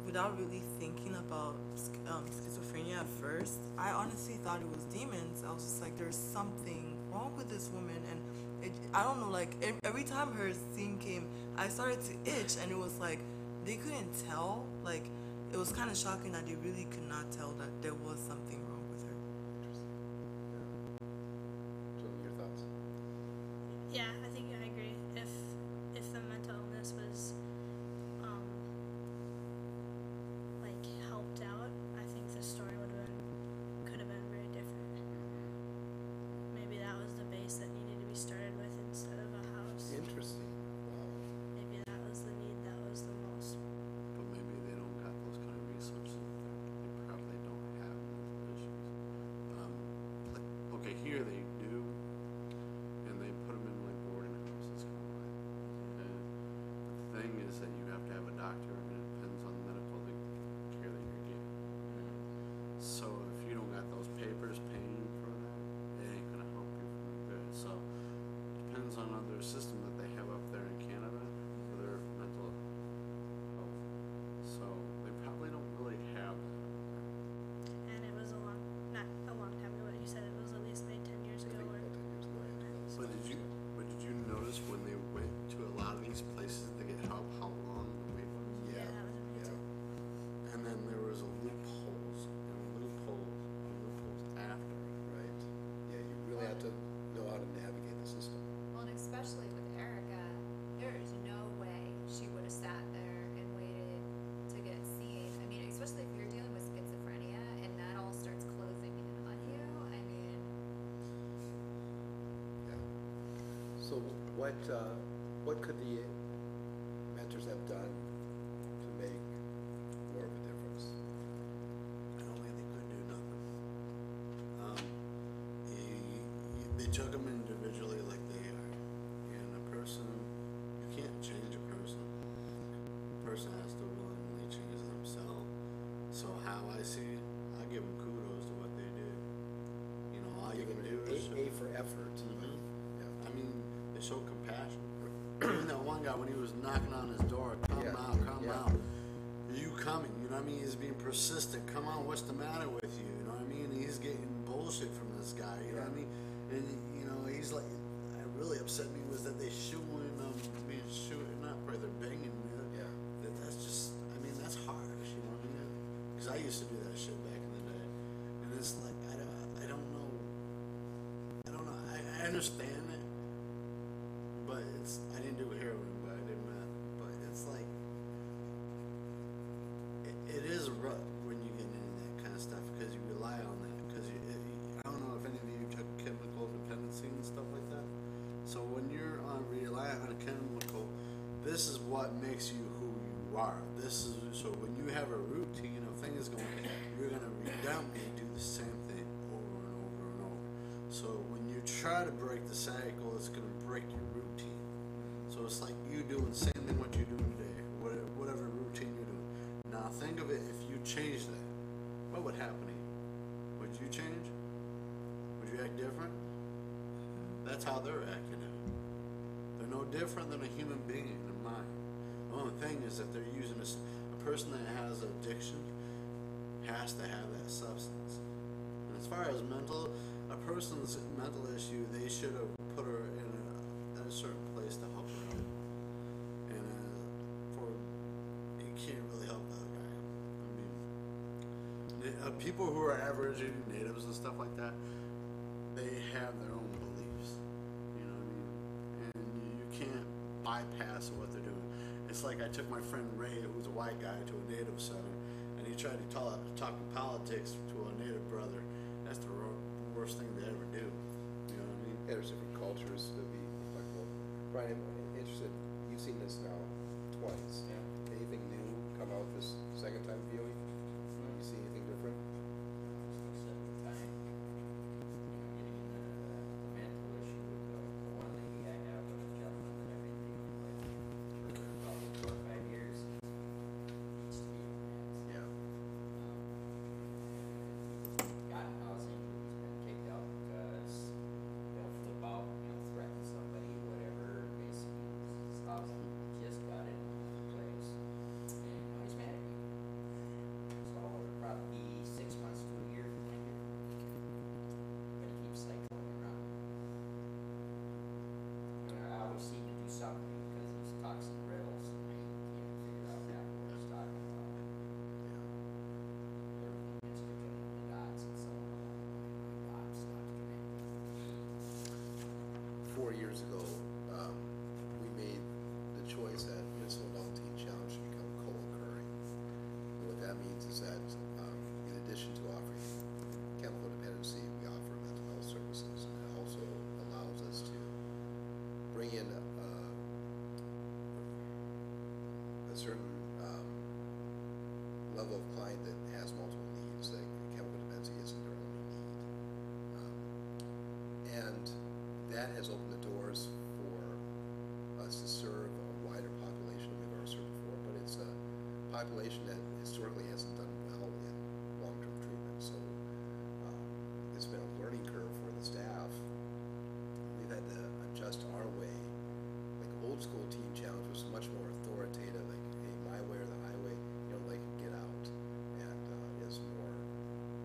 without really thinking about schizophrenia at first, I honestly thought it was demons. I was just like, there's something wrong with this woman. And I don't know, like, every time her scene came, I started to itch, and it was like, they couldn't tell. Like, it was kind of shocking that they really could not tell that there was something wrong with her. Julie, your thoughts? Yeah, I think I agree. If the mental illness was like helped out, I think the story could have been very different. Maybe that was the base that needed to be started with instead of a house. Interesting. Wow. Maybe that was the need that was the most. But maybe they don't got those kind of resources. They probably don't have mental issues. Okay, here they do, and they put them in like boarding houses, kind of like. Okay. The thing is that you have to have a doctor, and it depends on the medical care that you're getting. Okay? So if you don't got those papers paying for that, it ain't gonna help you from good. So it depends on other system that they have up there in Canada for their mental health. So they probably don't really have that. And it was not a long time ago. You said it was at least maybe 10 years ago. But did you notice when they went to a lot of these places to get help, how long the wait was? Yeah, that was amazing. And then there was loopholes after. Right. Yeah, you really have to know how to navigate the system. Well, and especially with Erica, there is no way she would have sat there and waited to get seen. I mean, especially if you're dealing with schizophrenia and that all starts closing in on you. I mean, So what could the mentors have done to make more of a difference? I don't think they could do nothing. They took them individually like they are. And a person, you can't change a person. A person has to willingly change themselves. So how I see it, I give them kudos to what they did. You know, all you can do is A for effort. I mean, they show compassion. Even that one guy, when he was knocking on his door, come out. Are you coming? You know what I mean? He's being persistent. Come on, what's the matter with you? You know what I mean? He's getting bullshit from this guy. You know what I mean? And you know, he's like, it really upset me was that they shooting up or they're banging. Yeah. That's just, I mean, that's harsh. You know what I mean? Because I used to do that shit back in the day, and it's like I don't know. I understand it, but I didn't do heroin, but I did meth. But it's like it is rough when you get into that kind of stuff because you rely on that. Because I don't know if any of you took chemical dependency and stuff like that. So when you're relying on a chemical, this is what makes you who you are. So when you have a routine of things going, you're gonna redundantly do the same thing over and over and over. So when you try to break the cycle, it's gonna break your routine. So it's like you doing the same thing what you're doing today, whatever routine you're doing. Now think of it, if you change that, what would happen to you? Would you change? Would you act different? That's how they're acting out. They're no different than a human being in their mind. The only thing is that they're using a person that has addiction has to have that substance. And as far as a person's mental issue, they should have put her in a certain place to help her out. And you can't really help that guy. I mean, people who are Aborigine natives and stuff like that, they have their own beliefs. You know what I mean? And you can't bypass what they're doing. it's like I took my friend Ray, who's a white guy, to a Native center, and he tried to talk politics to a Native brother. That's the worst thing they ever do. You know what I mean? Yeah, there's different cultures to be reflectable. Brian, I'm interested. You've seen this now twice. Yeah. Anything new come out this second time viewing? You see anything different? something because he's toxic riddles and I can't figure out half what he's talking about. Everything is connecting the dots and so on. My dots not connected. 4 years ago, we made the choice that Municipal Adult Teen Challenge should become co-occurring. And what that means is that in addition to offering chemical dependency, we offer mental health services, and it also allows us to bring in a certain level of client that has multiple needs. Like chemical dependency isn't their only need, and that has opened the doors for us to serve a wider population than we've ever served before. But it's a population that historically hasn't done well in long-term treatment. So it's been a learning curve for the staff. We've had to adjust our way. Like old school Teen Challenge was much more authoritative, like, hey, my way or the highway, you know, like, get out. And is more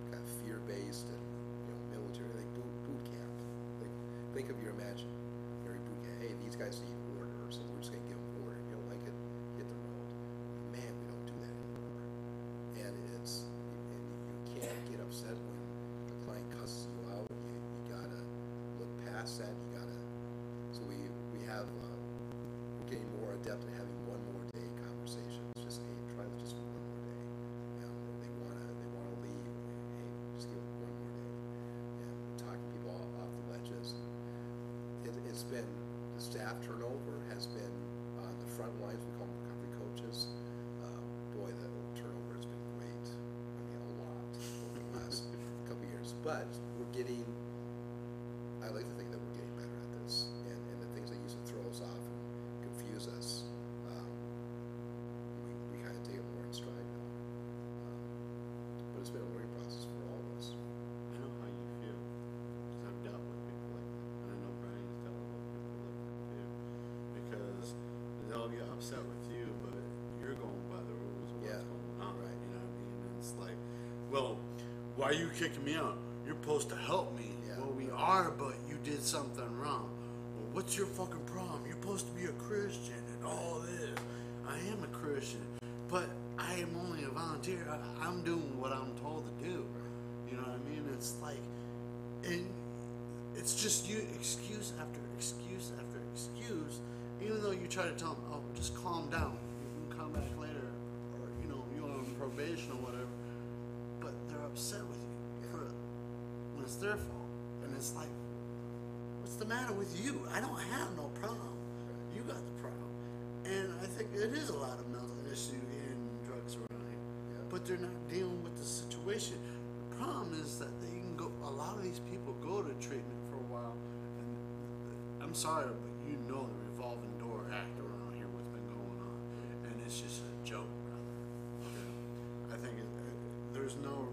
kind of fear-based and, you know, military, like boot camp. Like, think of your imaginary boot camp. Hey, these guys need order, so we're just gonna give them order. You don't like it, hit the road. Man, we don't do that anymore. And you can't get upset when the client cusses you out. You gotta look past that. You gotta. So we have we're getting more adept at having one more day conversations. Just hey, try this just for one more day. You know, they wanna leave. Hey, just give it one more day. And talking people off the ledges. It's been the staff turnover has been on the front lines. We call them recovery coaches. Boy, the turnover has been great. I mean, a lot over the last couple of years. But we're getting. I like to think that we're getting better at this, and the things that used to throw us off and confuse us, we kind of take it more in stride now. But it's been a learning process for all of us. I know how you feel, because I've dealt with people like that. And I know Brian's dealt with people like that too. Because they'll get upset with you, but you're going by the rules of what's going on. Right. You know what I mean? And it's like, well, why are you kicking me out? You're supposed to help me. Well, we are, but you did something wrong. Well, what's your fucking problem? You're supposed to be a Christian and all this. I am a Christian, but I am only a volunteer. I'm doing what I'm told to do. You know what I mean? It's like, and it's just you excuse after excuse after excuse, even though you try to tell them, oh, just calm down. You can come back later, or, you know, you're on probation or whatever. But they're upset with you for when it's their fault. And it's like, what's the matter with you? I don't have no problem. You got the problem. And I think it is a lot of mental issue in drugs around here. But they're not dealing with the situation. The problem is that they can go, a lot of these people go to treatment for a while. And I'm sorry, but you know the revolving door act around here, what's been going on. And it's just a joke, brother. Okay? I think there's no,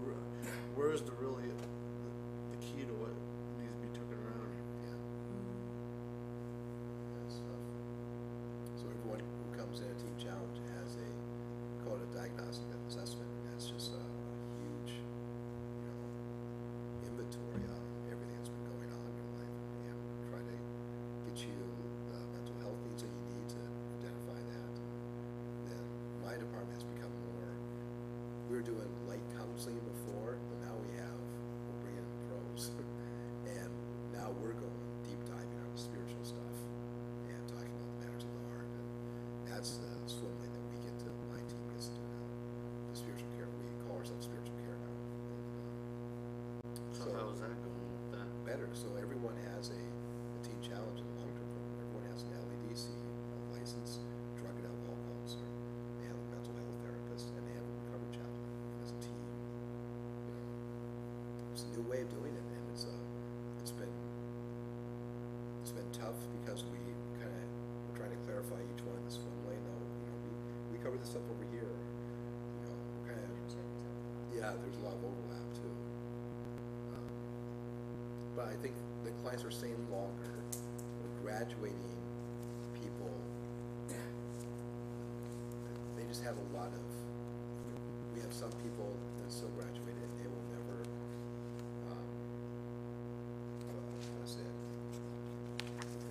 where's the really, the key to what needs to be taken around here? So everyone who comes in a Team Challenge has a called a diagnostic assessment, and that's just a huge, you know, inventory of everything that's been going on in your life, and try to get you the mental health needs that better. So everyone has a teen challenge and long-term program. Everyone has an LEDC, a licensed drug and alcohol counselor. They have a mental health therapist, and they have a recovery chaplain as a team. You know, it's a new way of doing it, and it's been tough because we're trying to clarify each one in this one way. No, you know, we cover this stuff over here. You know, kind of. Yeah, there's a lot of overlap too. But I think the clients are staying longer. We're graduating people. They just have a lot of. We have some people that still graduated and they will never. How to say it?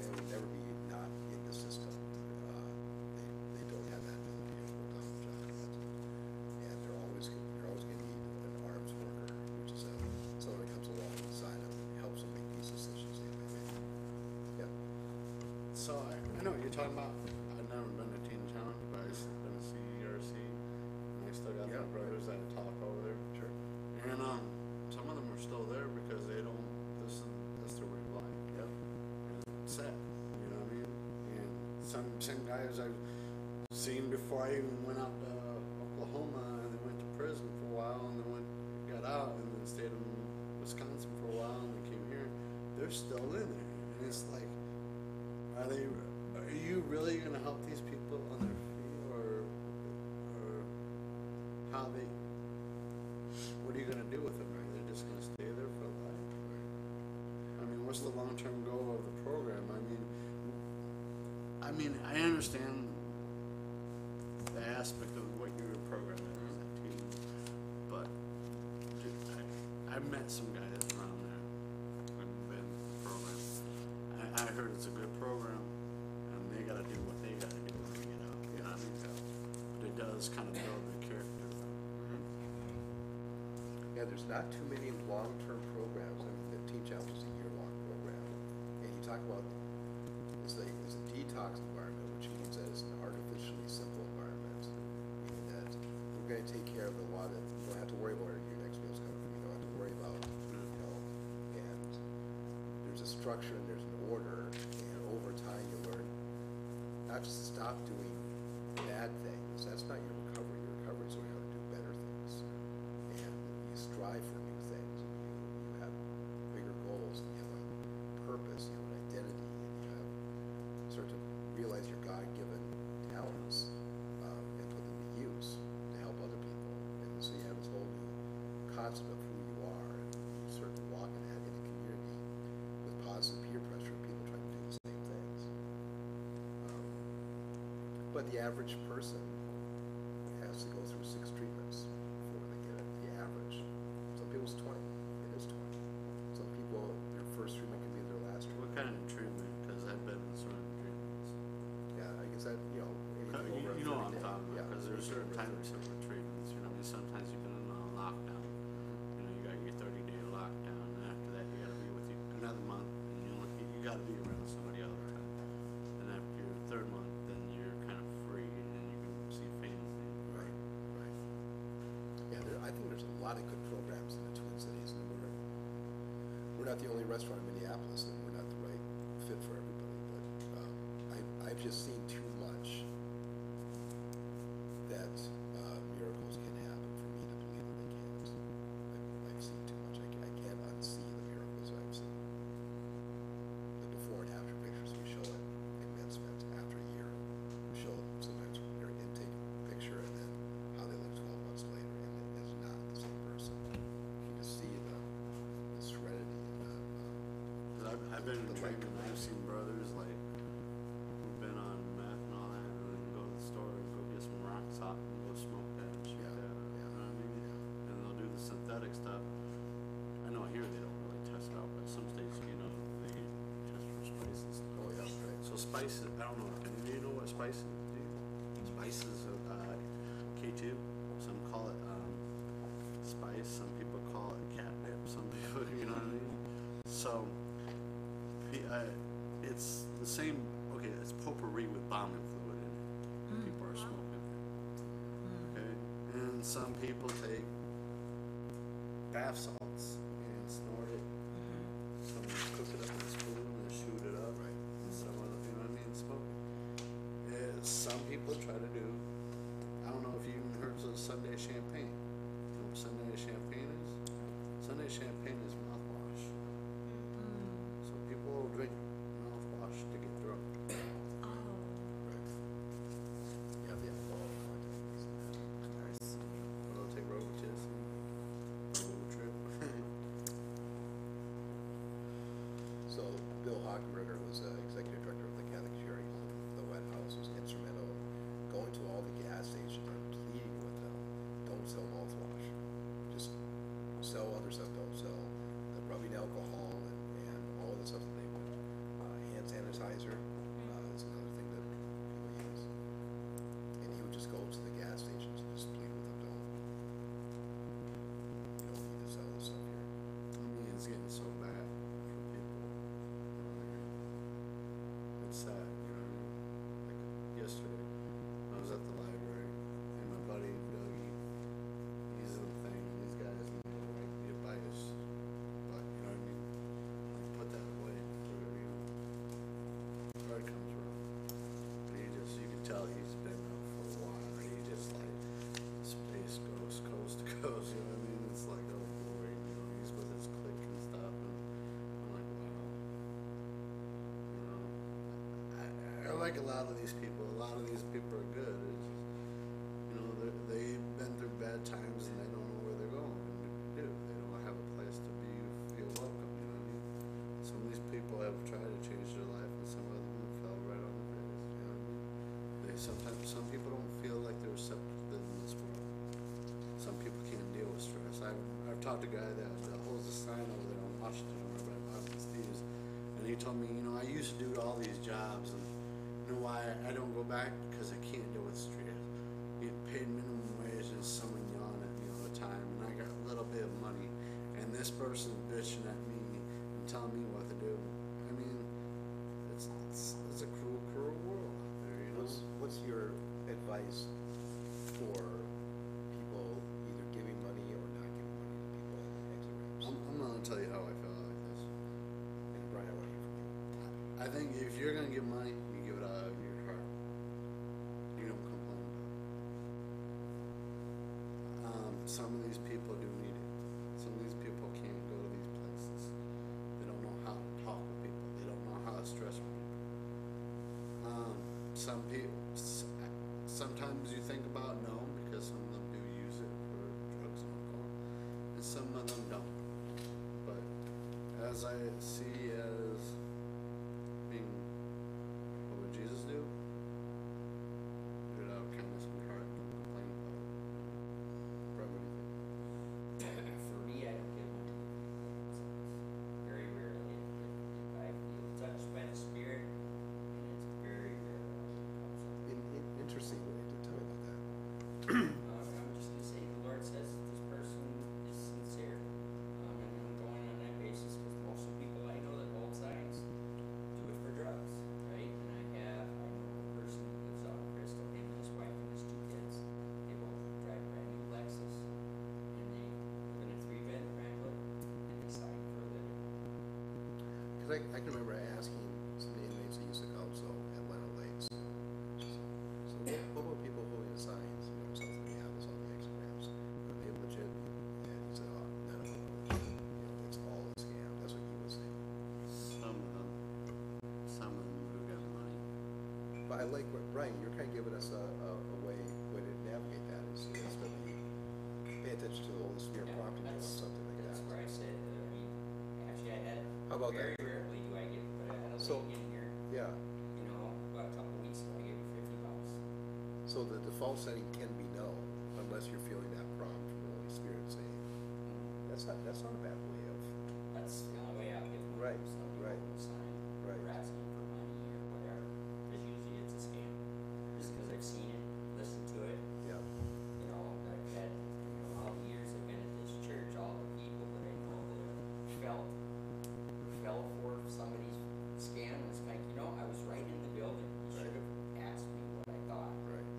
They will never be not in the system. They don't have that ability to work on the job, and you're always going to need an arms worker, which is someone that comes alongside them and helps them make these decisions they might make. Yeah. So I know what you're talking about. I've never been to Teen Challenge, but I've been to CRC, and I still got my brothers that talk over there. Sure. And some of them are still there because they don't. That's their way of life. Yeah. And it's sad. You know what I mean? And some guys I've seen before I even went out to Oklahoma, and they went to prison for a while, and then got out, and then stayed in Wisconsin for a while, and they came here. They're still in there, and it's like, are you really going to help these people on their feet, or how they? What are you going to do with them? Are they just going to stay there for life? I mean, what's the long-term goal of the program? I mean, I understand the aspect of what your program is as a team, but I've met some guys around there and been in the program. I heard it's a good program, and they got to do what they got to do when they get out. You know what I mean? But it does kind of build their character. Yeah, there's not too many long-term programs. I mean, the Teen Challenge is a year-long program, and you talk about it's a detox environment, which means that it's an artificially simple environment, meaning that we're going to take care of a lot of. You don't have to worry about where your next meal's coming from. You don't have to worry about, you know, and there's a structure and there's an order, and over time you learn not just to stop doing bad things. That's not your recovery. Your recovery is learning how to do better things, and you strive for new things. And you have bigger goals. And you have a purpose. You have an identity, and you have start to realize your God-given talents and put them to use to help other people. And so you have this whole new concept of who you are, and you start to walk in that in a community with positive peer pressure of people trying to do the same things. But the average person has to go through 6 treatments before they get it. The average. Some people's 20. It is 20. Some people, their first treatment can be their last treatment. What kind of treatment? Because I've been in certain treatments. Yeah, I guess that, you know, You know what I'm talking about, because there's certain types of treatments. You know, I mean, sometimes you've been in a lockdown. You know, you got your 30-day lockdown, and after that, you got to be with you another month, and you got to be around somebody all the time. And after your 3rd month, then you're kind of free, and you can see family. Right. Yeah, I think there's a lot of good programs in the Twin Cities, and we're not the only restaurant in Minneapolis, and we're not the right fit for everybody. But I've just seen too much that miracles can happen for me to believe that they can't. I've seen too much. I can't unsee the miracles I've seen. The before and after pictures we show at commencement after a year. We show sometimes their intake picture and then how they look 12 months later, and it's not the same person. You just see the serenity and I've been in treatment, and I've seen brothers like who've been on meth and all that, and then go to the store and go get some rock salt and go smoke that and shoot that. You know what I mean? And they'll do the synthetic stuff. I know here they don't really test out, but some states, you know, they test for spices. Oh yeah, right. So spices, I don't know. Do you know what spices do? Spices are K2. Some call it spice. Some people call it catnip. Some people, you know what I mean? So it's the same. Okay, it's potpourri with bombing fluid in it. People are smoking it. Okay, and some people take bath salts and snort it. some cook it up with a spoon and shoot it up. Right. And some of the, you know what I mean, smoke. Some people try to do, I don't know if you even heard of Sunday champagne. You know what Sunday champagne is? Sunday champagne is mouthwash. So people will drink mouthwash to get drunk. Yeah, the alcohol content. They'll take Robitussin, road trip. So Bill Hockritter was executive director of the Catholic Charities of the White House, was instrumental in going to all the gas stations and pleading with them, don't sell mouthwash. Just sell other stuff, don't sell the rubbing alcohol and all of the stuff that they put. Hand sanitizer is another thing that people use. And he would just go to the gas stations and just plead with them, you don't need to sell this stuff here. I mean, it's getting so bad for people. It's sad, you know what I mean? Like yesterday, I was at the library, and my buddy Dougie, he's in the thing, and these guys need to like be biased, but you know what I mean? Like put that away for where it comes from. And he just, you can tell he's been up for a while. He just like space goes coast to coast, you know what I mean? It's like, oh boy, you know, he's with his clique and stuff, and I'm like, wow. You know, I like a lot of these people. A lot of these people are good. It's just, you know, they've been through bad times and they don't know where they're going to do. They don't have a place to be, feel welcome, you know what I mean? Some of these people have tried to change their life and some of them fell right on their face, you know what I mean? Some people don't feel like they're accepted in this world. Some people can't deal with stress. I've talked to a guy that holds a sign over there on Washington, over at Bobby Steve's, and he told me, you know, I used to do all these jobs, and you know why I don't go back? Because I can't deal with stress. Get paid minimum wage and someone yelling at me all the time, and I got a little bit of money, and this person bitching at me and telling me what to do. I mean, it's a cruel, cruel world out there, you know? What's your advice for people either giving money or not giving money to people in exit ramps? I'm going to tell you how I feel like this. And Brian, I want to hear from you. I think if you're going to give money, you give it out of your heart. You don't complain about it. Some of these people do need it. Some of these people can't go to these places. They don't know how to talk with people. They don't know how to stress with people. Some people, sometimes you think about no, because some of them do use it for drugs and alcohol, and some of them don't. But as I see as being, what would Jesus do? Do it out of kindness of your heart, don't complain about it. Brett, what do you think? For me, I don't give money. Very rarely. If I feel touched by the Spirit, and it's very rare. Interesting. Tell me about that. I'm just going to say the Lord says that this person is sincere. And I'm going on that basis because most of the people I know that hold signs do it for drugs, right? And I know a person who lives out in Crystal, him and his wife and his 2 kids. They both drive brand new Lexus, and they live in a 3-bed Wrangler, and they sign for a living. Because I can remember asking some of the inmates that used to counsel at Leonard Lakes. So what about people holding signs, you know, south of Minneapolis on the exit ramps? Are they legit? And he said, oh, none of them are legit. You know, it's all a scam. That's what he was saying. Some of them who got money. But I like what, Brian, you're kind of giving us a way to navigate that is to be, pay attention to all the smear property or something like that. That's where I said, I mean, actually I had, How about very that? rarely do I give, but I had a So- lady in here, Yeah. you know, about a couple weeks ago, I gave her $50. So the default setting can be no, unless you're feeling that prompt from the Holy Spirit saying, that's not a bad way of. That's the only way I'll give money. Right, Somebody right, will sign, right. or asking for money or whatever, because usually it's a scam. Just because I've seen it, listened to it. Yeah. You know, I've had, you know, all the years I've been at this church, all the people that I know that fell for somebody's scam. It's like, you know, I was right in the building. You should have asked me what I thought. Right.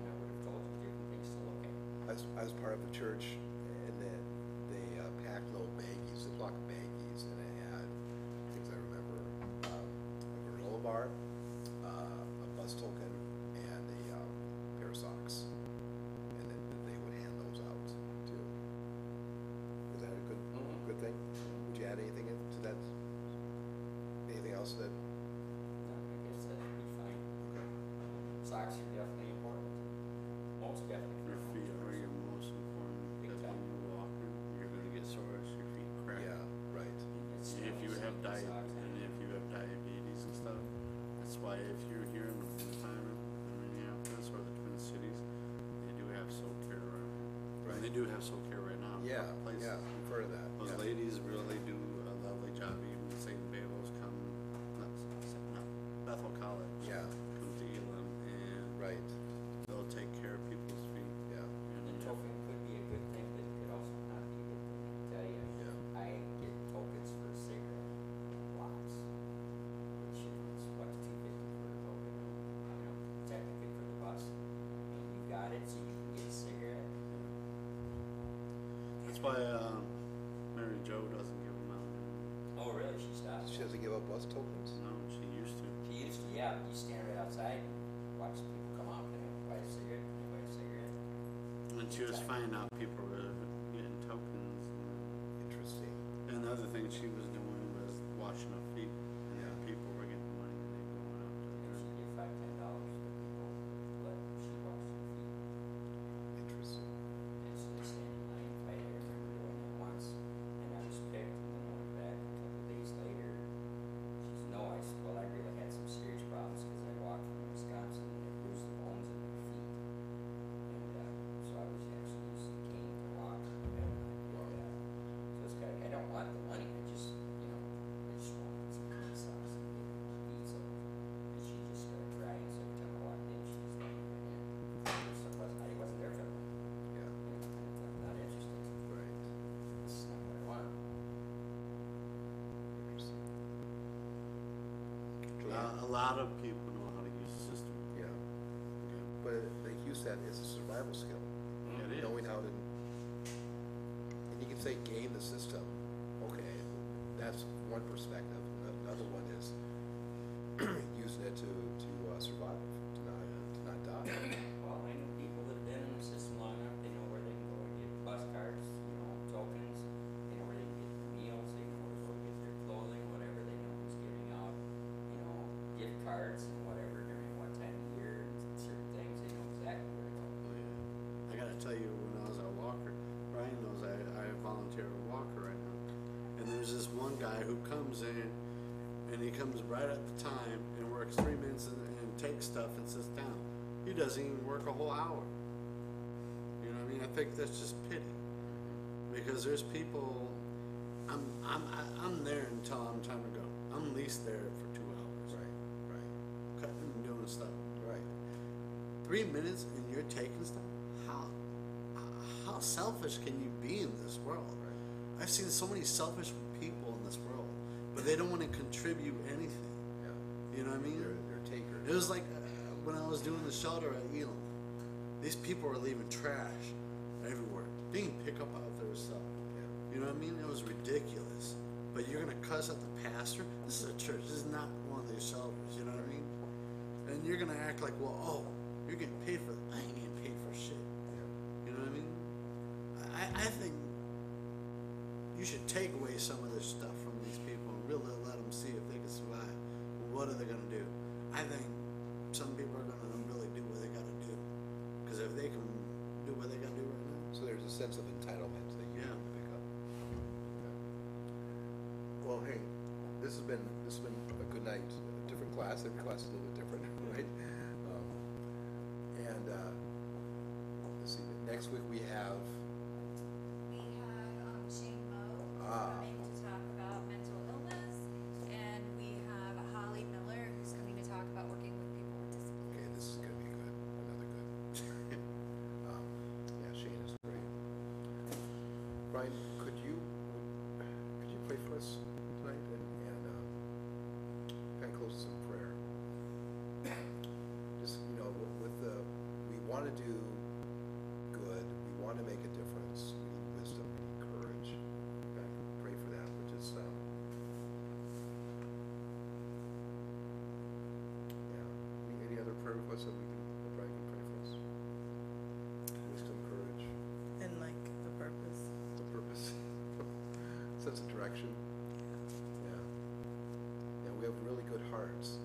And I would have told you different things to look at. I was part of the church, and then they packed little baggies, Ziploc baggies, and it had do have soul care right now. Yeah, Place. yeah, I've heard of that. Those yeah. ladies really do a lovely job. Even St. Babel's come, not Bethel College. Yeah. Come to Elam and right. They'll take care of people's feet. Yeah. And the token could be a good thing, but it could also not be a good thing. I can tell you, I get tokens for a cigarette box, which is what's $2.50 for a token. You know, technically for the bus, and you got it, so you can get a cigarette. That's why Mary Jo doesn't give them out. Oh, really? She stopped. She doesn't give up bus tokens? No, she used to. She used to, yeah. You stand right outside, watch people come out, and buy a cigarette, and buy a cigarette. And she was finding out people were getting tokens. Interesting. And the other thing she was doing was washing her feet. And people were getting money and they going out to her. She get $5, $10 for people, but she washed their feet. Interesting. And so they stand in line and fight. I remember doing that once, and I was picked, and then I went back a couple of days later. She said, no, I said, well, I really had some serious problems because I walked from Wisconsin and I bruised the bones in my feet. And so I was actually using a cane to walk. So it's kind of, I don't want the money, I just want some pizza sauce and pizza. And she just started crying, so every time I walked in, she was like, I wasn't there for the money. Yeah. I'm not interested. Right. It's not what I want. Interesting. A lot of people know how to use the system. Yeah. But like you said, it's a survival skill. It is. Knowing how to, and you can say game the system. Okay, that's one perspective. Another one is using it to survive, to not die. Well, I know people that have been in the system long enough, they know where they can go and get bus cards, tokens, they know where they can get their meals, they know where to go get their clothing, whatever, they know who's giving out, gift cards and whatever during what time of year and certain things, they know exactly where to go. Oh, yeah. I gotta tell you, when I was at Walker, Brian knows I volunteer at Walker right now. And there's this one guy who comes in and he comes right at the time and works 3 minutes and takes stuff and sits down. He doesn't even work a whole hour. You know what I mean? I think that's just pity. Because there's people, I'm there until I'm time to go. I'm at least there for 2 hours. Right. Cutting and doing stuff. Right. 3 minutes and you're taking stuff? How selfish can you be in this world? Right. I've seen so many selfish people in this world, but they don't want to contribute anything. Yeah. You know what I mean? They're takers. It was like when I was doing the shelter at Elam. These people were leaving trash everywhere. They didn't pick up out their stuff. Yeah. You know what I mean? It was ridiculous. But you're gonna cuss at the pastor? This is a church. This is not one of these shelters. You know what I mean? And you're gonna act like, well, oh, you're getting paid for. I ain't getting paid for shit. Yeah. You know what I mean? I think you should take away some of this stuff from these people and really let them see if they can survive. What are they going to do? I think some people are going to really do what they got to do. Because if they can do what they got to do right now. So there's a sense of entitlement that you have to pick up. Yeah. Well, hey, this has been a good night. A different class. Every class is a little bit different, right? Let's see. Next week we have. Shane Moe coming to talk about mental illness, and we have Holly Miller who's coming to talk about working with people with disabilities. Okay, this is going to be good. Another good. Yeah, Shane is great. Brian, could you pray for us tonight and kind of close with some prayer? Just we want to do good. We want to make a difference. We need wisdom. We need courage. Okay, pray for that. But just any other prayer requests that Brian can pray for us? Wisdom, courage, And like the purpose. the purpose, sense of direction. Yeah. Yeah, we have really good hearts.